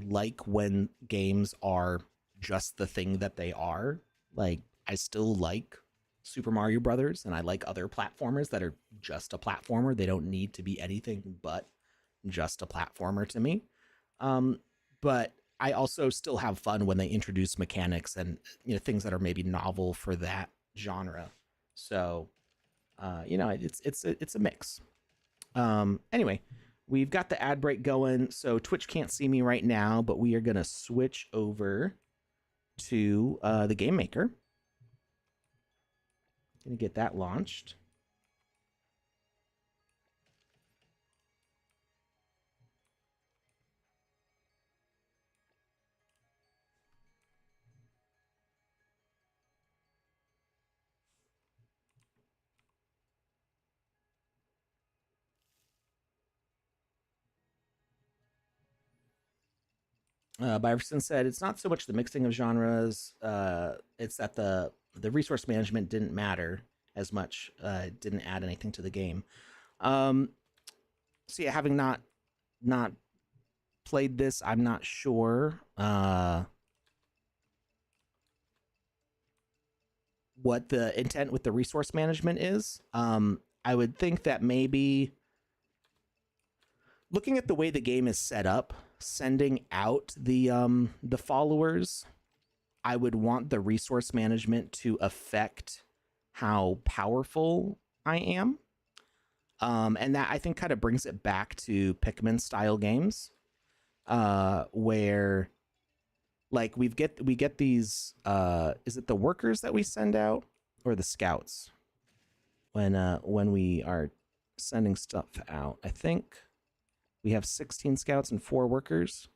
like when games are just the thing that they are. Like I still like Super Mario Brothers, and I like other platformers that are just a platformer. They don't need to be anything but just a platformer to me. Um, but I also still have fun when they introduce mechanics and things that are maybe novel for that genre. So it's a mix. Anyway, we've got the ad break going, so Twitch can't see me right now, but we are gonna switch over to the Game Maker. Gonna get that launched. Byerson said it's not so much the mixing of genres; it's that the resource management didn't matter as much. It didn't add anything to the game. Um, so yeah, having not played this, I'm not sure what the intent with the resource management is. I would think that maybe looking at the way the game is set up, sending out the followers, I would want the resource management to affect how powerful I am. And that I think kind of brings it back to Pikmin style games, where like we get these is it the workers that we send out or the scouts when we are sending stuff out? I think we have 16 scouts and 4 workers.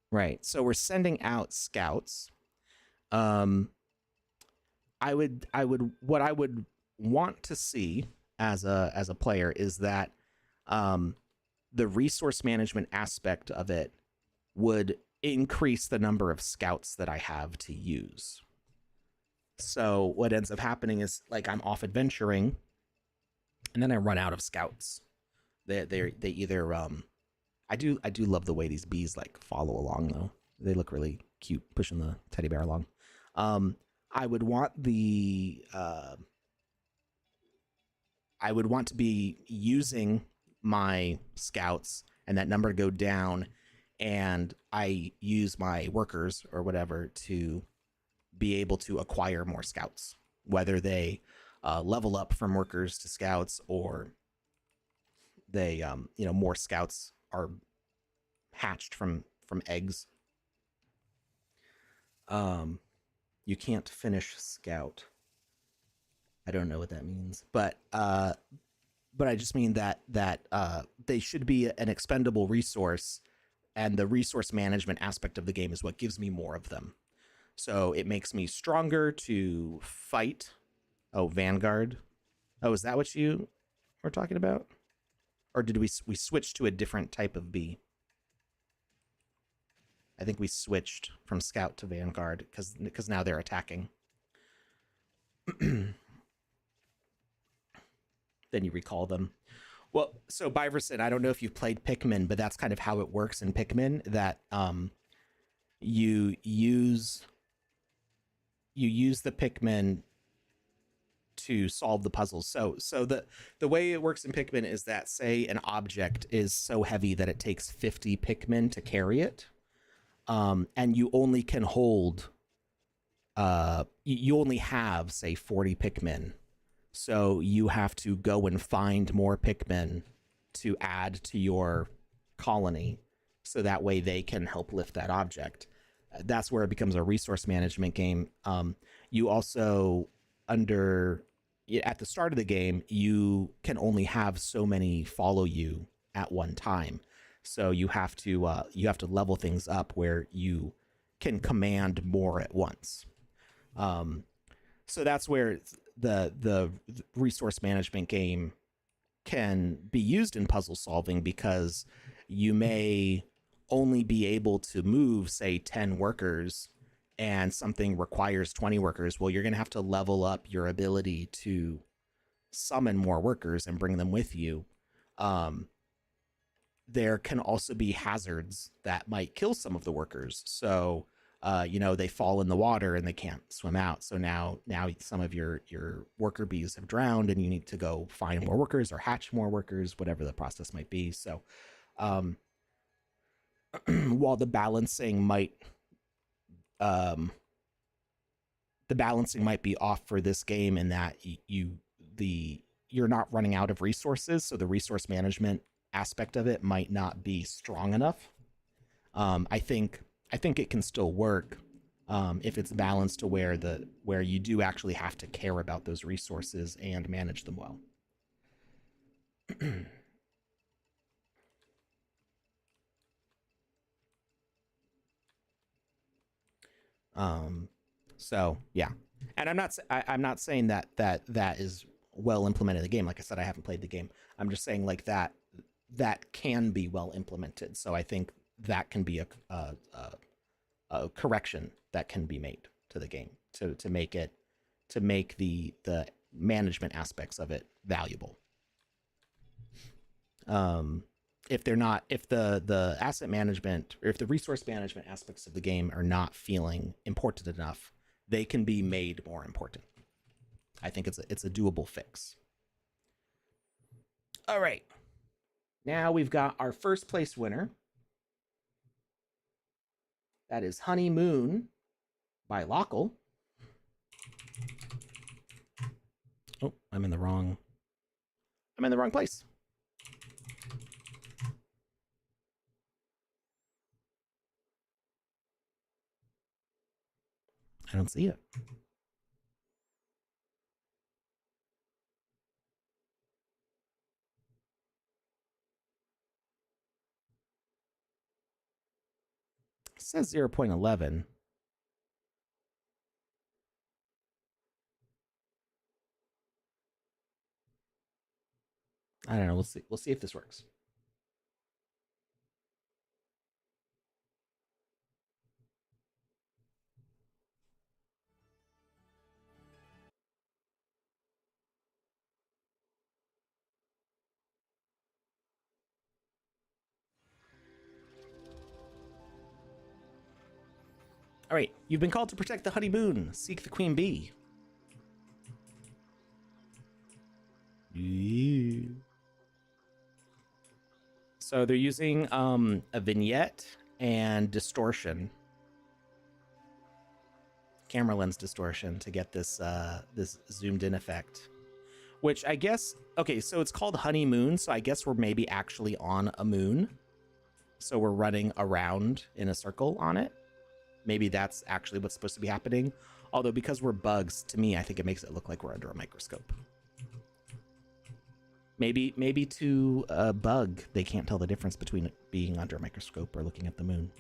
Right. So we're sending out scouts. Um I would what I would want to see as a player is that um the resource management aspect of it would increase the number of scouts that I have to use. So what ends up happening is like I'm off adventuring and then I run out of scouts. They either I do love the way these bees like follow along though. They look really cute pushing the teddy bear along. Um I would want the I would want to be using my scouts and that number to go down, and I use my workers or whatever to be able to acquire more scouts, whether they level up from workers to scouts or they more scouts are hatched from eggs. Um, you can't finish scout. I don't know what that means, but I just mean that they should be an expendable resource, and the resource management aspect of the game is what gives me more of them. So it makes me stronger to fight. Oh, Vanguard. Oh, is that what you were talking about? Or did we switch to a different type of bee? I think we switched from Scout to Vanguard because now they're attacking. then you recall them. Well, so Byverson, I don't know if you've played Pikmin, but that's kind of how it works in Pikmin. That you use the Pikmin to solve the puzzles. So the way it works in Pikmin is that, say an object is so heavy that it takes 50 Pikmin to carry it, and you only can hold you only have, say, 40 Pikmin. So you have to go and find more Pikmin to add to your colony, so that way they can help lift that object. That's where it becomes a resource management game. You also, at the start of the game, you can only have so many follow you at one time. So you have to level things up where you can command more at once. So that's where the resource management game can be used in puzzle solving, because you may only be able to move, say, 10 workers, and something requires 20 workers. Well, you're going to have to level up your ability to summon more workers and bring them with you. There can also be hazards that might kill some of the workers. So, they fall in the water and they can't swim out. So now some of your worker bees have drowned, and you need to go find more workers or hatch more workers, whatever the process might be. So, while the balancing might be off for this game, in that you're not running out of resources, so the resource management aspect of it might not be strong enough. I think it can still work if it's balanced to where you do actually have to care about those resources and manage them well. So yeah, and I'm not saying that is well implemented in the game. Like I said, I haven't played the game. I'm just saying, like, that can be well implemented. So I think that can be a correction that can be made to the game to make the management aspects of it valuable. If the asset management, or if the resource management aspects of the game are not feeling important enough, they can be made more important. I think it's a doable fix. All right. Now we've got our first place winner. That is Honeymoon by Lockle. Oh, I'm in the wrong place. I don't see it. It says 0.11. I don't know. We'll see if this works. All right, you've been called to protect the honeymoon. Seek the queen bee. So they're using a vignette and distortion, camera lens distortion, to get this this zoomed in effect. Which I guess, okay, so it's called honeymoon, so I guess we're maybe actually on a moon. So we're running around in a circle on it. Maybe that's actually what's supposed to be happening. Although, because we're bugs, to me, I think it makes it look like we're under a microscope. Maybe to a bug, they can't tell the difference between being under a microscope or looking at the moon.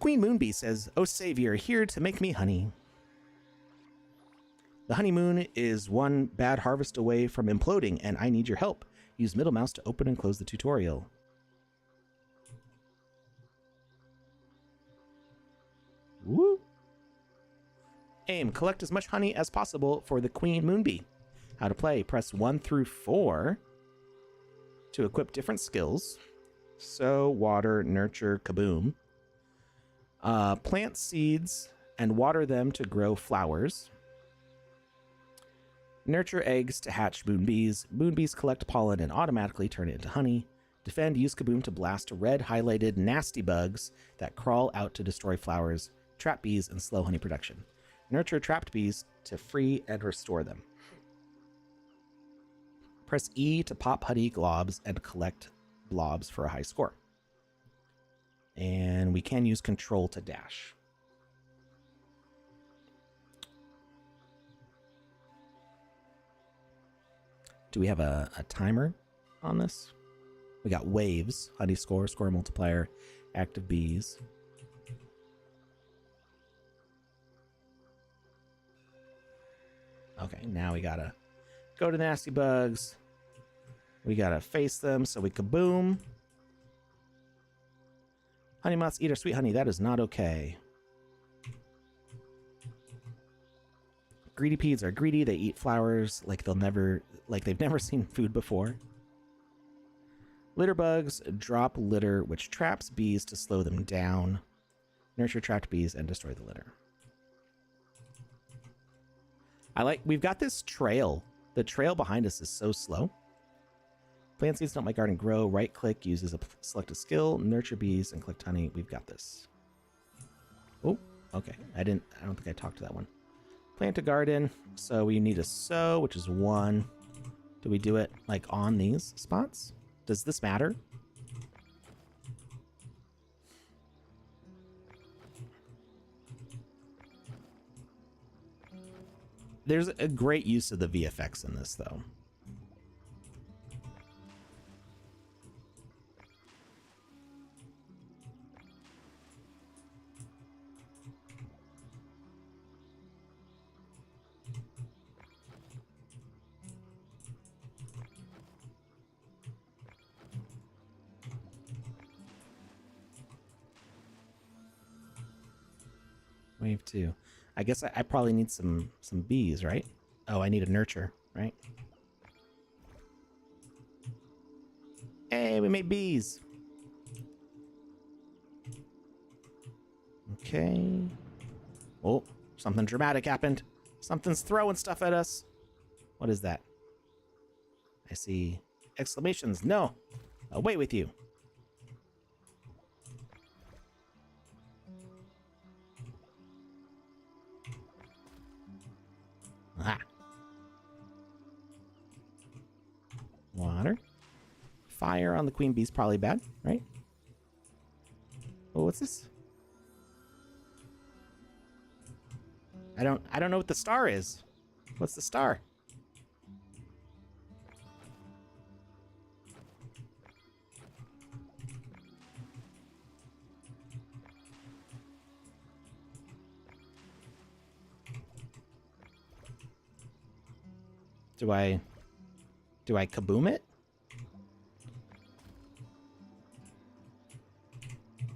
Queen Moonbee says, "Oh, Savior, here to make me honey. The honeymoon is one bad harvest away from imploding, and I need your help. Use middle mouse to open and close the tutorial." Woo! Aim, collect as much honey as possible for the queen moonbee. How to play, press 1 through 4 to equip different skills. Sow, water, nurture, kaboom. Plant seeds and water them to grow flowers. Nurture eggs to hatch moonbees. Moonbees collect pollen and automatically turn it into honey. Defend, use kaboom to blast red highlighted nasty bugs that crawl out to destroy flowers, trap bees, and slow honey production. Nurture trapped bees to free and restore them. Press E to pop honey globs and collect blobs for a high score. And we can use control to dash. Do we have a timer on this? We got waves, honey score, score multiplier, active bees. Okay, now we gotta go to nasty bugs. We gotta face them, so we kaboom. Honey moths eat our sweet honey. That is not okay. Greedy peas are greedy. They eat flowers like they've never seen food before. Litter bugs drop litter, which traps bees to slow them down. Nurture trapped bees and destroy the litter. We've got this trail. The trail behind us is so slow. Plant seeds don't my garden grow. Right click uses a selected skill. Nurture bees and collect honey. We've got this. Oh, okay. I don't think I talked to that one. Plant a garden. So we need a sow, which is 1. Do we do it like on these spots? Does this matter? There's a great use of the VFX in this, though. Wave 2. I guess I probably need some bees, right? Oh, I need a nurture, right? Hey, we made bees. Okay. Oh, something dramatic happened. Something's throwing stuff at us. What is that? I see exclamations. No. Away with you. Ah. Water. Fire on the queen bee's probably bad, right? Oh, what's this? I don't know what the star is. What's the star? Do I kaboom it?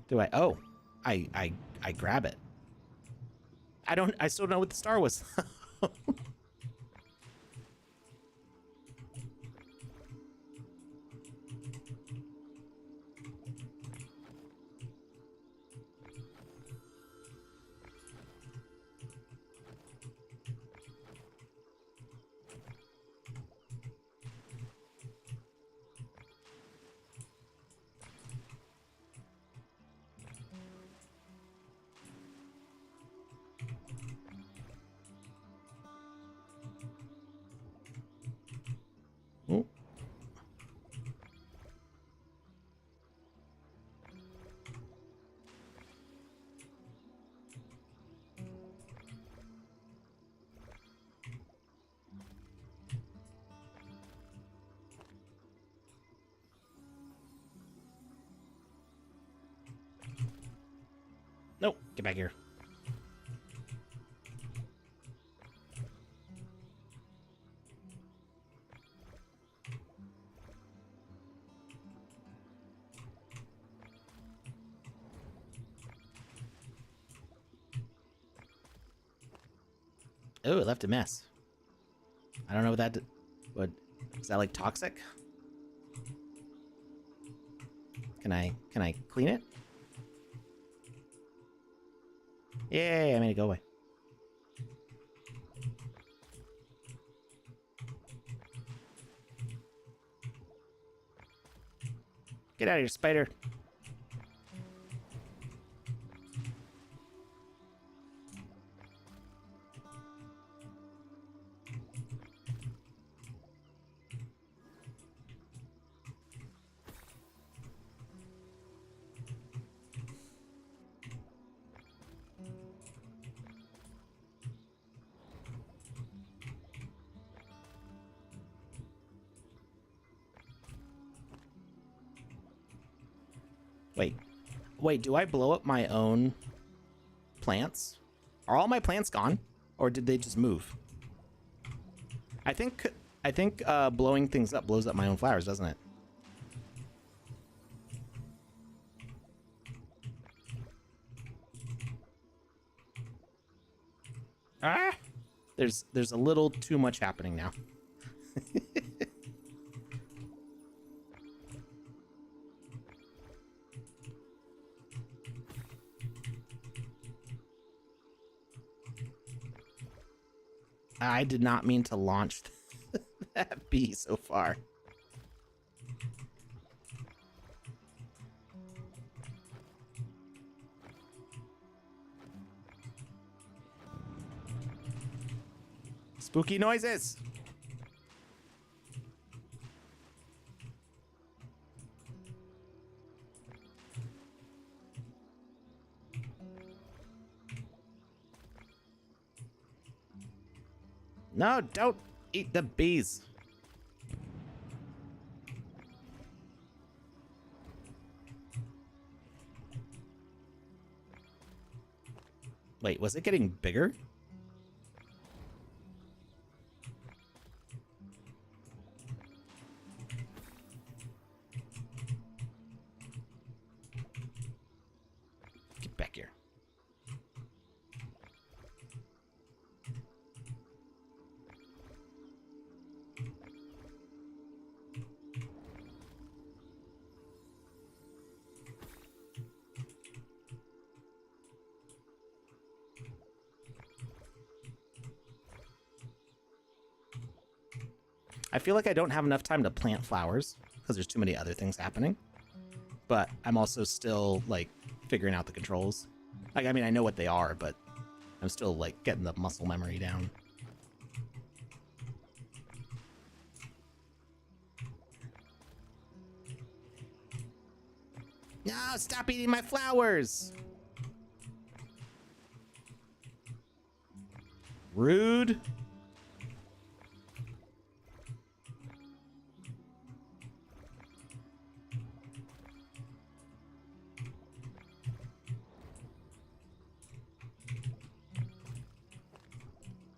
Do I? Oh, I grab it. I still don't know what the star was. Oh. No, get back here. Oh, it left a mess. I don't know what that did. What is that, like toxic? Can I clean it? Yay, I made it go away. Get out of here, spider. Wait, do I blow up my own plants? Are all my plants gone? Or did they just move? I think blowing things up blows up my own flowers, doesn't it? Ah! There's a little too much happening now. I did not mean to launch that bee so far. Spooky noises. No, don't eat the bees. Wait, was it getting bigger? Get back here. I feel like I don't have enough time to plant flowers because there's too many other things happening. But I'm also still like figuring out the controls. Like, I mean, I know what they are, but I'm still like getting the muscle memory down. No, stop eating my flowers. Rude.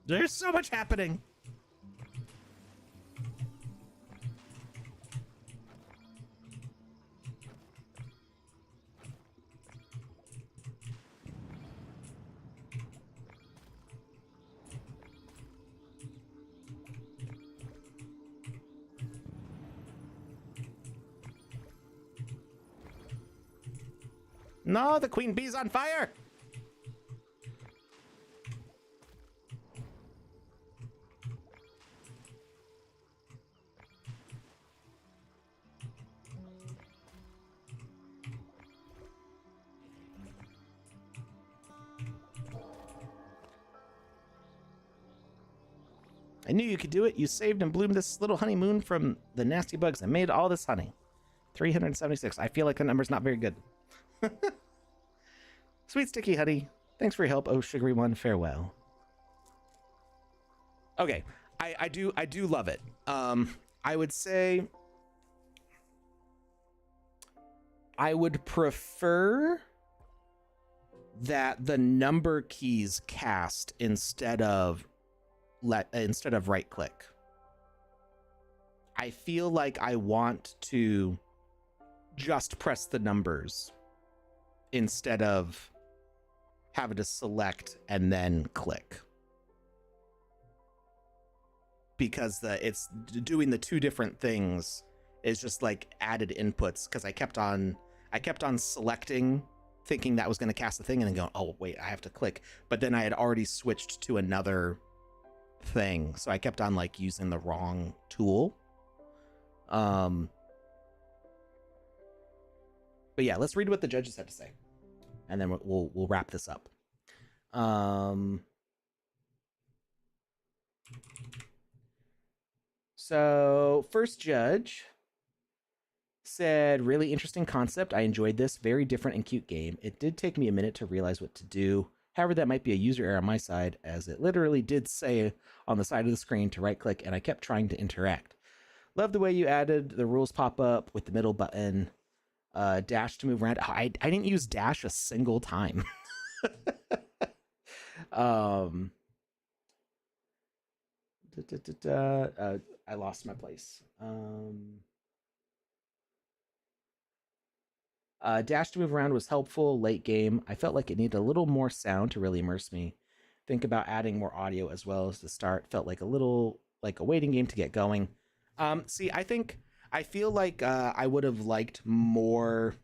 There's so much happening. No, the queen bee's on fire. I knew you could do it. You saved and bloomed this little honeymoon from the nasty bugs and made all this honey. 376. I feel like the number's not very good. Sweet sticky honey. Thanks for your help, oh sugary one. Farewell. Okay, I do love it. I would say I would prefer that the number keys cast instead of right click. I feel like I want to just press the numbers instead of having to select and then click. because it's doing the two different things is just like added inputs, because I kept on selecting, thinking that was going to cast the thing, and then going, oh wait, I have to click, but then I had already switched to another thing, so I kept on like using the wrong tool. But yeah, let's read what the judges had to say, and then we'll wrap this up. So first judge said, really interesting concept. I enjoyed this. Very different and cute game. It did take me a minute to realize what to do. However, that might be a user error on my side, as it literally did say on the side of the screen to right click, and I kept trying to interact. Love the way you added the rules pop up with the middle button. Dash to move around. I didn't use dash a single time. I lost my place. Dash to move around was helpful late game. I felt like it needed a little more sound to really immerse me. Think about adding more audio as well as the start. Felt like a little like a waiting game to get going. See, I feel like I would have liked a more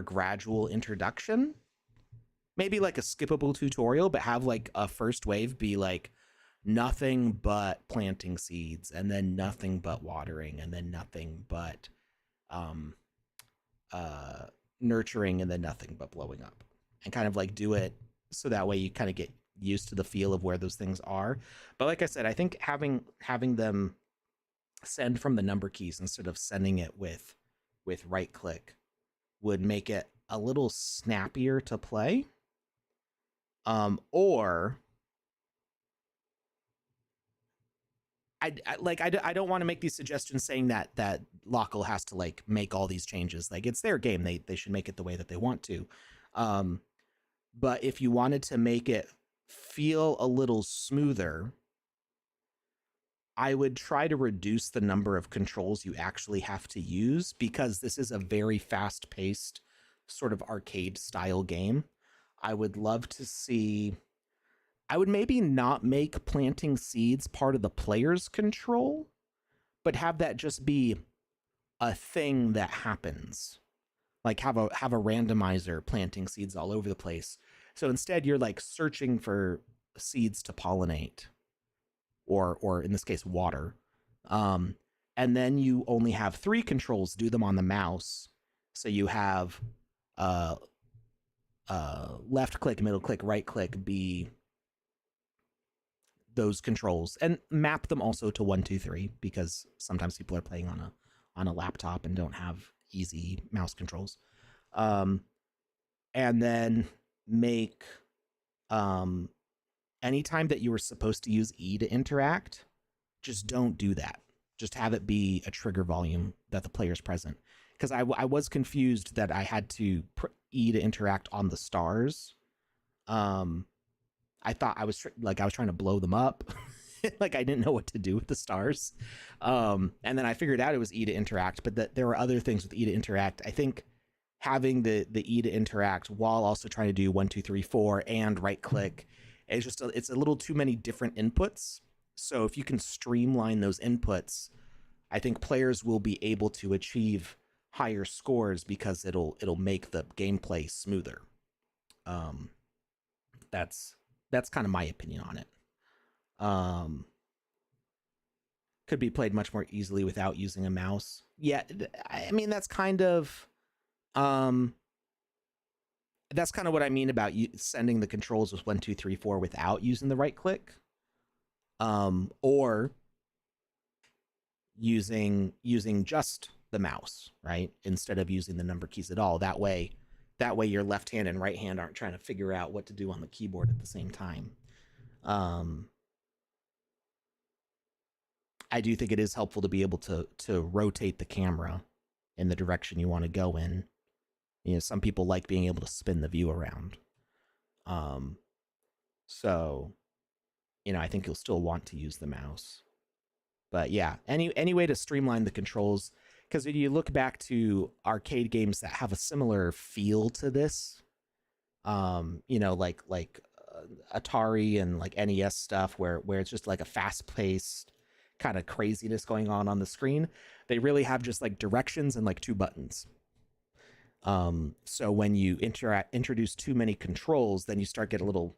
gradual introduction. Maybe like a skippable tutorial, but have like a first wave be like nothing but planting seeds, and then nothing but watering, and then nothing but nurturing, and then nothing but blowing up, and kind of like do it so that way you kind of get used to the feel of where those things are. But like I said, I think having them send from the number keys instead of sending it with right click would make it a little snappier to play. Or I don't want to make these suggestions saying that Lockle has to like make all these changes. Like, it's their game. They should make it the way that they want to. But if you wanted to make it feel a little smoother, I would try to reduce the number of controls you actually have to use, because this is a very fast-paced sort of arcade style game. I would love to see, I would maybe not make planting seeds part of the player's control, but have that just be a thing that happens. Like have a randomizer planting seeds all over the place. So instead you're like searching for seeds to pollinate, or in this case water. And then you only have 3 controls, do them on the mouse. So you have left click, middle click, right click be those controls, and map them also to 1, 2, 3, because sometimes people are playing on a laptop and don't have easy mouse controls. And then make anytime that you were supposed to use E to interact, just don't do that. Just have it be a trigger volume that the player's present. Because I was confused that I had to E to interact on the stars. I thought I was trying to blow them up. Like, I didn't know what to do with the stars. And then I figured out it was E to interact, but that there were other things with E to interact. I think having the E to interact while also trying to do 1, 2, 3, 4 and right click, it's a little too many different inputs. So if you can streamline those inputs, I think players will be able to achieve higher scores, because it'll make the gameplay smoother. That's kind of my opinion on it. Could be played much more easily without using a mouse. Yeah, I mean, that's kind of what I mean about sending the controls with 1, 2, 3, 4 without using the right click, or using just the mouse, right, instead of using the number keys at all. That way your left hand and right hand aren't trying to figure out what to do on the keyboard at the same time. I do think it is helpful to be able to rotate the camera in the direction you want to go in. You know, some people like being able to spin the view around. So, you know, I think you'll still want to use the mouse. But yeah, any way to streamline the controls, because if you look back to arcade games that have a similar feel to this, you know, like Atari and like NES stuff where it's just like a fast paced kind of craziness going on the screen. They really have just like directions and like two buttons. So when you introduce too many controls, then you start get a little.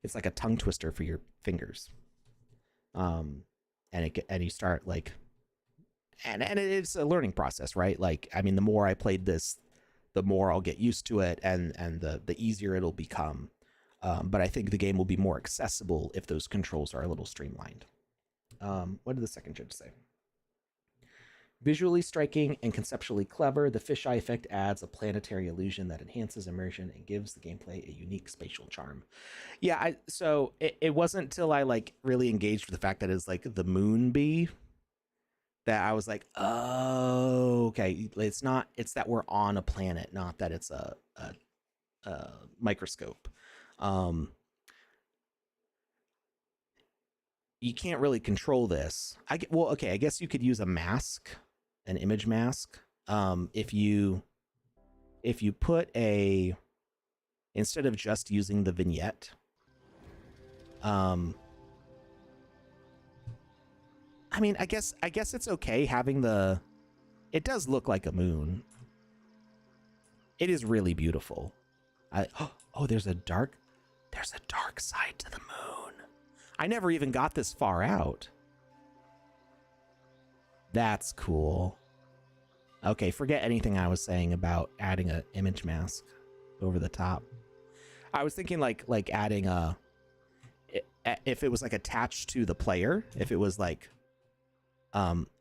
It's like a tongue twister for your fingers. And you start like, and it's a learning process, right? Like, I mean, the more I played this, the more I'll get used to it, and the easier it'll become. But I think the game will be more accessible if those controls are a little streamlined. What did the second judge say? Visually striking and conceptually clever, the fisheye effect adds a planetary illusion that enhances immersion and gives the gameplay a unique spatial charm. Yeah, so it wasn't until I like really engaged with the fact that it's like the moon bee that I was like, oh, okay. It's not. It's that we're on a planet, not that it's a microscope. You can't really control this. Well, okay. I guess you could use a mask, an image mask. If you put a instead of just using the vignette, I mean, I guess it's okay having the. It does look like a moon. It is really beautiful. There's a dark side to the moon. I never even got this far out. That's cool. Okay, forget anything I was saying about adding an image mask over the top. I was thinking like adding if it was like attached to the player, if it was like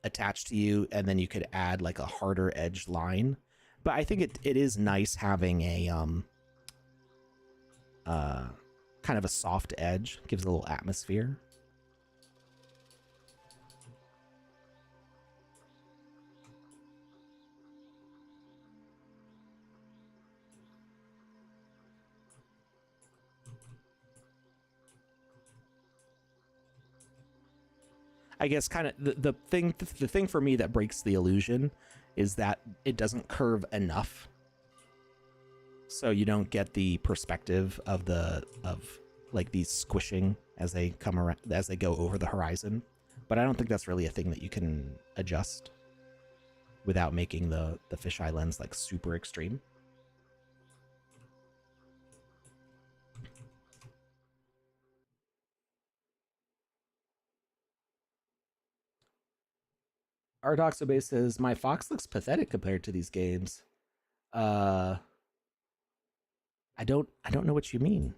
attached to you, and then you could add like a harder edge line. But I think it is nice having a kind of a soft edge, gives a little atmosphere. I guess kind of the thing for me that breaks the illusion is that it doesn't curve enough, so you don't get the perspective of like these squishing as they come around, as they go over the horizon. But I don't think that's really a thing that you can adjust without making the fisheye lens like super extreme. Ardoxobase says my Fox looks pathetic compared to these games. I don't know what you mean.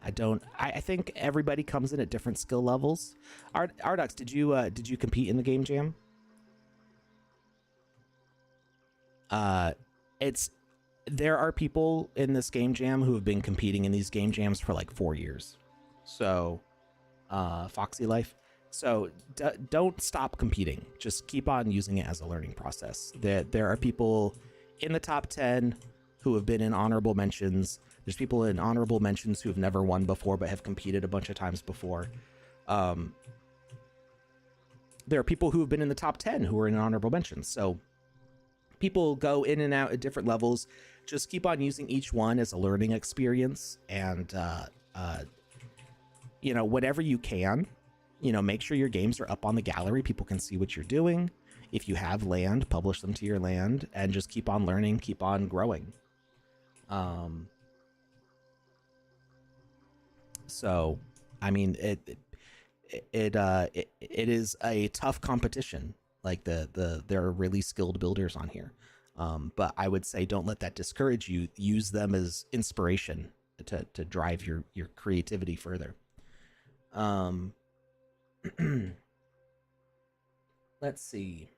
I think everybody comes in at different skill levels. Ardox, did you compete in the game jam? There are people in this game jam who have been competing in these game jams for like 4 years. So, Foxy Life. So don't stop competing. Just keep on using it as a learning process. There are people in the top 10 who have been in honorable mentions. There's people in honorable mentions who have never won before but have competed a bunch of times before. There are people who have been in the top 10 who are in honorable mentions. So people go in and out at different levels. Just keep on using each one as a learning experience, and whatever you can, make sure your games are up on the gallery. People can see what you're doing. If you have land, publish them to your land, and just keep on learning, keep on growing. So, I mean, it is a tough competition. Like there are really skilled builders on here, but I would say don't let that discourage you. Use them as inspiration to drive your creativity further. Let's see.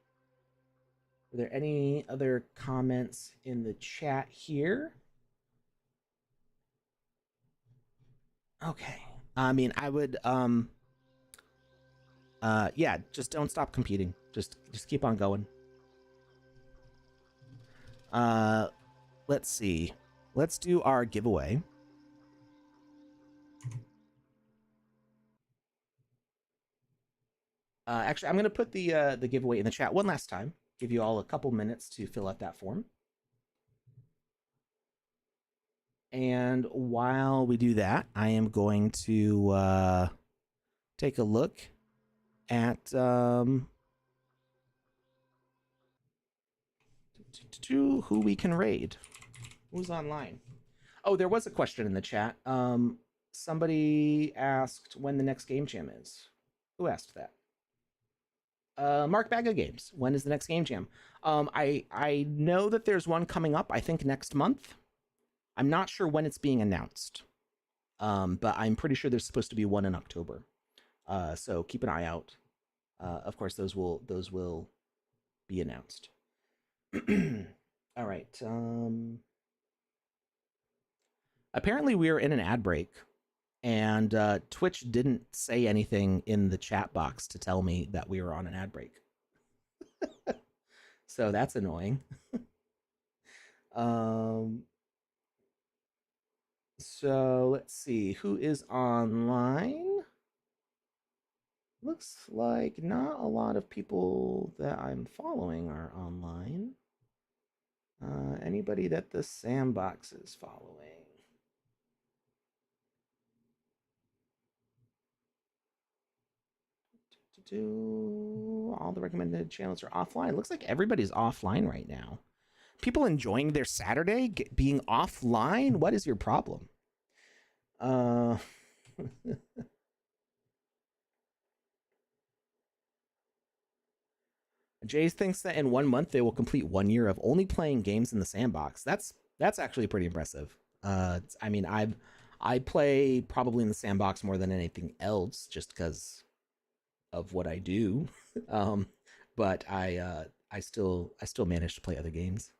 Are there any other comments in the chat here? Okay. I mean, I would yeah, just don't stop competing. Just keep on going. Let's see. Let's do our giveaway. Actually, I'm going to put the giveaway in the chat one last time. Give you all a couple minutes to fill out that form. And while we do that, I am going to take a look at who we can raid. Who's online? Oh, there was a question in the chat. Somebody asked when the next Game Jam is. Who asked that? Mark Baga Games. When is the next Game Jam? I know that there's one coming up. I think next month. I'm not sure when it's being announced, but I'm pretty sure there's supposed to be one in October. So keep an eye out. Of course, those will be announced. All right. Apparently, we are in an ad break, and Twitch didn't say anything in the chat box to tell me that we were on an ad break. So that's annoying. So let's see who is online. Looks like not a lot of people that I'm following are online. Anybody that the Sandbox is following? All the recommended channels are offline. Looks like everybody's offline right now. People enjoying their Saturday being offline? What is your problem? Jays thinks that in 1 month they will complete 1 year of only playing games in the Sandbox. That's actually pretty impressive. I mean, I play probably in the Sandbox more than anything else, just because of what I do. But I still manage to play other games.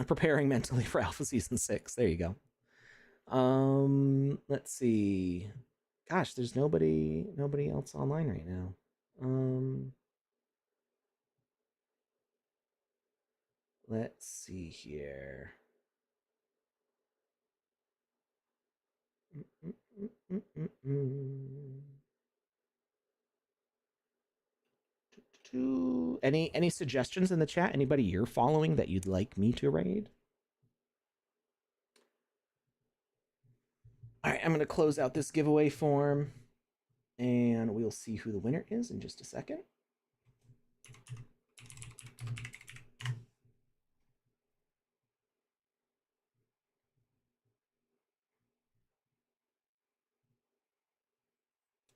Preparing mentally for Alpha Season 6. There you go. Let's see. Gosh, there's nobody else online right now. Let's see here. Any suggestions in the chat? Anybody you're following that you'd like me to raid? All right, I'm going to close out this giveaway form, and we'll see who the winner is in just a second.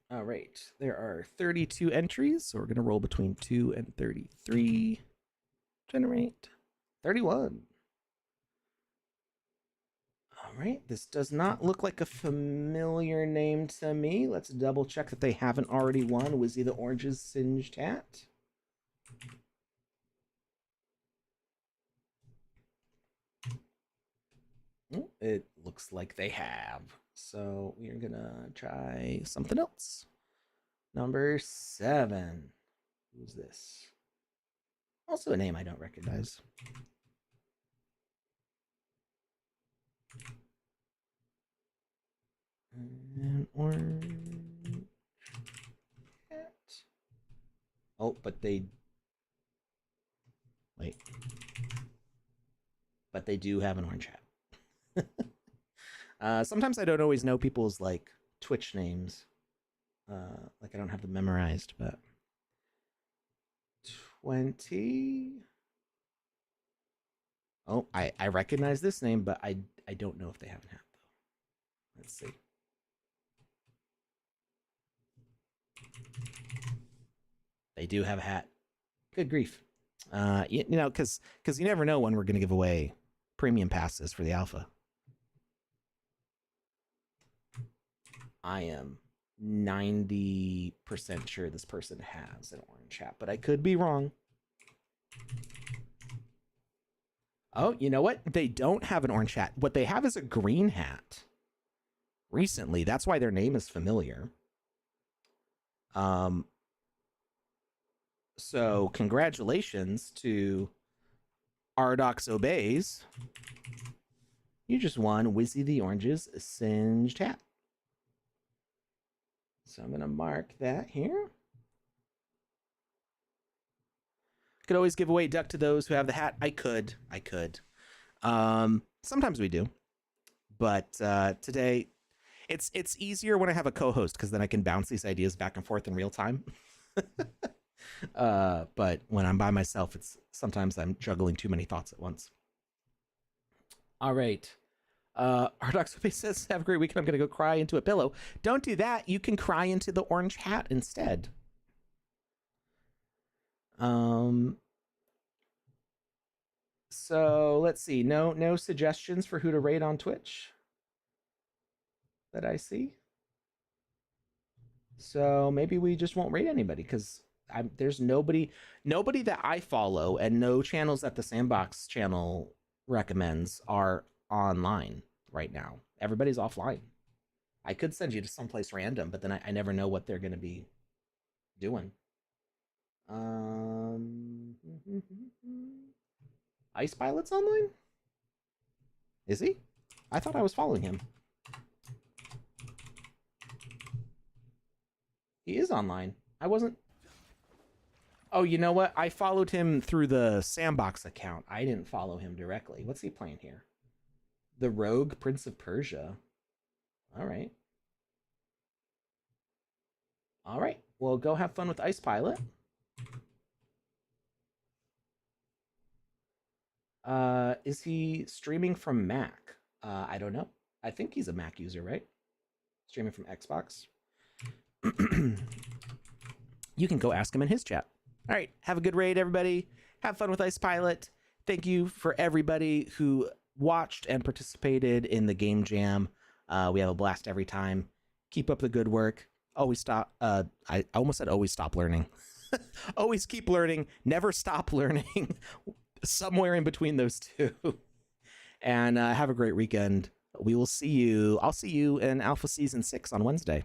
All right, there are 32 entries, so we're going to roll between 2 and 33. Generate 31. All right, this does not look like a familiar name to me. Let's double check that they haven't already won Wizzy the Orange's Singed Hat. It looks like they have. So we're gonna try something else. Number 7. Who's this? Also a name I don't recognize. An orange hat. Oh, but they... Wait. But they do have an orange hat. Sometimes I don't always know people's like Twitch names. Like I don't have them memorized, but 20. Oh, I recognize this name, but I don't know if they have an hat though. Let's see. They do have a hat. Good grief. You know, because you never know when we're going to give away premium passes for the alpha. I am 90% sure this person has an orange hat, but I could be wrong. Oh, you know what? They don't have an orange hat. What they have is a green hat. Recently, that's why their name is familiar. So congratulations to Ardox Obeys. You just won Wizzy the Orange's Singed Hat. So I'm going to mark that here. Could always give away duck to those who have the hat. I could. Sometimes we do. But today, it's easier when I have a co-host because then I can bounce these ideas back and forth in real time. But when I'm by myself, it's sometimes I'm juggling too many thoughts at once. All right. Ardox says, "Have a great weekend. I'm gonna go cry into a pillow." Don't do that. You can cry into the orange hat instead. So let's see. No suggestions for who to rate on Twitch that I see. So maybe we just won't rate anybody because there's nobody that I follow, and no channels that the Sandbox channel recommends are online right now. Everybody's offline. I could send you to someplace random, but then I never know what they're going to be doing. Ice Pilot's online? Is he? I thought I was following him. He is online. I wasn't. Oh, you know what? I followed him through the Sandbox account. I didn't follow him directly. What's he playing here? The Rogue Prince of Persia. All right. All right. Well, go have fun with Ice Pilot. Is he streaming from Mac? I don't know. I think he's a Mac user, right? Streaming from Xbox. You can go ask him in his chat. All right. Have a good raid, everybody. Have fun with Ice Pilot. Thank you for everybody who watched and participated in the game jam. We have a blast every time. Keep up the good work. Always stop. I almost said always stop learning. Always keep learning. Never stop learning. Somewhere in between those two. And have a great weekend. We will see you. I'll see you in Alpha Season 6 on Wednesday.